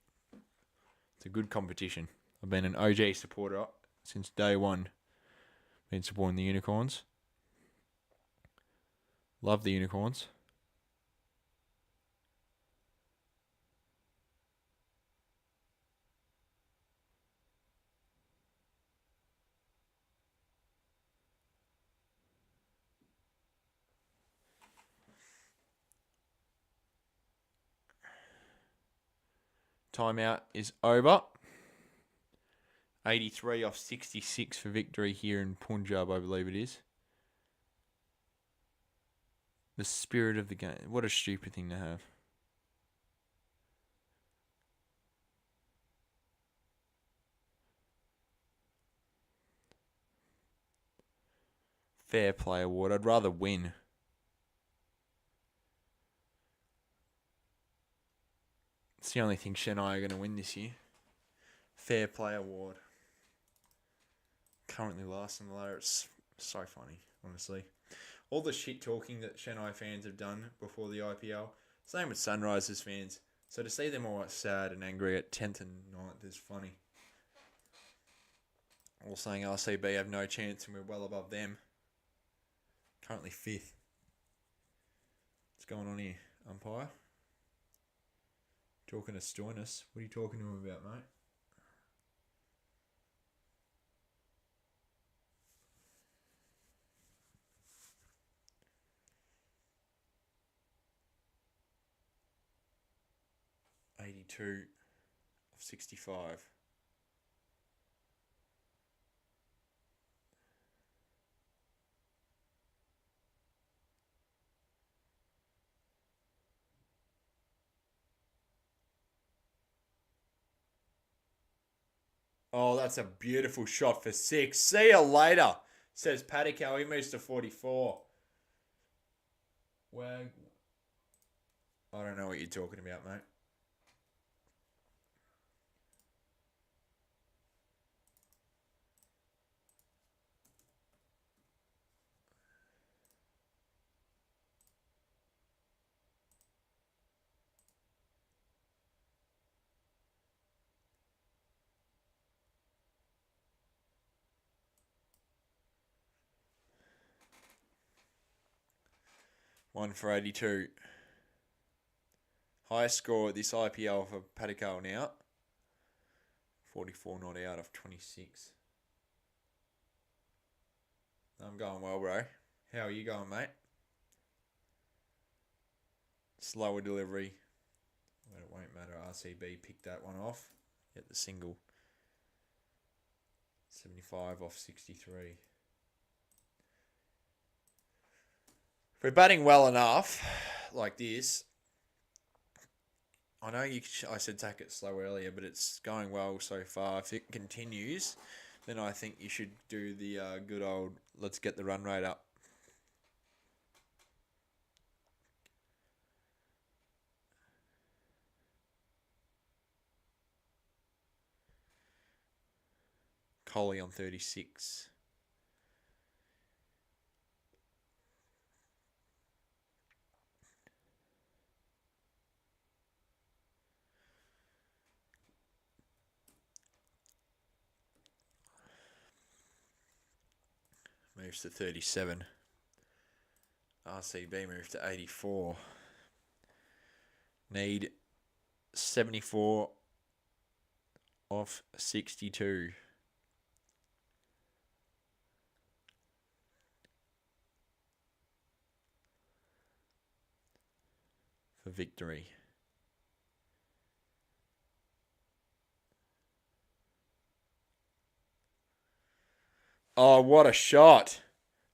Speaker 1: It's a good competition. I've been an OG supporter since day one. Been supporting the Unicorns. Love the Unicorns. Timeout is over. 83 off 66 for victory here in Punjab, I believe it is. The spirit of the game. What a stupid thing to have. Fair play award. I'd rather win. It's the only thing Chennai are going to win this year. Fair play award. Currently last on the ladder. It's so funny, honestly. All the shit talking that Chennai fans have done before the IPL. Same with Sunrisers fans. So to see them all sad and angry at 10th and 9th is funny. All saying RCB have no chance and we're well above them. Currently 5th. What's going on here, umpire? Talking to Stoinis. What are you talking to him about, mate? $82 of 65. Oh, that's a beautiful shot for 6. See you later, says Paddock. He moves to 44. Wag. I don't know what you're talking about, mate. One for 82. Highest score at this IPL for Paddock now. 44 not out of 26. I'm going well, bro. How are you going, mate? Slower delivery. But it won't matter. RCB picked that one off. Get the single. 75 off 63. If we're batting well enough, like this, I know I said take it slow earlier, but it's going well so far. If it continues, then I think you should do the good old let's get the run rate up. Coley on 36. Moves to 37. RCB moves to 84. Need 74 off 62. For victory. Oh, what a shot.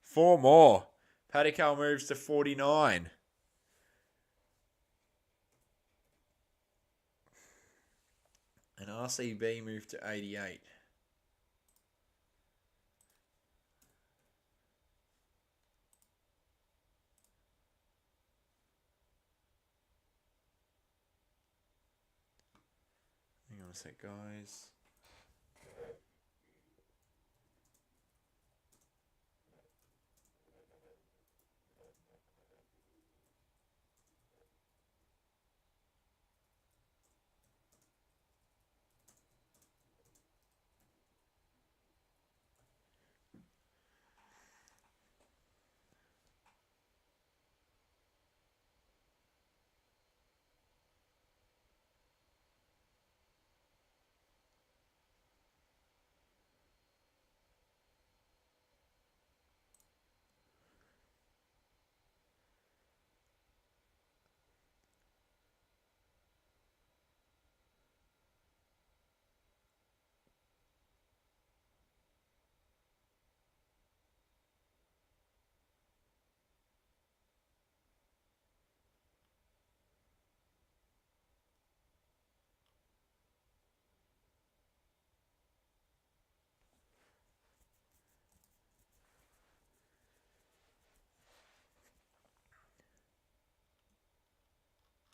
Speaker 1: 4 more. Padikal moves to 49. And RCB moved to 88. Hang on a sec, guys.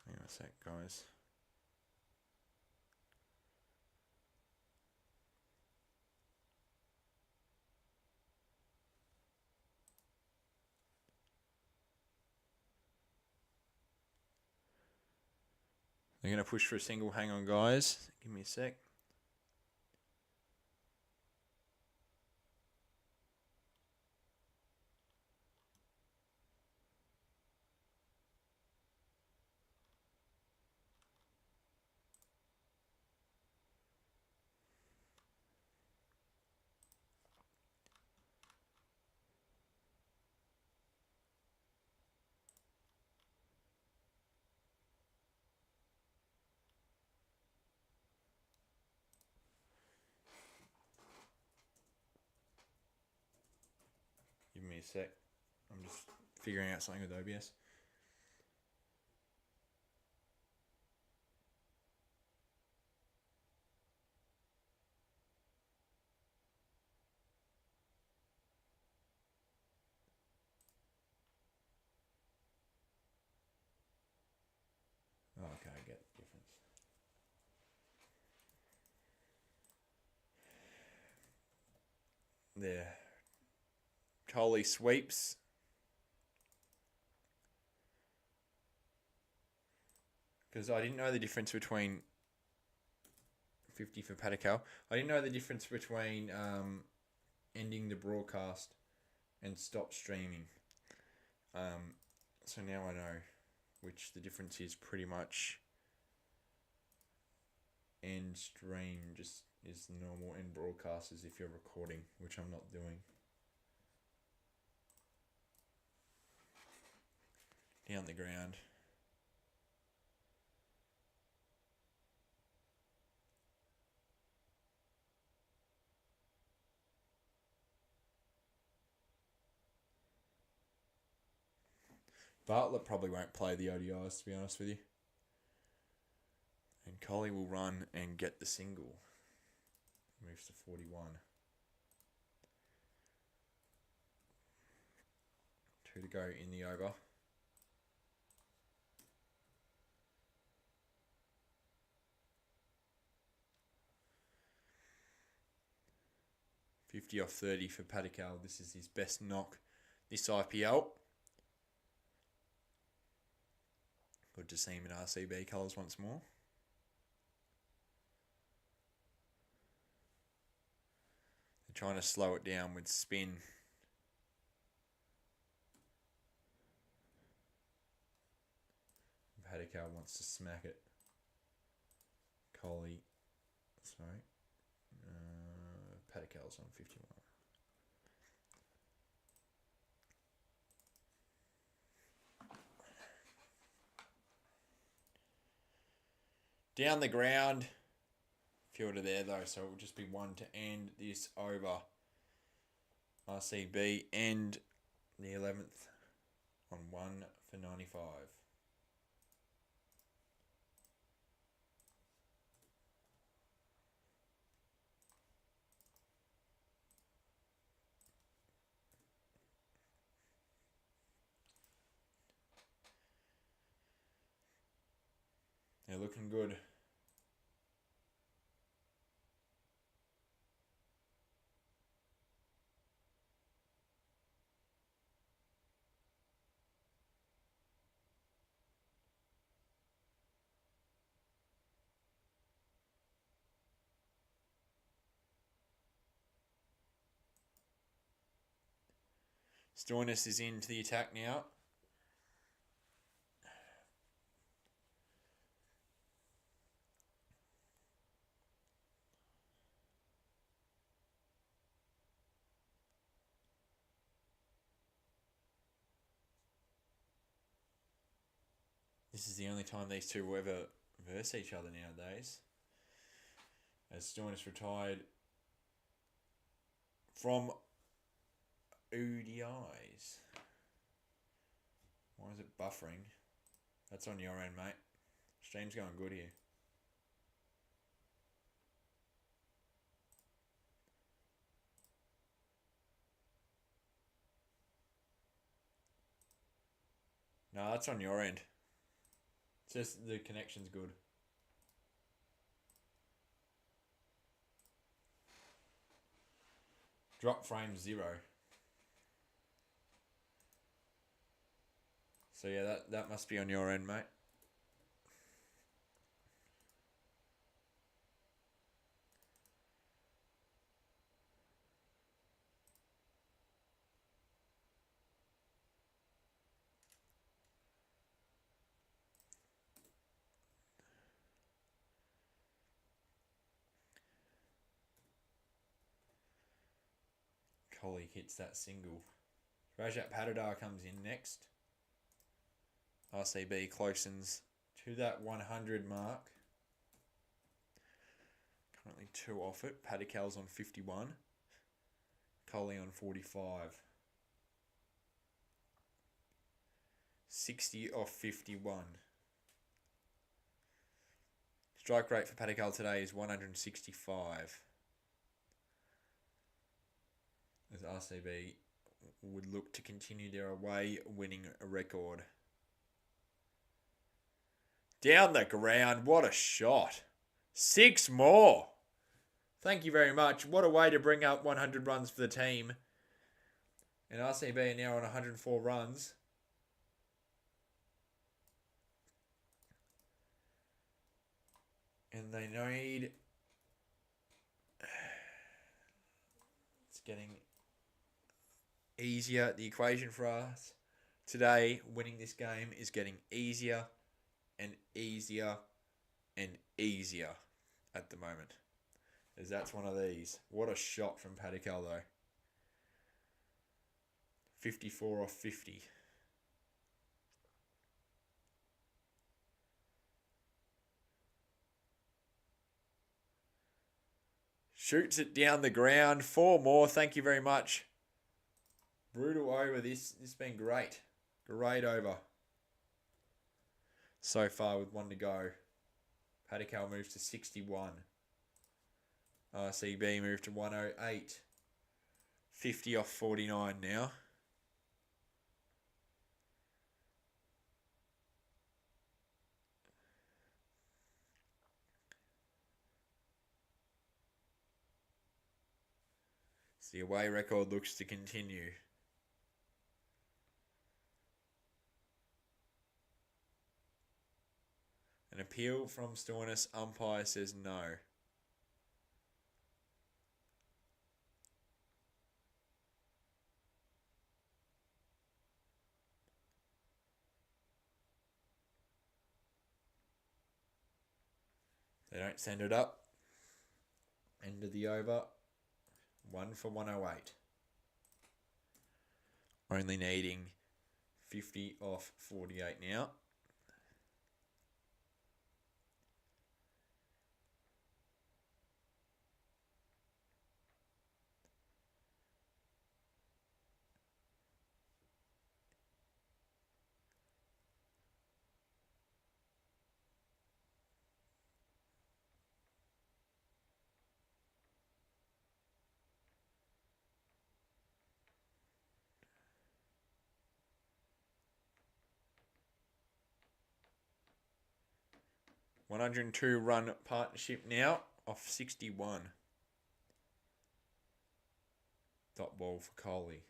Speaker 1: Hang on a sec, guys. They're going to push for a single. Hang on, guys. Give me a sec. Give me a sec. I'm just figuring out something with OBS. Oh, okay, I get the difference. There. Coley sweeps. Because I didn't know the difference between 50 for Padikal. I didn't know the difference between ending the broadcast and stop streaming. So now I know which the difference is. Pretty much end stream just is the normal, end broadcast is if you're recording, which I'm not doing. Down the ground. Bartlett probably won't play the ODIs, to be honest with you. And Coley will run and get the single. Moves to 41. 2 to go in the over. $50 off 30 for Padikal. This is his best knock this IPL. Good to see him in RCB colours once more. They're trying to slow it down with spin. Padikal wants to smack it. Coley, sorry. Padikal's on 51. Down the ground. Fielder there though, so it will just be 1 to end this over. RCB end the 11th on 1 for 95. They're looking good. Stoinis is into the attack now. This is the only time these two will ever verse each other nowadays. As Stoinis retired from ODIs. Why is it buffering? That's on your end, mate. Stream's going good here. No, that's on your end. It's just the connection's good. Drop frame 0. So yeah, that must be on your end, mate. Coley hits that single. Rajat Patidar comes in next. RCB closens to that 100 mark. Currently 2 off it. Padical's on 51. Coley on 45. 60 off 51. Strike rate for Padical today is 165. As RCB would look to continue their away winning record. Down the ground, what a shot. 6 more. Thank you very much. What a way to bring up 100 runs for the team. And RCB are now on 104 runs. And they need... It's getting easier. The equation for us today, winning this game, is getting easier and easier and easier at the moment. As that's one of these. What a shot from Padical though. 54 off 50. Shoots it down the ground. 4 more. Thank you very much. Brutal over. This has been great. Great over. So far with 1 to go. Padical moves to 61. RCB moved to 108. 50 off 49 now. So the away record looks to continue. An appeal from Stoinis. Umpire says no. They don't send it up. End of the over. 1 for 108. Only needing 50 off 48 now. 102 run partnership now off 61. Dot ball for Coley.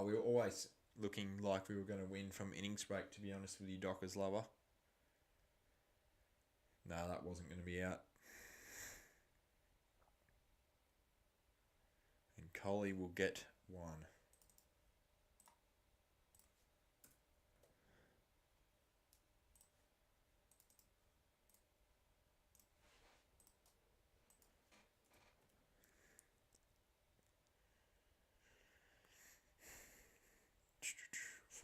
Speaker 1: We were always looking like we were going to win from innings break, to be honest with you, Dockers lover. No, that wasn't going to be out. And Coley will get one.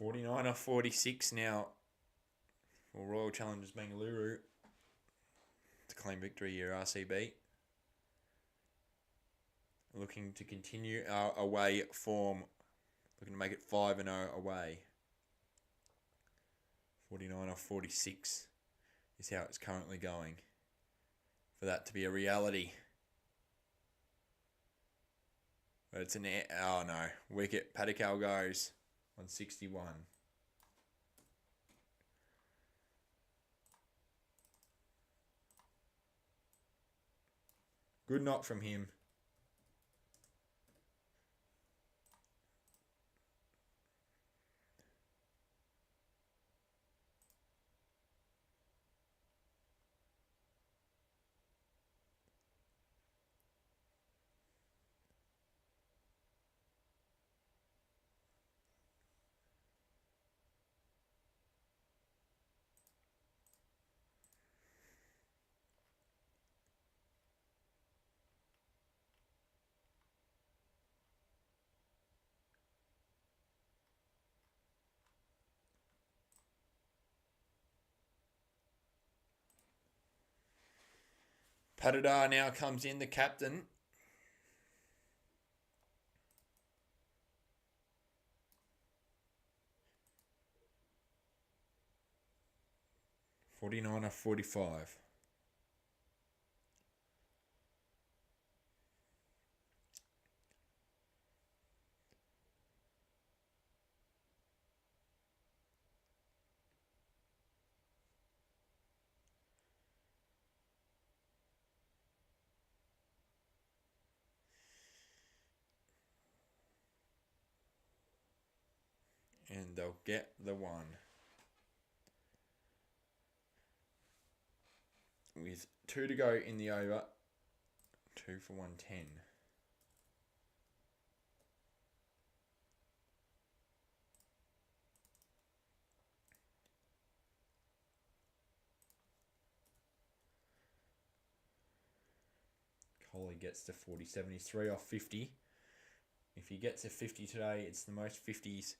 Speaker 1: $49 off 46 now for Royal Challengers Bengaluru to claim victory here, RCB. Looking to continue our away form. Looking to make it 5-0 away. 49 off 46 is how it's currently going. For that to be a reality. But it's an... Oh no. Wicket. Padikal goes. 161. Good knock from him. Patadar now comes in, the captain. $49 off 45. And they'll get the one. With 2 to go in the over. 2 for 110. Coley gets to 47. He's 3 off 50. If he gets a 50 today, it's the most 50s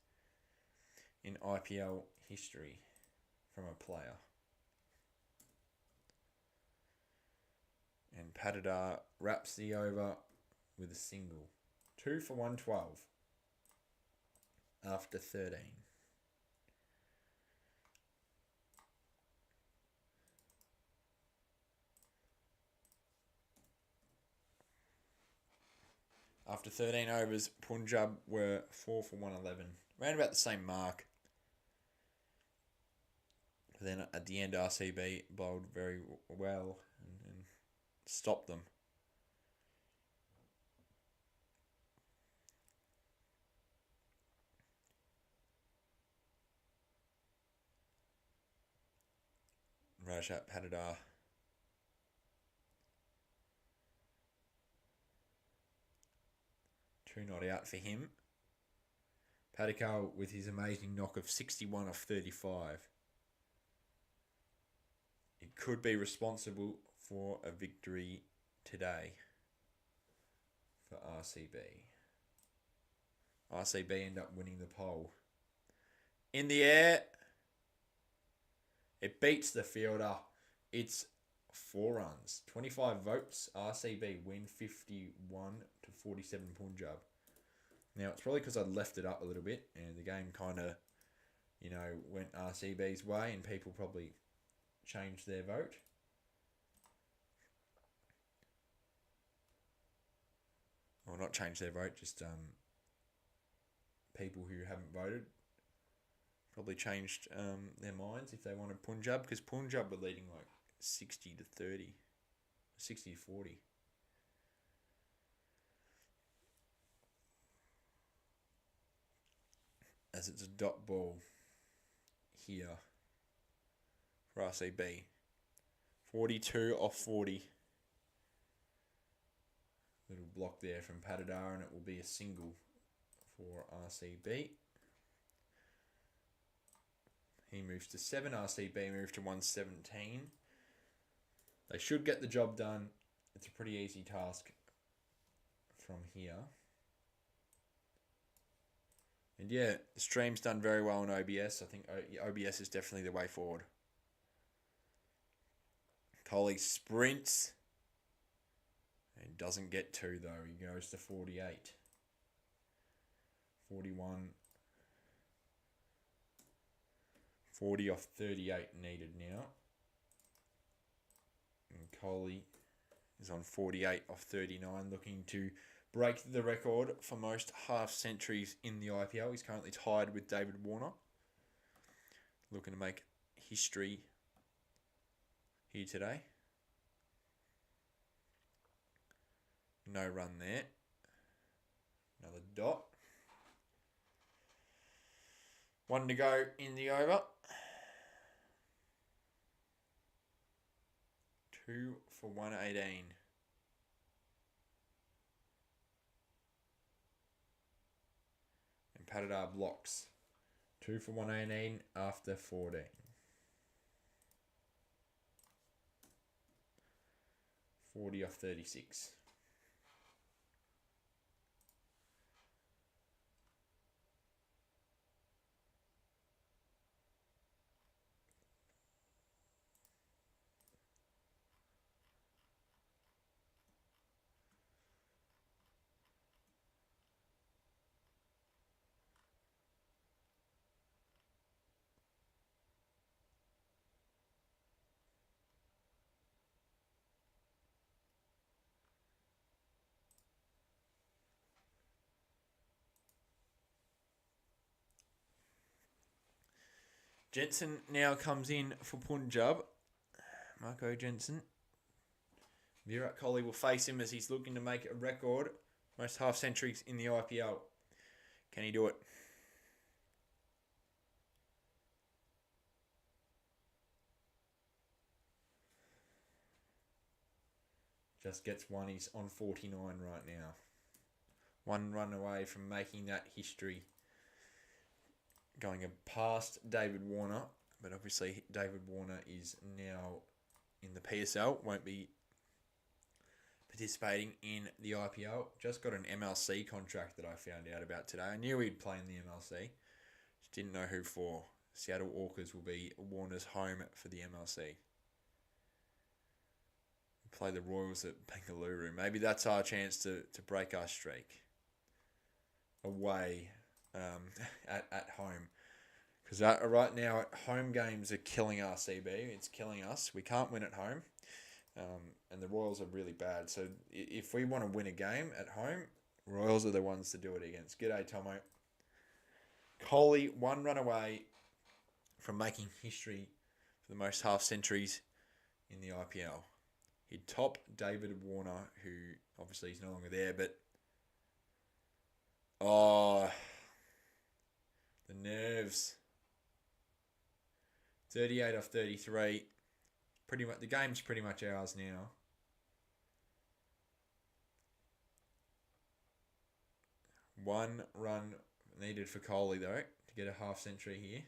Speaker 1: in IPL history from a player. And Patadar wraps the over with a single. 2 for 112 after 13. After 13 overs, Punjab were 4 for 111. Around about the same mark. But then at the end, RCB bowled very well and stopped them. Rajat Patadar. Two not out for him. Padikal with his amazing knock of 61 off 35. It could be responsible for a victory today for RCB. RCB end up winning the poll. In the air. It beats the fielder. It's 4 runs. 25 votes. RCB win 51 to 47 Punjab. Now, it's probably because I left it up a little bit and the game kind of, went RCB's way and people probably changed their vote. Or not changed their vote, just people who haven't voted probably changed their minds if they wanted Punjab, because Punjab were leading like 60 to 30, 60 to 40. As it's a dot ball here for RCB. 42 off 40. Little block there from Patadar, and it will be a single for RCB. He moves to 7. RCB moves to 117. They should get the job done. It's a pretty easy task from here. And yeah, the stream's done very well on OBS. I think OBS is definitely the way forward. Coley sprints. And doesn't get 2 though. He goes to 48. 41. 40 off 38 needed now. And Coley is on 48 off 39, looking to break the record for most half centuries in the IPL. He's currently tied with David Warner. Looking to make history here today. No run there. Another dot. 1 to go in the over. 2 for 118. And Patadar blocks. 2 for 118 after 14. 40 off 36. Jensen now comes in for Punjab. Marco Jensen. Virat Kohli will face him as he's looking to make a record. Most half centuries in the IPL. Can he do it? Just gets 1. He's on 49 right now. 1 run away from making that history. Going past David Warner, but obviously David Warner is now in the PSL, won't be participating in the IPL. Just got an MLC contract that I found out about today. I knew he'd play in the MLC, just didn't know who for. Seattle Orcas will be Warner's home for the MLC. Play the Royals at Bengaluru. Maybe that's our chance to break our streak. Away. At home, because right now at home games are killing RCB. It's killing us. We can't win at home, and the Royals are really bad. So if we want to win a game at home, Royals are the ones to do it against. G'day, Tomo. Kohli 1 run away from making history for the most half centuries in the IPL. He'd top David Warner, who obviously is no longer there, but the nerves. 38 off 33. Pretty much the game's pretty much ours now. One run needed for Kohli though to get a half century here.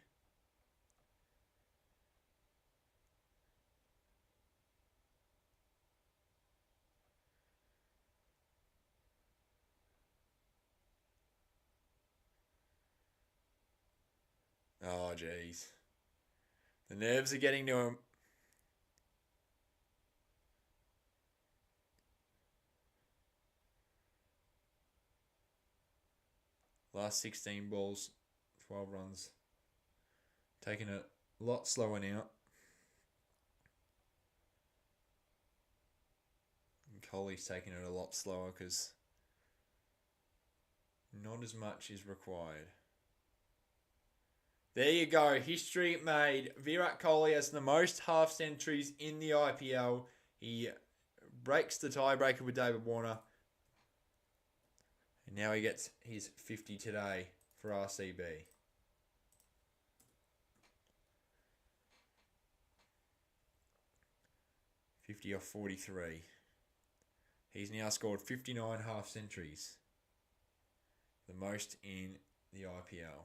Speaker 1: Oh, jeez. The nerves are getting to him. Last 16 balls, 12 runs. Taking it a lot slower now. And Kohli's taking it a lot slower because not as much is required. There you go. History made. Virat Kohli has the most half centuries in the IPL. He breaks the tiebreaker with David Warner. And now he gets his 50 today for RCB. (50 off 43). He's now scored 59 half centuries. The most in the IPL.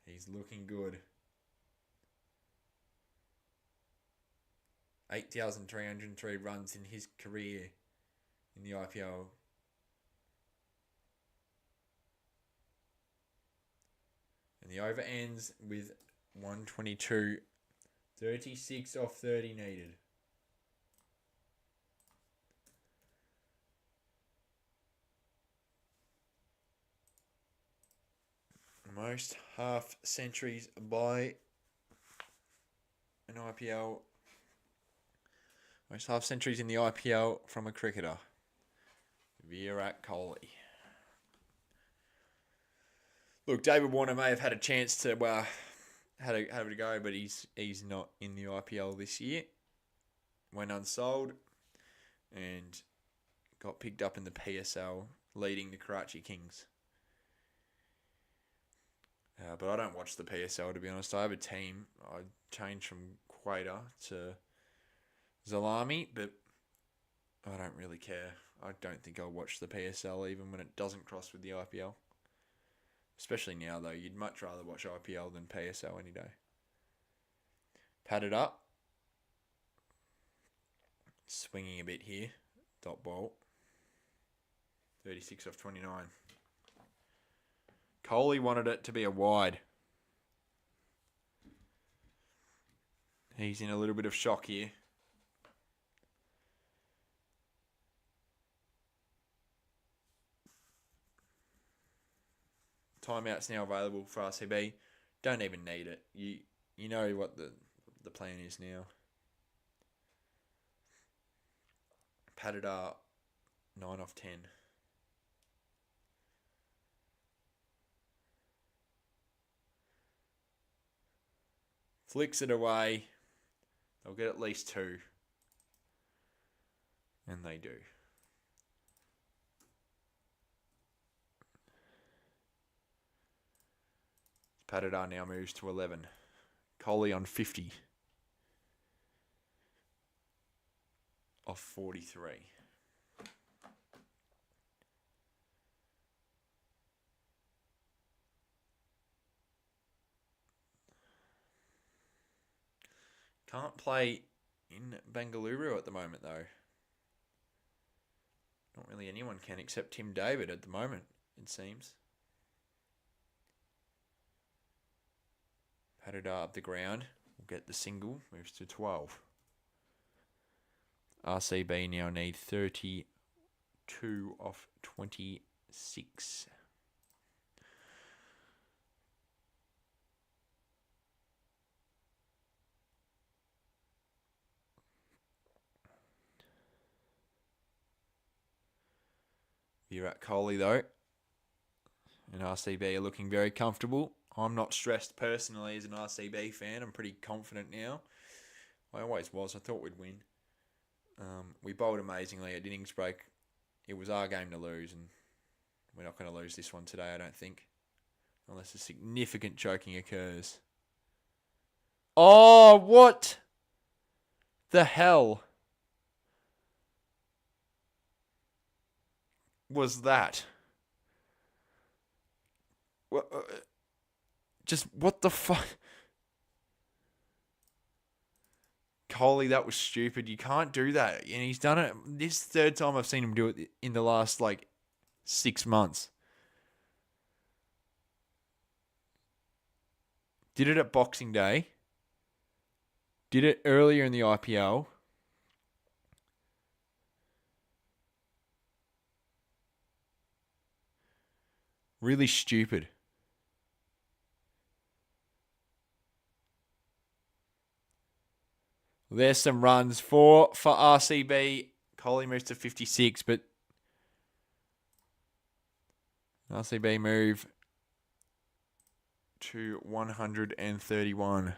Speaker 1: He's looking good. 8,303 runs in his career in the IPL. And the over ends with 122. 36 off 30 needed. Most half centuries by an IPL. Most half centuries in the IPL from a cricketer. Virat Kohli. Look, David Warner may have had a chance to have a go, but he's not in the IPL this year. Went unsold and got picked up in the PSL, leading the Karachi Kings. But I don't watch the PSL, to be honest. I have a team. I changed from Quater to Zalami, but I don't really care. I don't think I'll watch the PSL even when it doesn't cross with the IPL. Especially now, though. You'd much rather watch IPL than PSL any day. Padded up. Swinging a bit here. Dot ball. 36 off 29. Kohli wanted it to be a wide. He's in a little bit of shock here. Timeout's now available for RCB. Don't even need it. You know what the plan is now. Padded up. 9 off 10. Flicks it away. They'll get at least 2. And they do. Patadar now moves to 11. Kohli on 50. Off 43. Can't play in Bengaluru at the moment, though. Not really anyone can except Tim David at the moment, it seems. Patadar up the ground. We'll get the single. Moves to 12. RCB now need 32 off 26. Virat Kohli, though, and RCB are looking very comfortable. I'm not stressed personally as an RCB fan. I'm pretty confident now. I always was. I thought we'd win. We bowled amazingly at innings break. It was our game to lose, and we're not going to lose this one today, I don't think. Unless a significant choking occurs. Oh, what the hell was that? What the fuck? Kohli, that was stupid. You can't do that. And he's done it. This third time I've seen him do it in the last, 6 months. Did it at Boxing Day. Did it earlier in the IPL. Really stupid. There's some runs. 4 for RCB. Coley moves to 56, but RCB move to 131.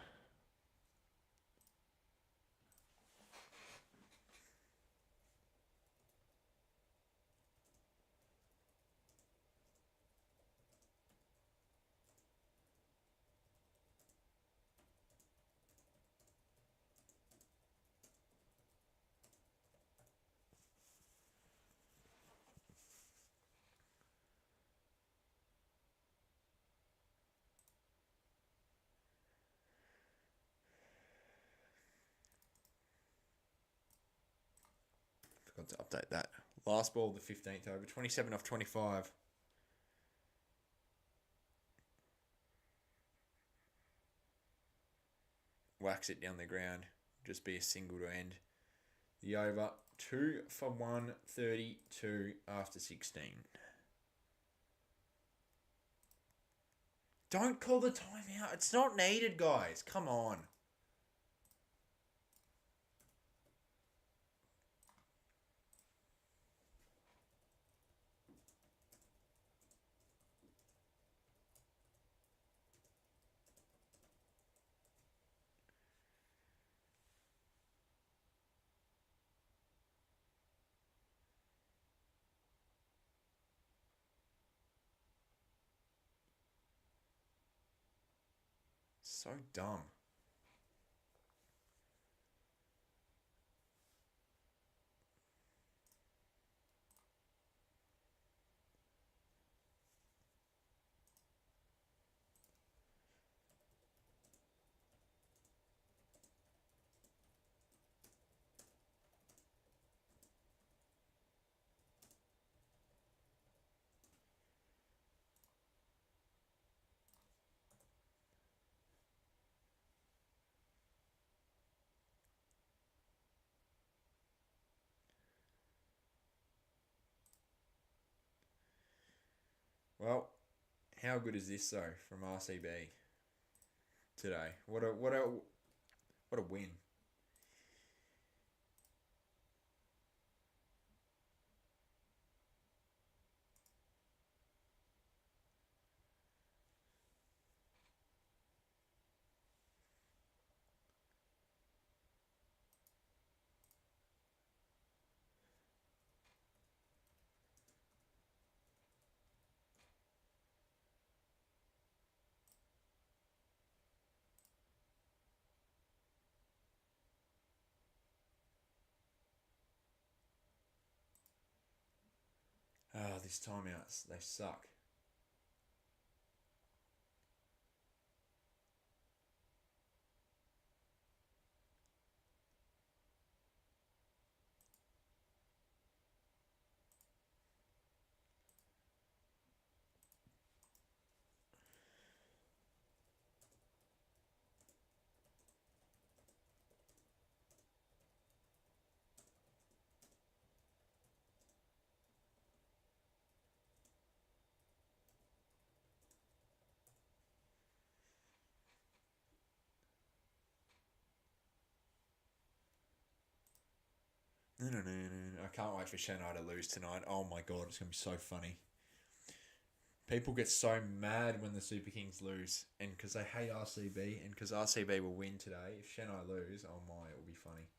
Speaker 1: Forgot to update that. Last ball of the 15th over. 27 off 25. Wax it down the ground. Just be a single to end the over. 2 for 132 after 16. Don't call the timeout. It's not needed, guys. Come on. So dumb. Well, how good is this though from RCB today? What a win. Oh, these timeouts, they suck. No. I can't wait for Chennai to lose tonight. Oh my god, it's going to be so funny. People get so mad when the Super Kings lose, and because they hate RCB, and because RCB will win today. If Chennai lose, oh my, it will be funny.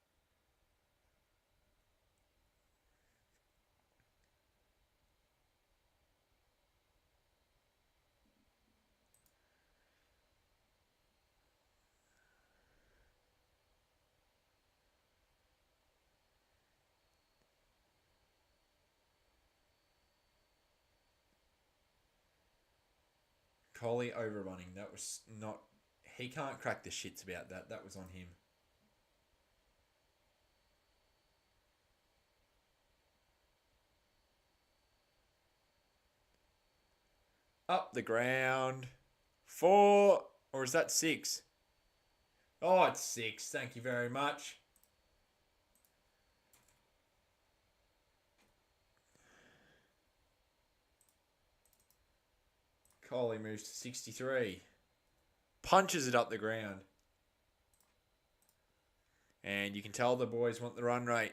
Speaker 1: Coley overrunning. That was not. He can't crack the shits about that. That was on him. Up the ground. 4. Or is that 6? Oh, it's 6. Thank you very much. Coley moves to 63. Punches it up the ground. And you can tell the boys want the run rate.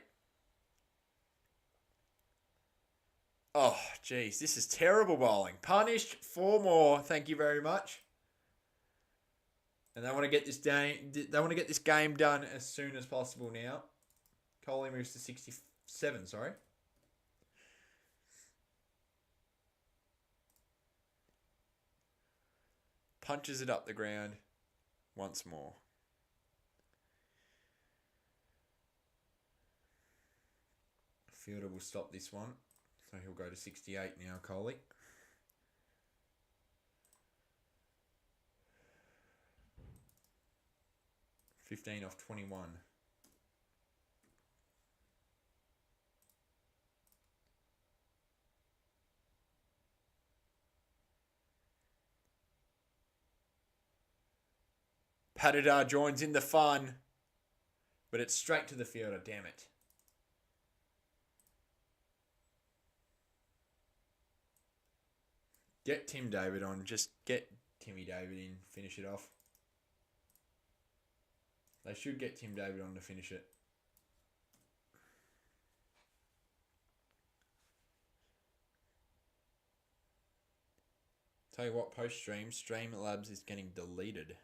Speaker 1: Oh, geez, this is terrible bowling. Punished, 4 more. Thank you very much. And they want to get this game done as soon as possible now. Coley moves to 67, sorry. Punches it up the ground once more. Fielder will stop this one. So he'll go to 68 now, Coley. $15 off 21. Patidar joins in the fun. But it's straight to the fielder, damn it. Get Tim David on. Just get Timmy David in. Finish it off. They should get Tim David on to finish it. Tell you what, post-stream, Streamlabs is getting deleted.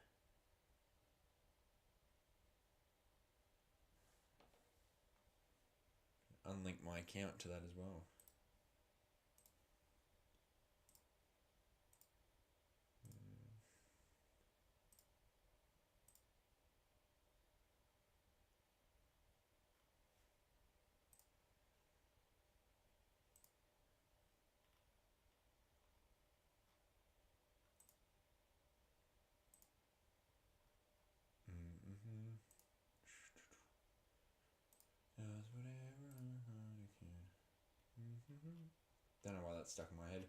Speaker 1: Unlink my account to that as well. Don't know why that's stuck in my head.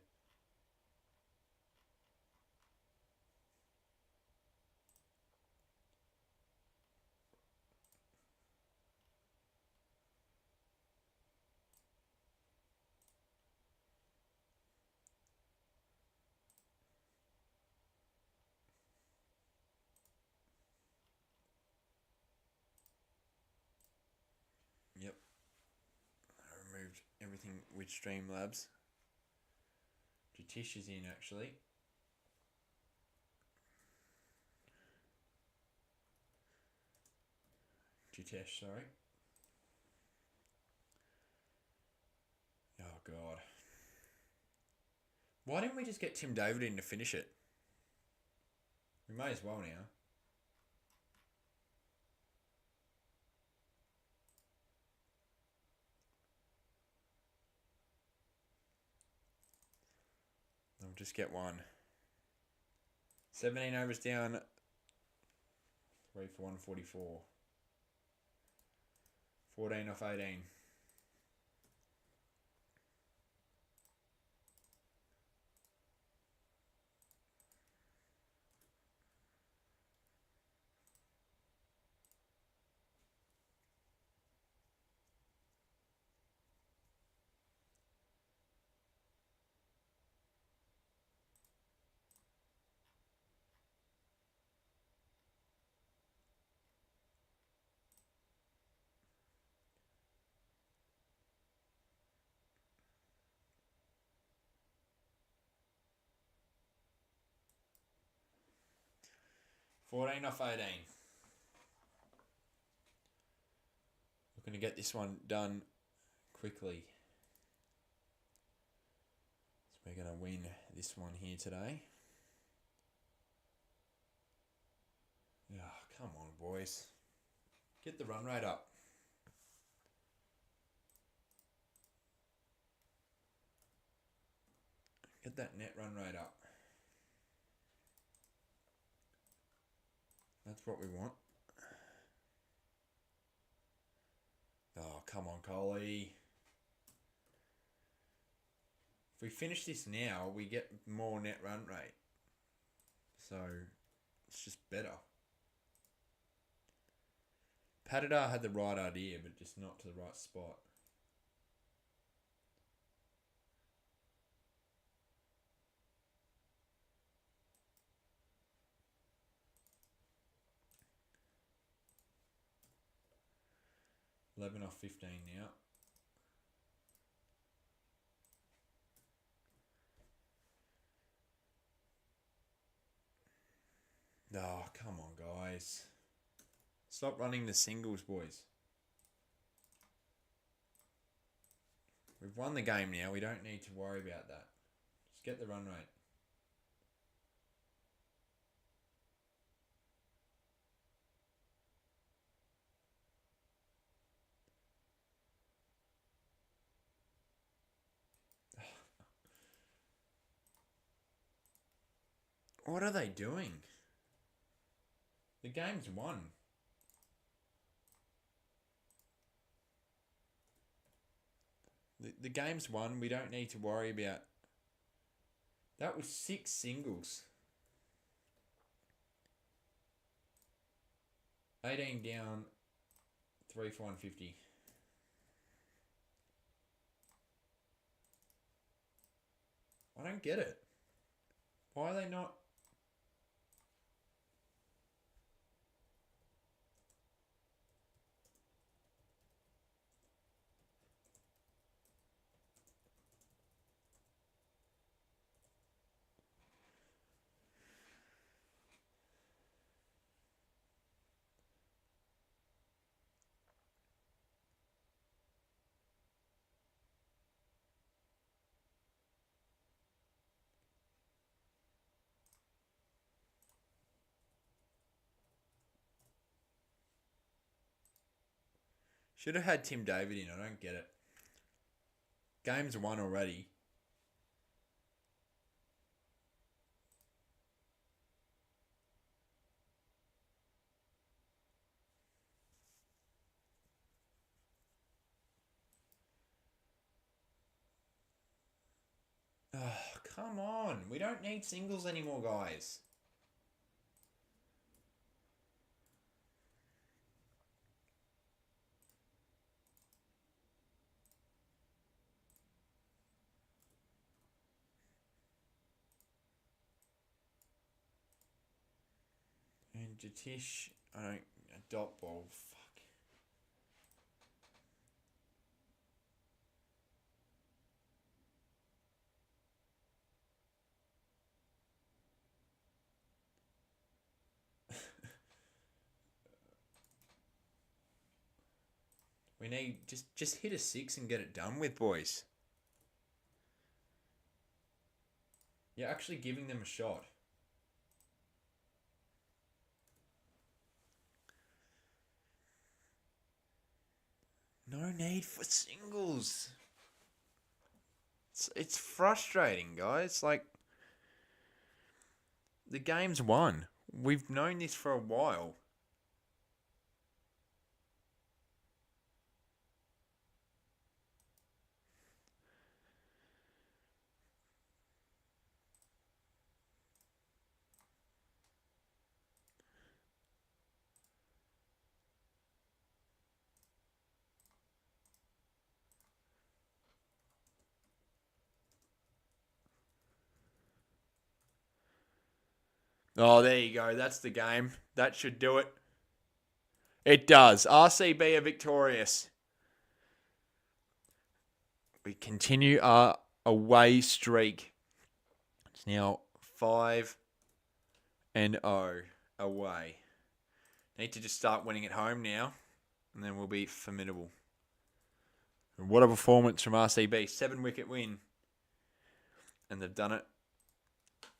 Speaker 1: Yep. I removed everything with Streamlabs. Jatish is in actually. Jitesh, sorry. Oh God. Why didn't we just get Tim David in to finish it? We may as well now. I'll just get one. 17 overs down. 3 for 144. 14 off 18. $14 off 18. Looking to get this one done quickly. So we're going to win this one here today. Oh, come on, boys. Get the run rate up. Get that net run rate up. That's what we want. Oh, come on, Coley. If we finish this now, we get more net run rate. So, it's just better. Patidar had the right idea, but just not to the right spot. 11 off 15 now. Oh, come on, guys. Stop running the singles, boys. We've won the game now. We don't need to worry about that. Just get the run rate. What are they doing? The game's won. The game's won. We don't need to worry about... That was 6 singles. 18 down, 3 for 150. I don't get it. Why are they not... Should have had Tim David in. I don't get it. Game's won already. Oh, come on. We don't need singles anymore, guys. And Jatish, I don't... A dot ball. Fuck. We need... Just hit a 6 and get it done with, boys. You're actually giving them a shot. No need for singles. It's frustrating, guys. Like, the game's won. We've known this for a while. Oh, there you go. That's the game. That should do it. It does. RCB are victorious. We continue our away streak. It's now 5-0 away. Need to just start winning at home now, and then we'll be formidable. And what a performance from RCB. 7-wicket win. And they've done it.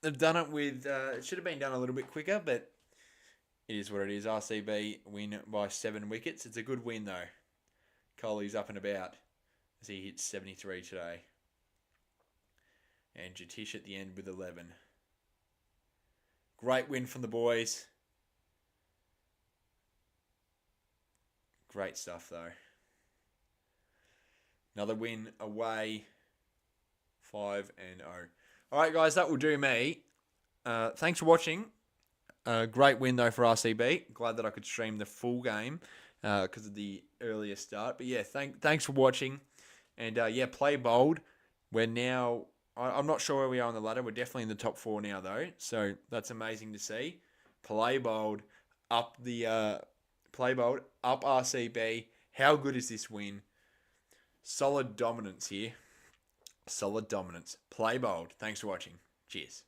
Speaker 1: They've done it with... it should have been done a little bit quicker, but it is what it is. RCB win by 7 wickets. It's a good win, though. Kohli's up and about as he hits 73 today. And Jatish at the end with 11. Great win from the boys. Great stuff, though. Another win away. 5-0. All right, guys, that will do me. Thanks for watching. Great win, though, for RCB. Glad that I could stream the full game because of the earlier start. But, yeah, thanks for watching. And, yeah, play bold. We're now... I'm not sure where we are on the ladder. We're definitely in the top 4 now, though. So that's amazing to see. Play bold. Up RCB. How good is this win? Solid dominance here. Solid dominance. Play bold. Thanks for watching. Cheers.